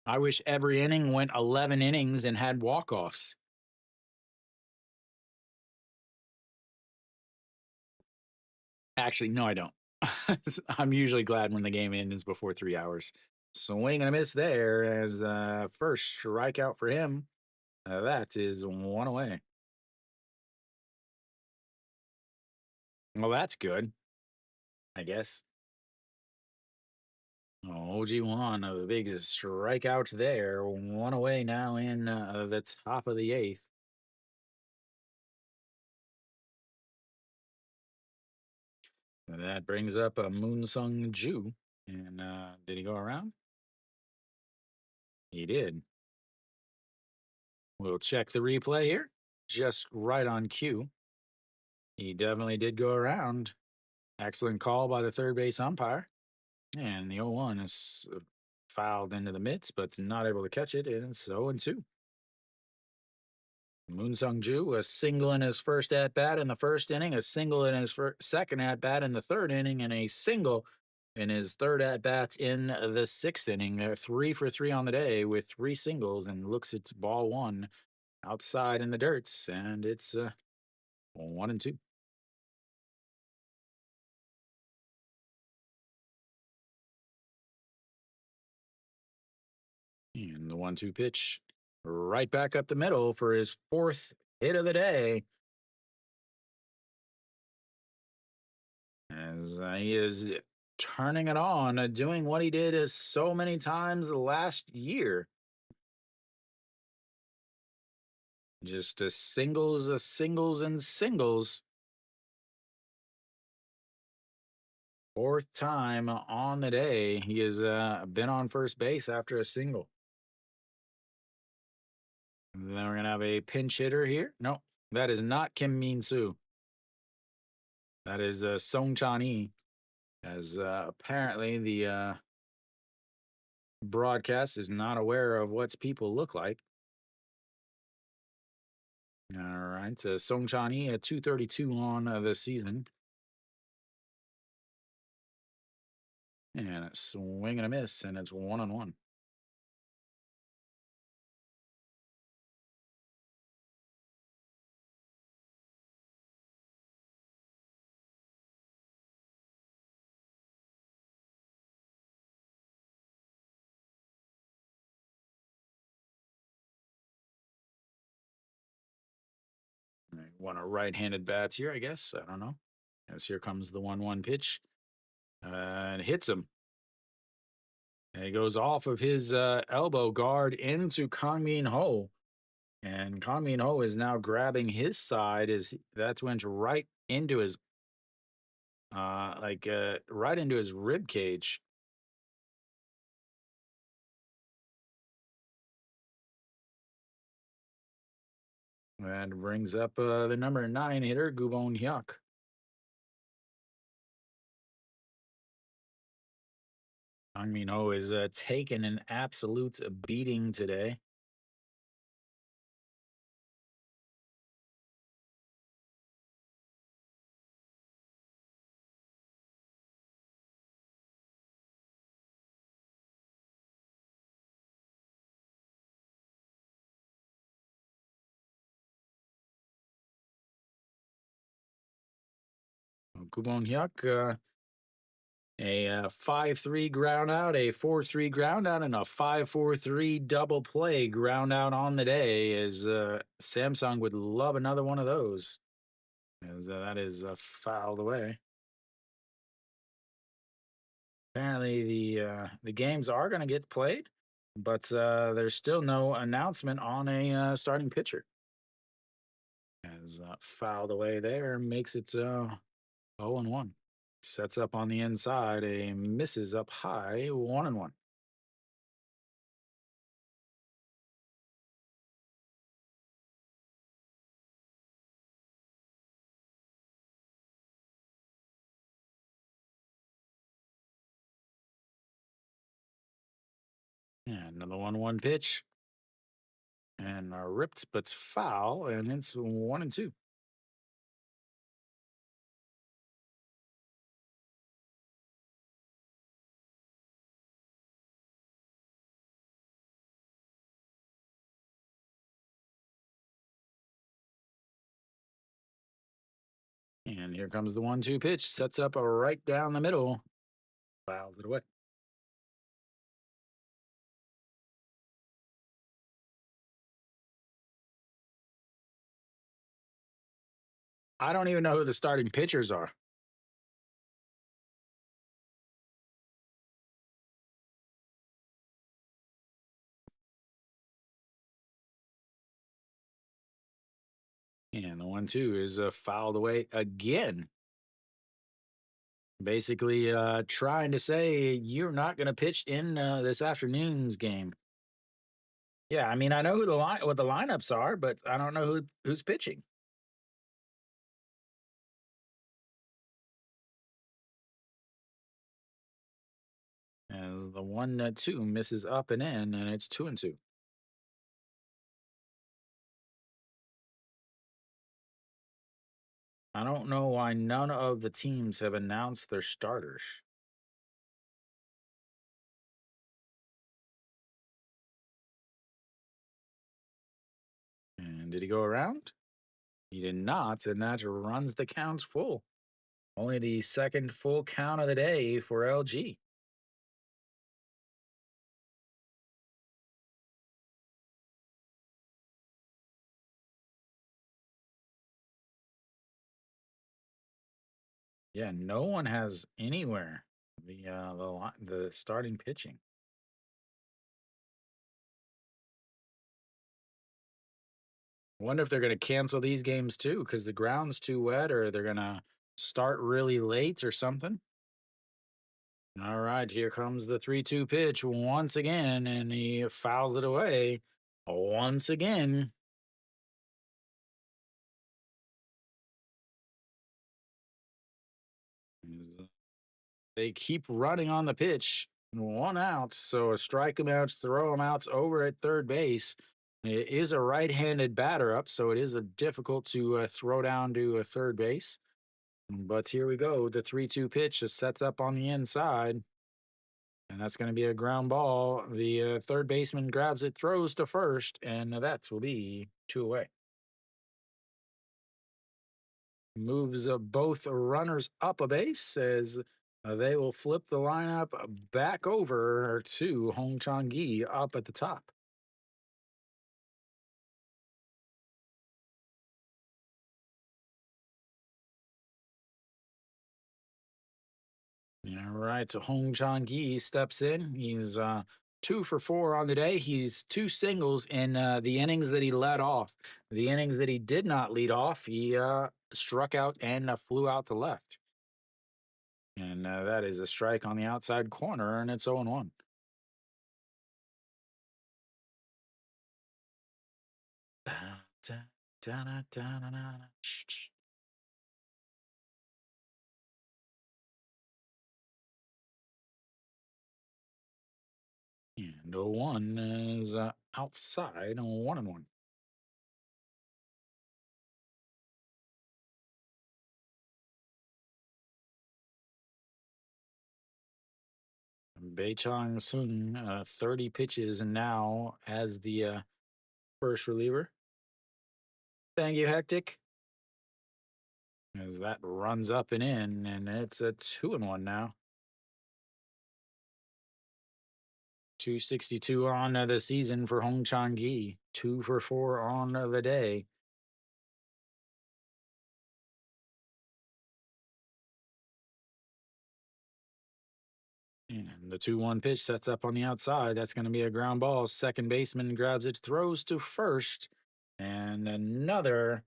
I wish every inning went 11 innings and had walk-offs. Actually, no, I don't. I'm usually glad when the game ends before 3 hours. Swing and a miss there as first strikeout for him. That is 1 away. Well, that's good, I guess. Oh, OG1, a big strikeout there. One away now in the top of the eighth. And that brings up a Moonsung Ju. And did he go around? He did. We'll check the replay here. Just right on cue. He definitely did go around. Excellent call by the third base umpire. And the 0-1 is fouled into the mitts, but not able to catch it. And it's 0-2. Moon Sung Ju, a single in his first at bat in the first inning, a single in his second at bat in the third inning, and a single in his third at bat in the sixth inning. They're 3 for 3 on the day with three singles, and looks it's ball one outside in the dirts, and it's 1-2. And the 1-2 pitch right back up the middle for his fourth hit of the day. As he is turning it on, doing what he did so many times last year. Just a singles, and singles. Fourth time on the day, he has been on first base after a single. And then we're going to have a pinch hitter here. No, that is not Kim Min Soo. That is Song Chan Yi. As apparently the broadcast is not aware of what people look like. All right, Song Chan Yi at 232 on the season. And a swing and a miss, and it's 1-1. One of right-handed bats here, I guess. I don't know. As here comes the 1-1 pitch, and hits him. And he goes off of his elbow guard into Kang Min Ho. And Kang Min Ho is now grabbing his side as that went right into his right into his rib cage. And brings up the number 9 hitter, Gubon Hyuk. Kang Min Ho is taking an absolute beating today. Gubon Hyuk, a 5-3 ground out, a 4-3 ground out, and a 5-4-3 double play ground out on the day. As Samsung would love another one of those, as that is fouled away. Apparently, the games are going to get played, but there's still no announcement on a starting pitcher. As fouled away there, makes it 0-1. Sets up on the inside, a misses up high, 1-1. And another 1-1 pitch. And ripped, but foul, and it's 1-2. And here comes the 1-2 pitch. Sets up a right down the middle. Fouls it away. I don't even know who the starting pitchers are. And the 1-2 is fouled away again. Basically, trying to say you're not going to pitch in this afternoon's game. Yeah, I mean, I know who what the lineups are, but I don't know who's pitching. As the 1-2 misses up and in, and it's 2-2. I don't know why none of the teams have announced their starters. And did he go around? He did not, and that runs the count full. Only the second full count of the day for LG. Yeah, no one has anywhere the starting pitching. Wonder if they're going to cancel these games too because the ground's too wet, or they're going to start really late or something. All right, here comes the 3-2 pitch once again, and he fouls it away once again. They keep running on the pitch. One out, so a strike him out, throw him outs over at third base. It is a right-handed batter up, so it is difficult to throw down to a third base. But here we go. The 3-2 pitch is set up on the inside, and that's going to be a ground ball. The third baseman grabs it, throws to first, and that will be two away. Moves both runners up a base as they will flip the lineup back over to Hong Chang Gi up at the top. All right, so Hong Chang Gi steps in. He's 2 for 4 on the day. He's two singles in the innings that he led off. The innings that he did not lead off, he struck out and flew out to left. And that is a strike on the outside corner, and it's 0-1. And 0-1 is outside, 1-1. Bei Chong Sung, 30 pitches and now as the first reliever. Thank you, Hectic. As that runs up and in, and it's a 2-1 now. 262 on the season for Hong Chang Gi. 2 for 4 on the day. And the 2-1 pitch sets up on the outside. That's going to be a ground ball. Second baseman grabs it, throws to first. And another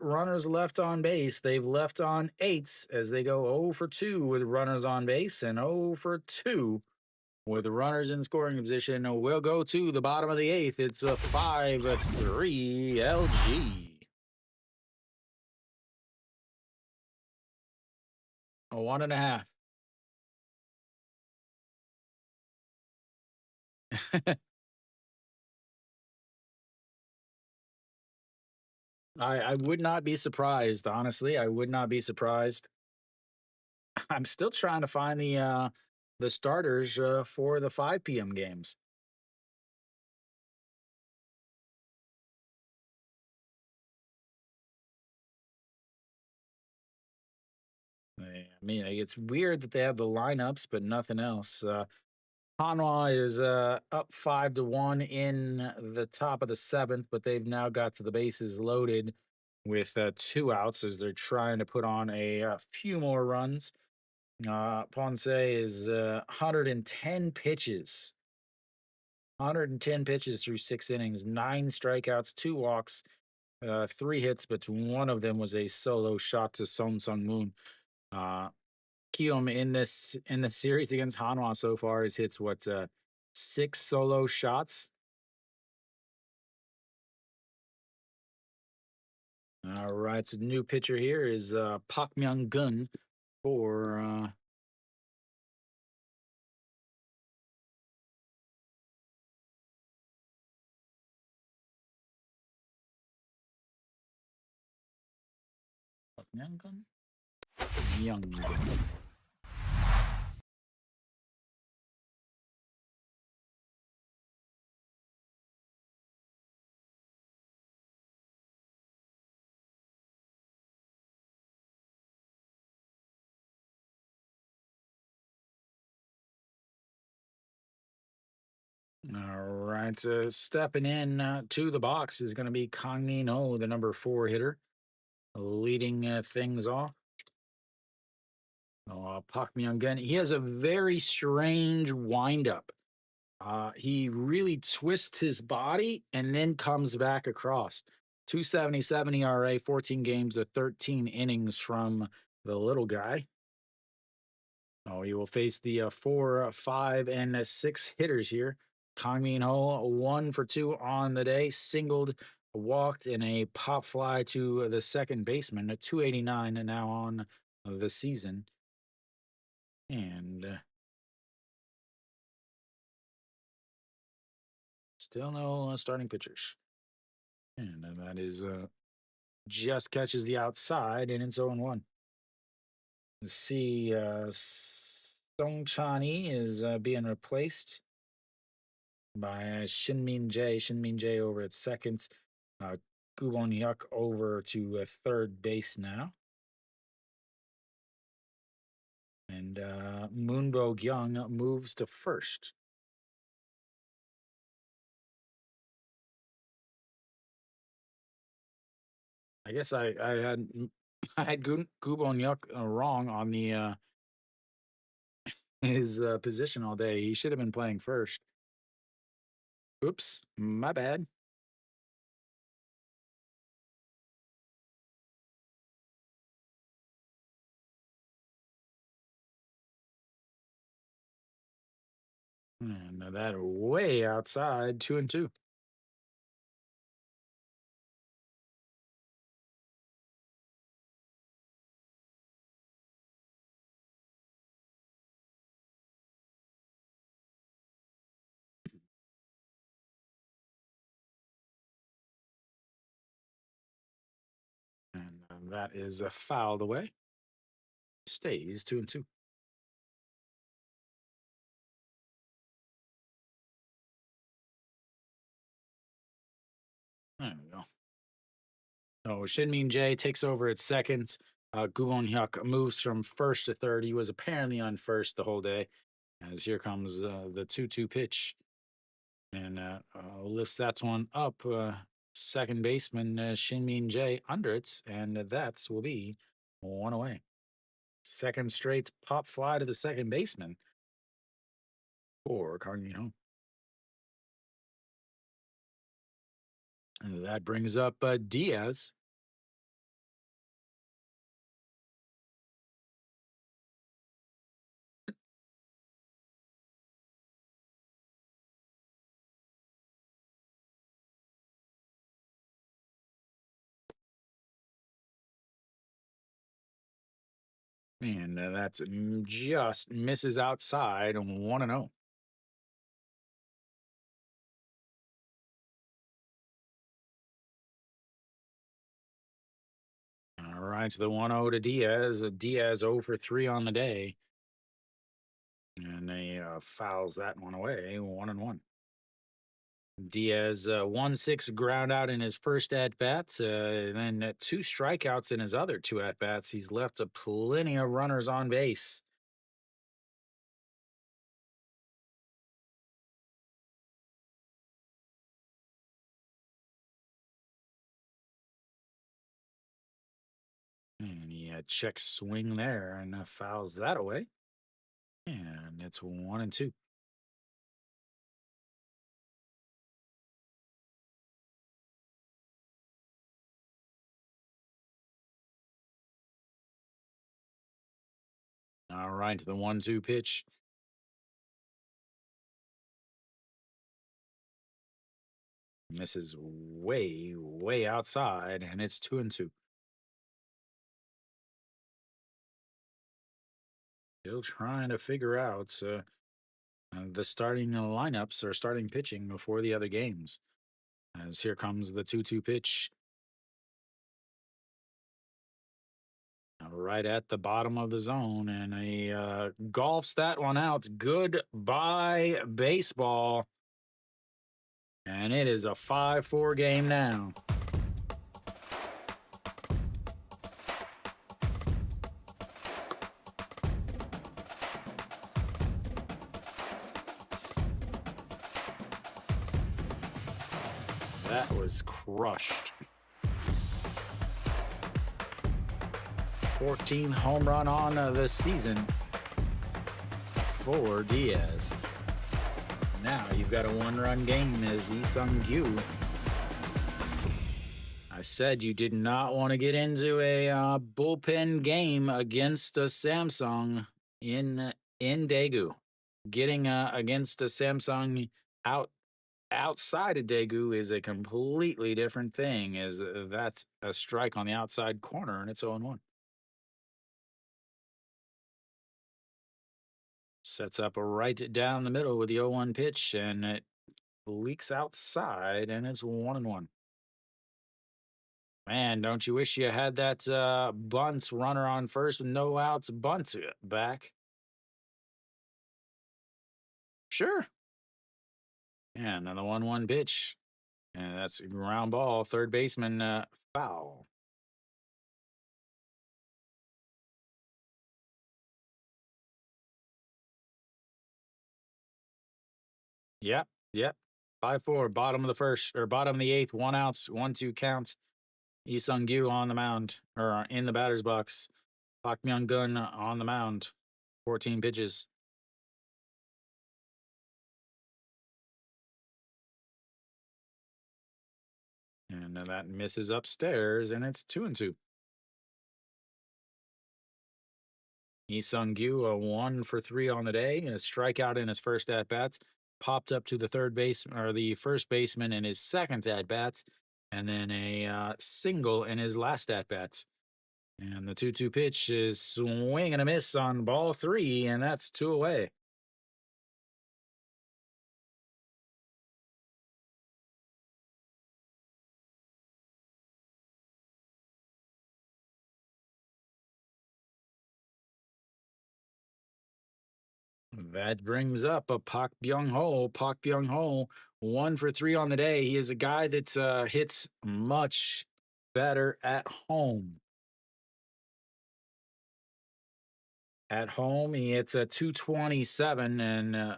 runners left on base. They've left on eights as they go 0 for 2 with runners on base and 0 for 2 with runners in scoring position. We'll go to the bottom of the eighth. It's a 5-3 LG. A 1.5. I would not be surprised, honestly. I would not be surprised. I'm still trying to find the starters for the 5 p.m. games. I mean, it's weird that they have the lineups, but nothing else. Hanwha is up 5-1 in the top of the seventh, but they've now got to the bases loaded with 2 outs as they're trying to put on a few more runs. Ponce is 110 pitches. 110 pitches through 6 innings, 9 strikeouts, 2 walks, three hits, but one of them was a solo shot to Song Sung Moon. Uh, Kiyomi in this series against Hanwha so far has hits what six solo shots. All right, so the new pitcher here is Pak Myung Gun for Pak Myung Gun. Myung Gun. All right, so stepping in to the box is going to be Kang Min Ho, the number four hitter, leading things off. Pak Myung Gun. He has a very strange windup. He really twists his body and then comes back across. 277 ERA, 14 games of 13 innings from the little guy. Oh, he will face the four, five, and six hitters here. Kang Min Ho, 1 for 2 on the day, singled, walked, and a pop fly to the second baseman, a 289 now on the season. And still no starting pitchers. And that is just catches the outside, and it's 0-1. Let's see, Song Chani is being replaced by Shin Min Jae. Shin Min Jae over at second. Kubon Hyuk over to third base now. And Moon Bo-gyung moves to first. I guess I had I had Kubon Hyuk wrong on the his position all day. He should have been playing first. Oops, my bad. And that way outside, 2-2. And that is fouled away. Stays 2-2. There we go. So Shin Min Jae takes over at second. Gubon Hyuk moves from first to third. He was apparently on first the whole day. As here comes the 2-2 pitch. And lifts that one up. Second baseman Shin Min Jae under it. And that will be one away. Second straight pop fly to the second baseman for Kang Min Ho. And that brings up Diaz. And that's just misses outside 1-0. All right, to the 1-0 to Diaz. Diaz 0 for 3 on the day. And he fouls that one away, 1-1. Diaz 1-6 ground out in his first at bat, then two strikeouts in his other two at bats. He's left plenty of runners on base. And he checks swing there and fouls that away. And it's 1-2. right, the 1-2 pitch. This is way, way outside, and it's 2-2. Still trying to figure out the starting lineups or starting pitching before the other games. As here comes the 2-2 pitch. Right at the bottom of the zone, and he golfs that one out. Goodbye, baseball. And it is a 5-4 game now. That was crushed. 14th home run on the season for Diaz. Now you've got a 1-run game as Lee-Sung-gyu. I said you did not want to get into a bullpen game against a Samsung in Daegu. Getting against a Samsung outside of Daegu is a completely different thing, as that's a strike on the outside corner and it's 0-1. Sets up right down the middle with the 0-1 pitch, and it leaks outside, and it's 1-1. Man, don't you wish you had that bunt runner on first with no outs bunt back? Sure. Yeah, another 1-1 pitch. And that's a ground ball. Third baseman foul. Yep, yep. 5-4, bottom of the first, or bottom of the eighth, 1-outs, 1-2 counts. Lee Sung-gyu on the mound, or in the batter's box. Park Myung-gun on the mound. 14 pitches. And that misses upstairs, and it's 2-2. Lee Sung-gyu, a 1 for 3 on the day, and a strikeout in his first at bats. Popped up to the third base or the first baseman in his second at bats, and then a single in his last at bats. And the 2-2 pitch is swing and a miss on ball 3, and that's 2 away. That brings up a Park Byung-ho. Park Byung-ho, 1 for 3 on the day. He is a guy that hits much better at home. At home, he hits a 227 and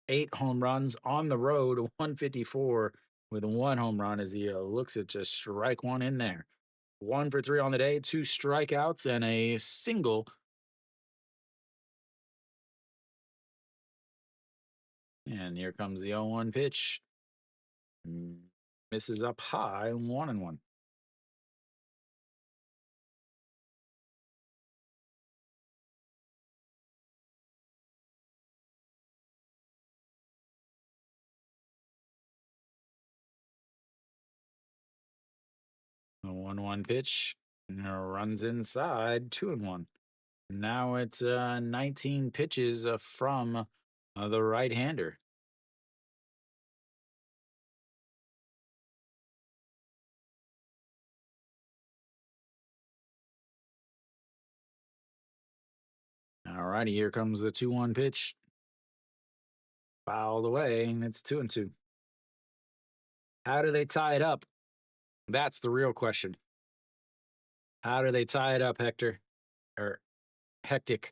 8 home runs. On the road, 154 with 1 home run as he looks at just strike one in there. 1 for 3 on the day, 2 strikeouts, and a single. And here comes the 0-1 pitch. Misses up high, 1-1. The 1-1 pitch runs inside, 2-1. Now it's 19 pitches from the right-hander. All righty, here comes the 2-1 pitch. Fouled away, and it's 2-2. How do they tie it up? That's the real question. How do they tie it up, Hector? Or Hectic?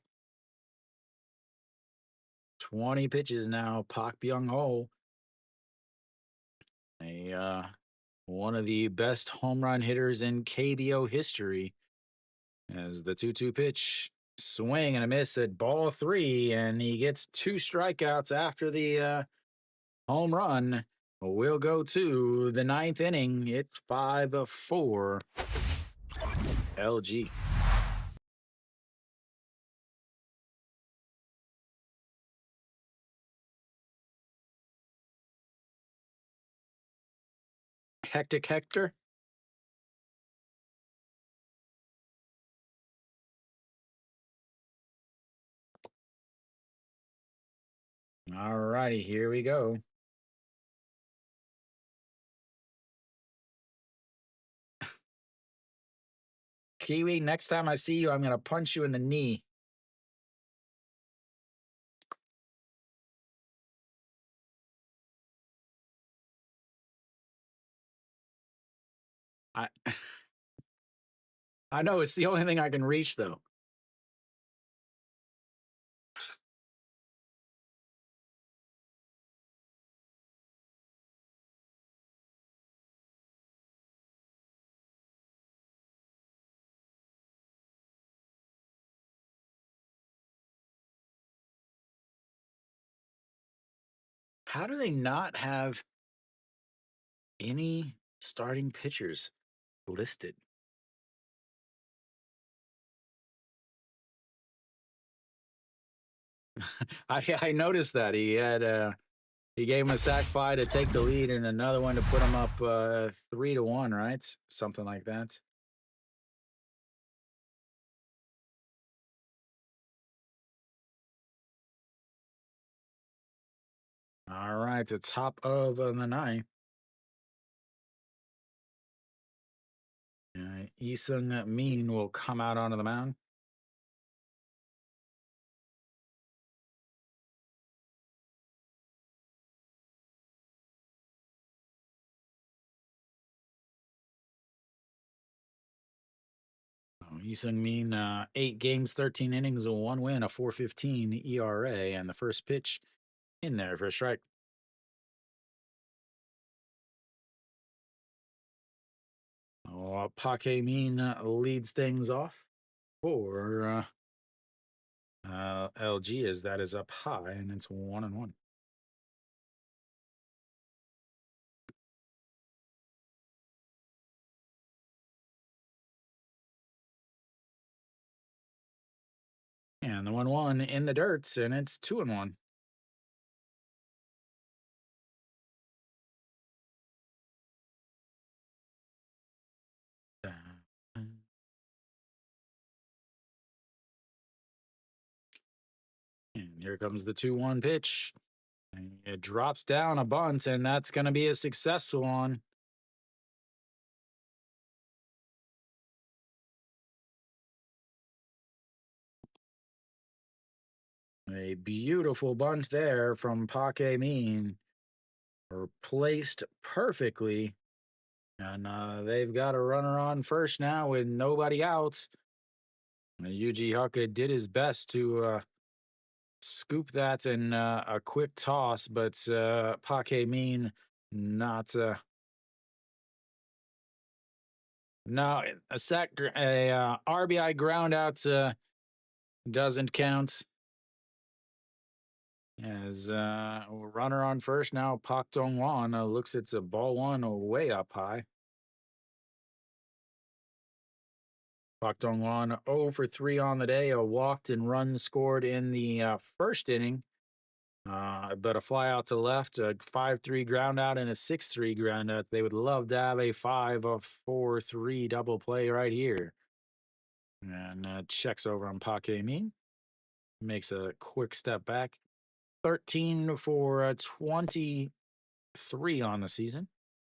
20 pitches now. Park Byung-ho, one of the best home run hitters in KBO history. As the 2-2 pitch, swing and a miss at ball 3, and he gets 2 strikeouts after the home run. We'll go to the 9th inning. It's 5-4 LG. Hectic Hector. All righty, here we go. Kiwi, next time I see you, I'm going to punch you in the knee. I I know it's the only thing I can reach though. How do they not have any starting pitchers listed? I noticed that he gave him a sac fly to take the lead and another one to put him up 3-1, right? Something like that. All right, the top of the ninth. Isung Min will come out onto the mound. Isung Min, 8 games, 13 innings, a 1 win, a 4.15 ERA, and the first pitch in there for a strike. Pake Min leads things off for LG as that is up high and it's 1-1. And the 1-1 in the dirt, and it's 2-1. And here comes the 2-1 pitch. And it drops down a bunt, and that's going to be a successful one. A beautiful bunt there from Pake Min, placed perfectly. And they've got a runner on first now with nobody out. Yuji Haka did his best to scoop that in a quick toss, but Pake Min not. No, a RBI ground out doesn't count. As runner on first now, Pak Dong Wan looks it's a ball one way up high. Pak Dong Wan 0 for 3 on the day, a walked and run scored in the first inning. But a fly out to left, a 5-3 ground out, and a 6-3 ground out. They would love to have a 5-4-3 double play right here. And checks over on Pake Min. Makes a quick step back. 13 for 23 on the season.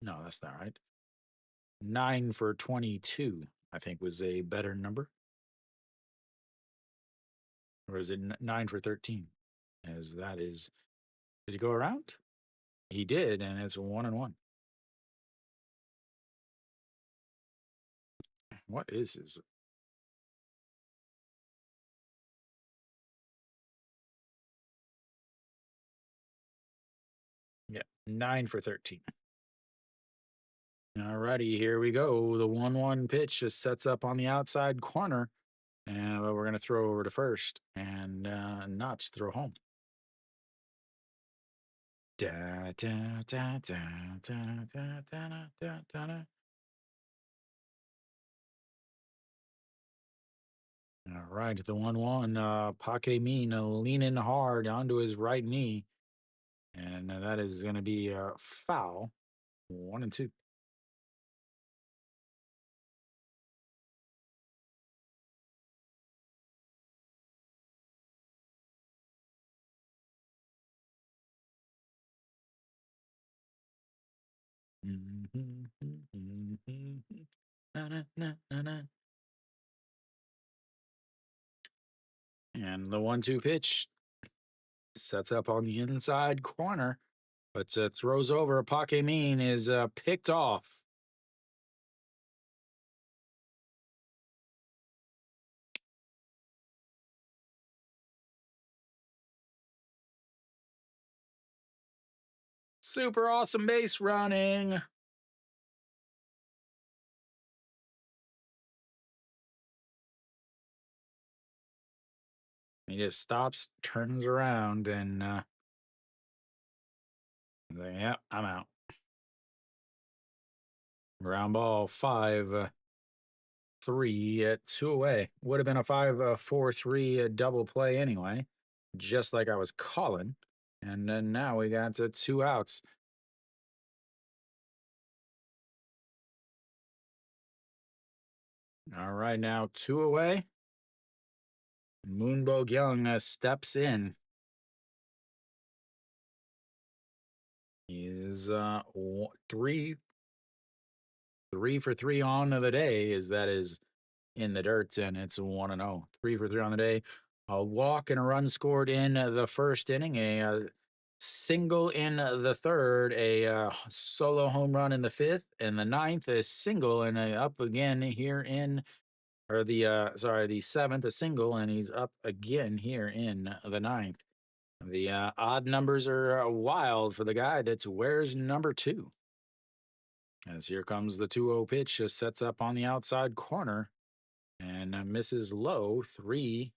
No, that's not right. 9 for 22, I think, was a better number. Or is it 9 for 13? As that is. Did he go around? He did, and it's 1-1. What is his? Yeah, 9 for 13. All righty, here we go. The 1-1 pitch just sets up on the outside corner. And we're going to throw over to first and not throw home. Da, da, da, da, da, da, da, da, da, da. All right, the 1-1. Pake Min leaning hard onto his right knee. And that is going to be foul. 1-2. And the 1-2 pitch sets up on the inside corner, but throws over. Paquemin is picked off. Super awesome base running. He just stops, turns around, and yeah, I'm out. Ground ball 5-3 at 2 away. Would have been a 5-4-3 double play anyway, just like I was calling. And then now we got 2 outs. All right, now 2 away. Bo-gyung steps in. He is 3 for 3 on the day, as that is in the dirt, and it's 1-0. 3 for 3 on the day. A walk and a run scored in the first inning, a single in the third, a solo home run in the fifth, and the ninth, a single, and up again here in, or the seventh, a single, and he's up again here in the ninth. The odd numbers are wild for the guy that wears number 2. As here comes the 2-0 pitch, just sets up on the outside corner and misses low, 3-0.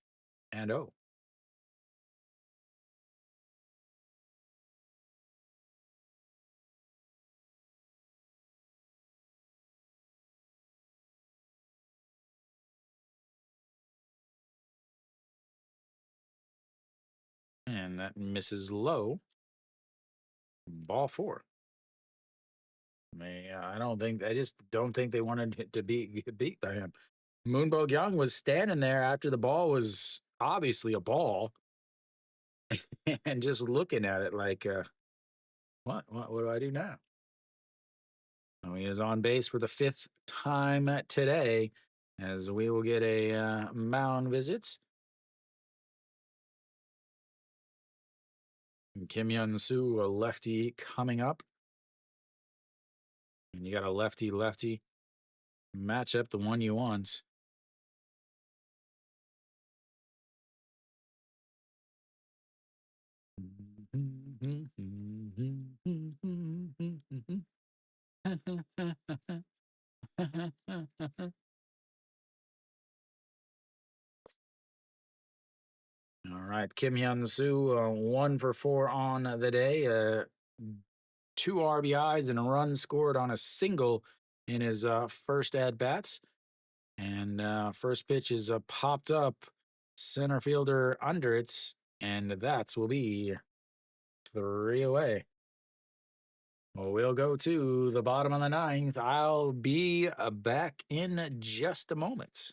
And that misses low. Ball 4. I just don't think they wanted to be beat by him. Bo-gyung was standing there after the ball was obviously a ball and just looking at it like, what do I do now? Oh, he is on base for the 5th time today, as we will get a mound visit. Kim Hyun-soo, a lefty coming up. And you got a lefty-lefty matchup, the one you want. All right, Kim Hyun-soo, 1 for 4 on the day. 2 RBIs and a run scored on a single in his first at-bats. And first pitch is popped up, center fielder under it, and that will be 3 away. Well, we'll go to the bottom of the 9th. I'll be back in just a moment.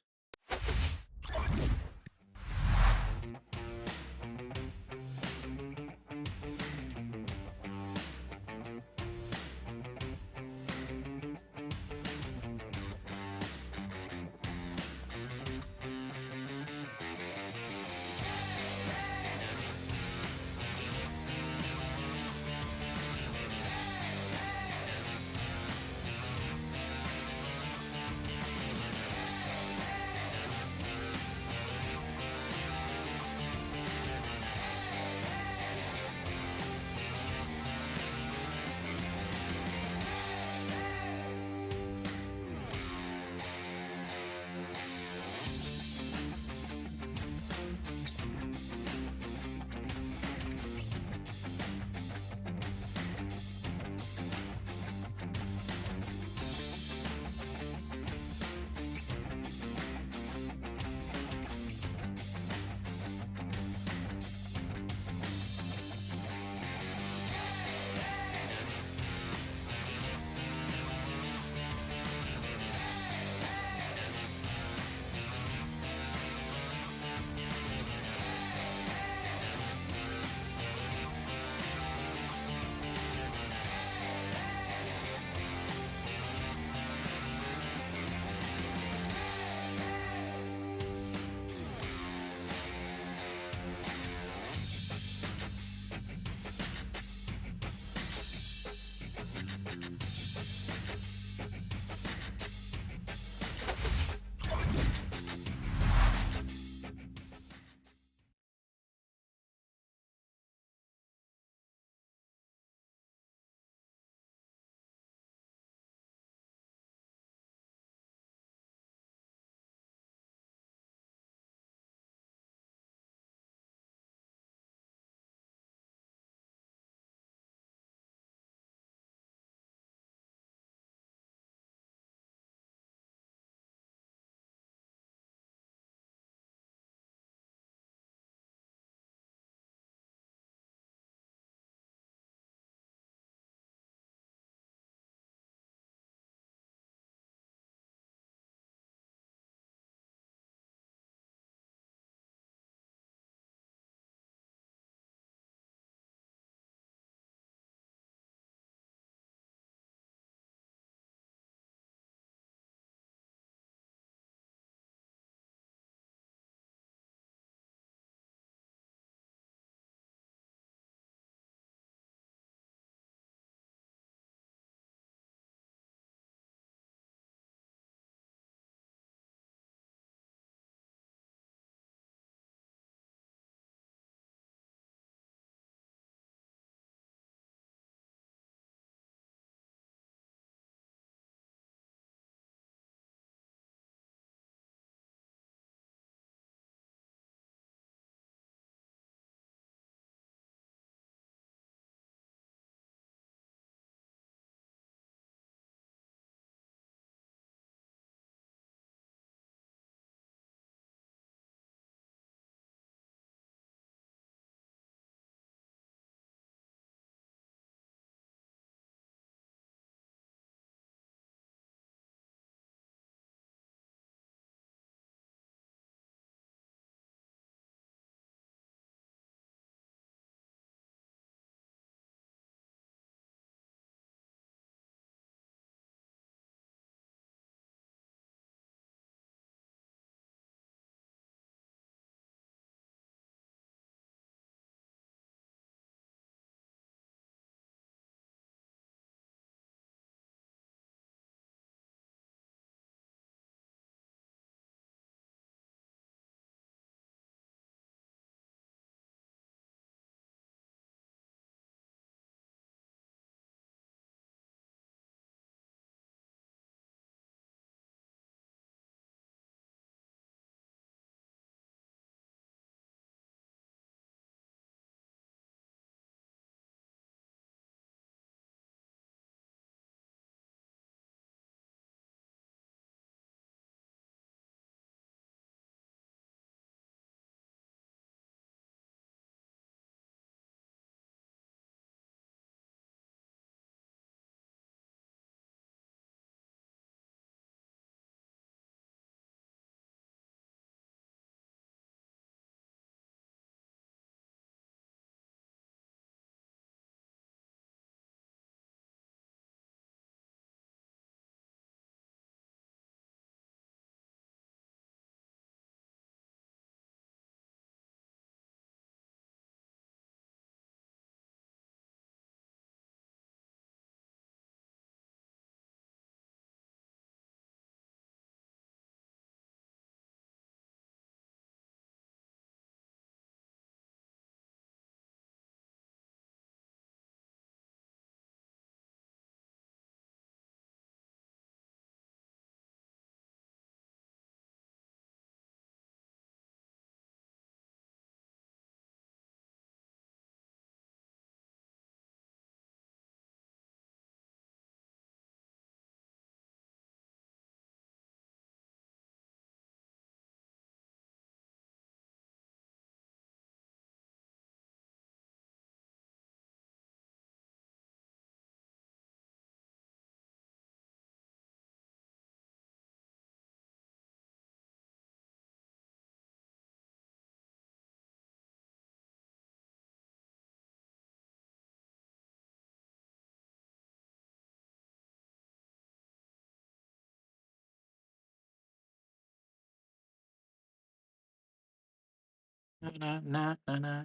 Na, na, na, na.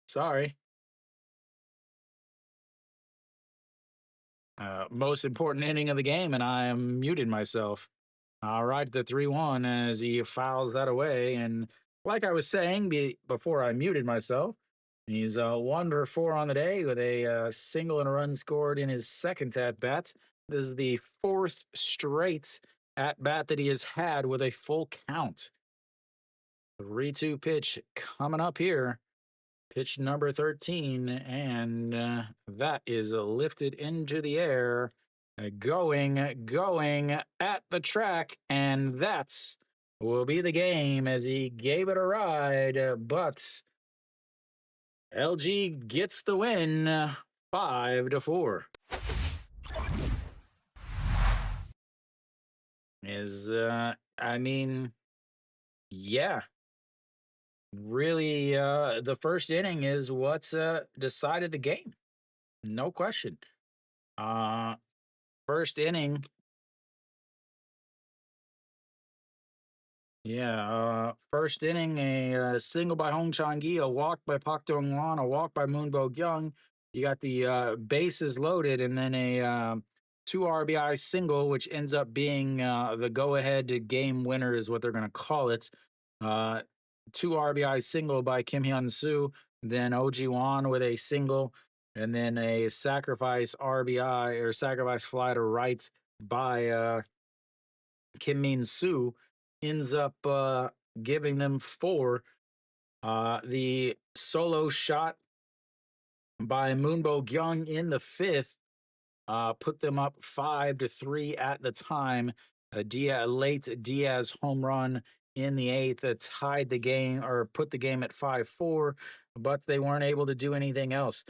Sorry. Most important inning of the game, and I am muted myself. All right, the 3-1 as he fouls that away. And like I was saying before I muted myself, he's 1 for 4 on the day with a single and a run scored in his second at bat. This is the fourth straight at bat that he has had with a full count. 3-2 pitch coming up here. Pitch number 13, and that is lifted into the air, going at the track, and that's will be the game as he gave it a ride. But LG gets the win, 5-4. Is I mean, yeah, really, the first inning is what's decided the game, no question. Uh, First inning, yeah. First inning, a single by Hong Chang-gi, a walk by Pak Dong-wan, a walk by Moon Bo-gyung. You got the bases loaded, and then a two RBI single, which ends up being the go-ahead game winner, is what they're going to call it. Uh, Two RBI single by Kim Hyun Soo, then OG Wan with a single, and then a sacrifice RBI or sacrifice fly to right by Kim Min Soo ends up giving them four. The solo shot by Moonbo Gyung in the fifth put them up 5-3 at the time. Late Diaz home run in the eighth tied the game or put the game at 5-4, but they weren't able to do anything else.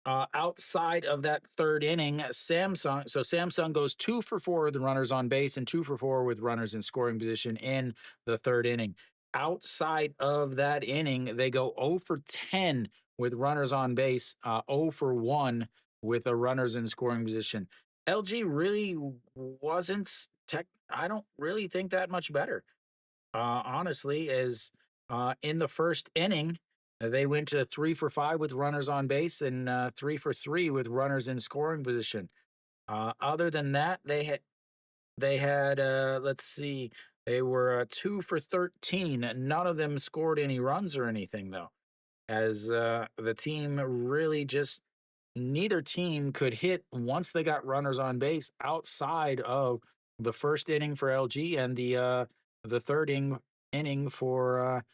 Outside of that third inning, Samsung goes 2-for-4 with the runners on base and 2-for-4 with runners in scoring position in the third inning. Outside of that inning, they go 0-for-10 with runners on base, 0-for-1 with the runners in scoring position. LG really wasn't I don't really think that much better. Honestly, as in the first inning, they went to 3-for-5 with runners on base and 3-for-3 with runners in scoring position. Other than that, they had let's see, they were 2-for-13. None of them scored any runs or anything though, as the team really just neither team could hit once they got runners on base outside of the first inning for LG and the third inning for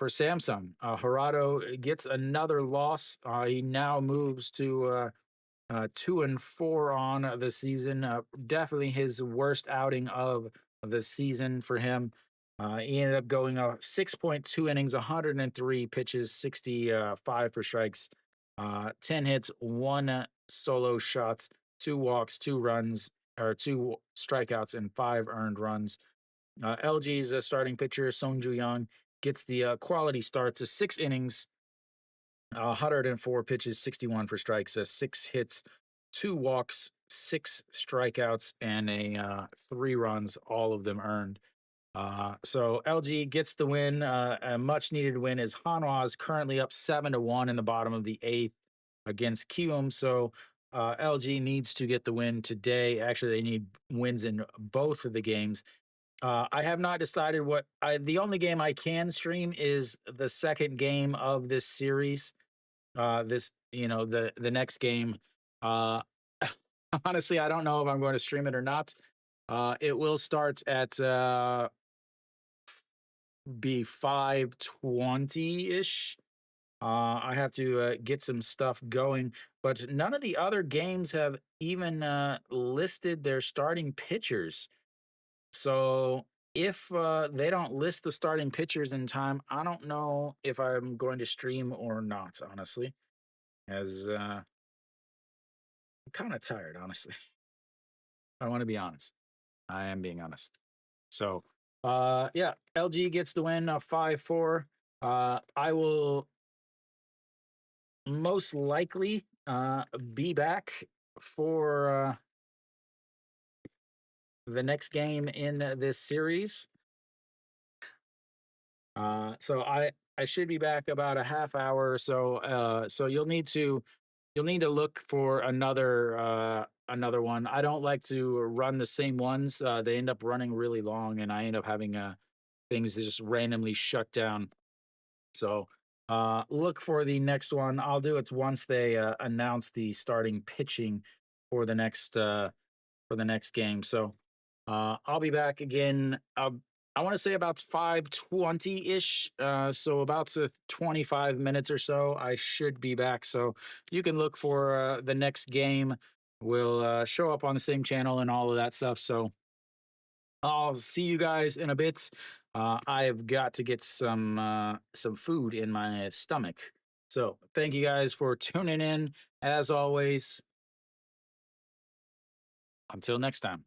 Samsung. Harado gets another loss. He now moves to 2-4 on the season. Definitely his worst outing of the season for him. He ended up going 6.2 innings, 103 pitches, 65 for strikes, 10 hits, one solo shots, two walks, two runs, or two strikeouts, and five earned runs. LG's starting pitcher, Song Ju-young, gets the quality start to 6 innings, 104 pitches, 61 for strikes, 6 hits, two walks, six strikeouts, and a 3 runs, all of them earned. So LG gets the win, a much needed win as Hanwha is currently up 7-1 in the bottom of the eighth against Kiwoom. So LG needs to get the win today. Actually, they need wins in both of the games. I have not decided the only game I can stream is the second game of this series. The next game. Uh, Honestly, I don't know if I'm going to stream it or not. It will start at be 5:20 ish. I have to get some stuff going, but none of the other games have even listed their starting pitchers. So if they don't list the starting pitchers in time, I don't know if I'm going to stream or not, honestly, as I'm kind of tired, honestly. I want to be honest. I am being honest. So, yeah, LG gets the win, 5-4. I will most likely be back for the next game in this series. So I should be back about a half hour or so. So you'll need to look for another one. I don't like to run the same ones. They end up running really long, and I end up having things that just randomly shut down. So look for the next one. I'll do it once they announce the starting pitching for the next game. So I'll be back again. I want to say about 5:20 ish. So about 25 minutes or so. I should be back. So you can look for the next game. Will show up on the same channel and all of that stuff. So I'll see you guys in a bit. I've got to get some food in my stomach. So thank you guys for tuning in. As always, until next time.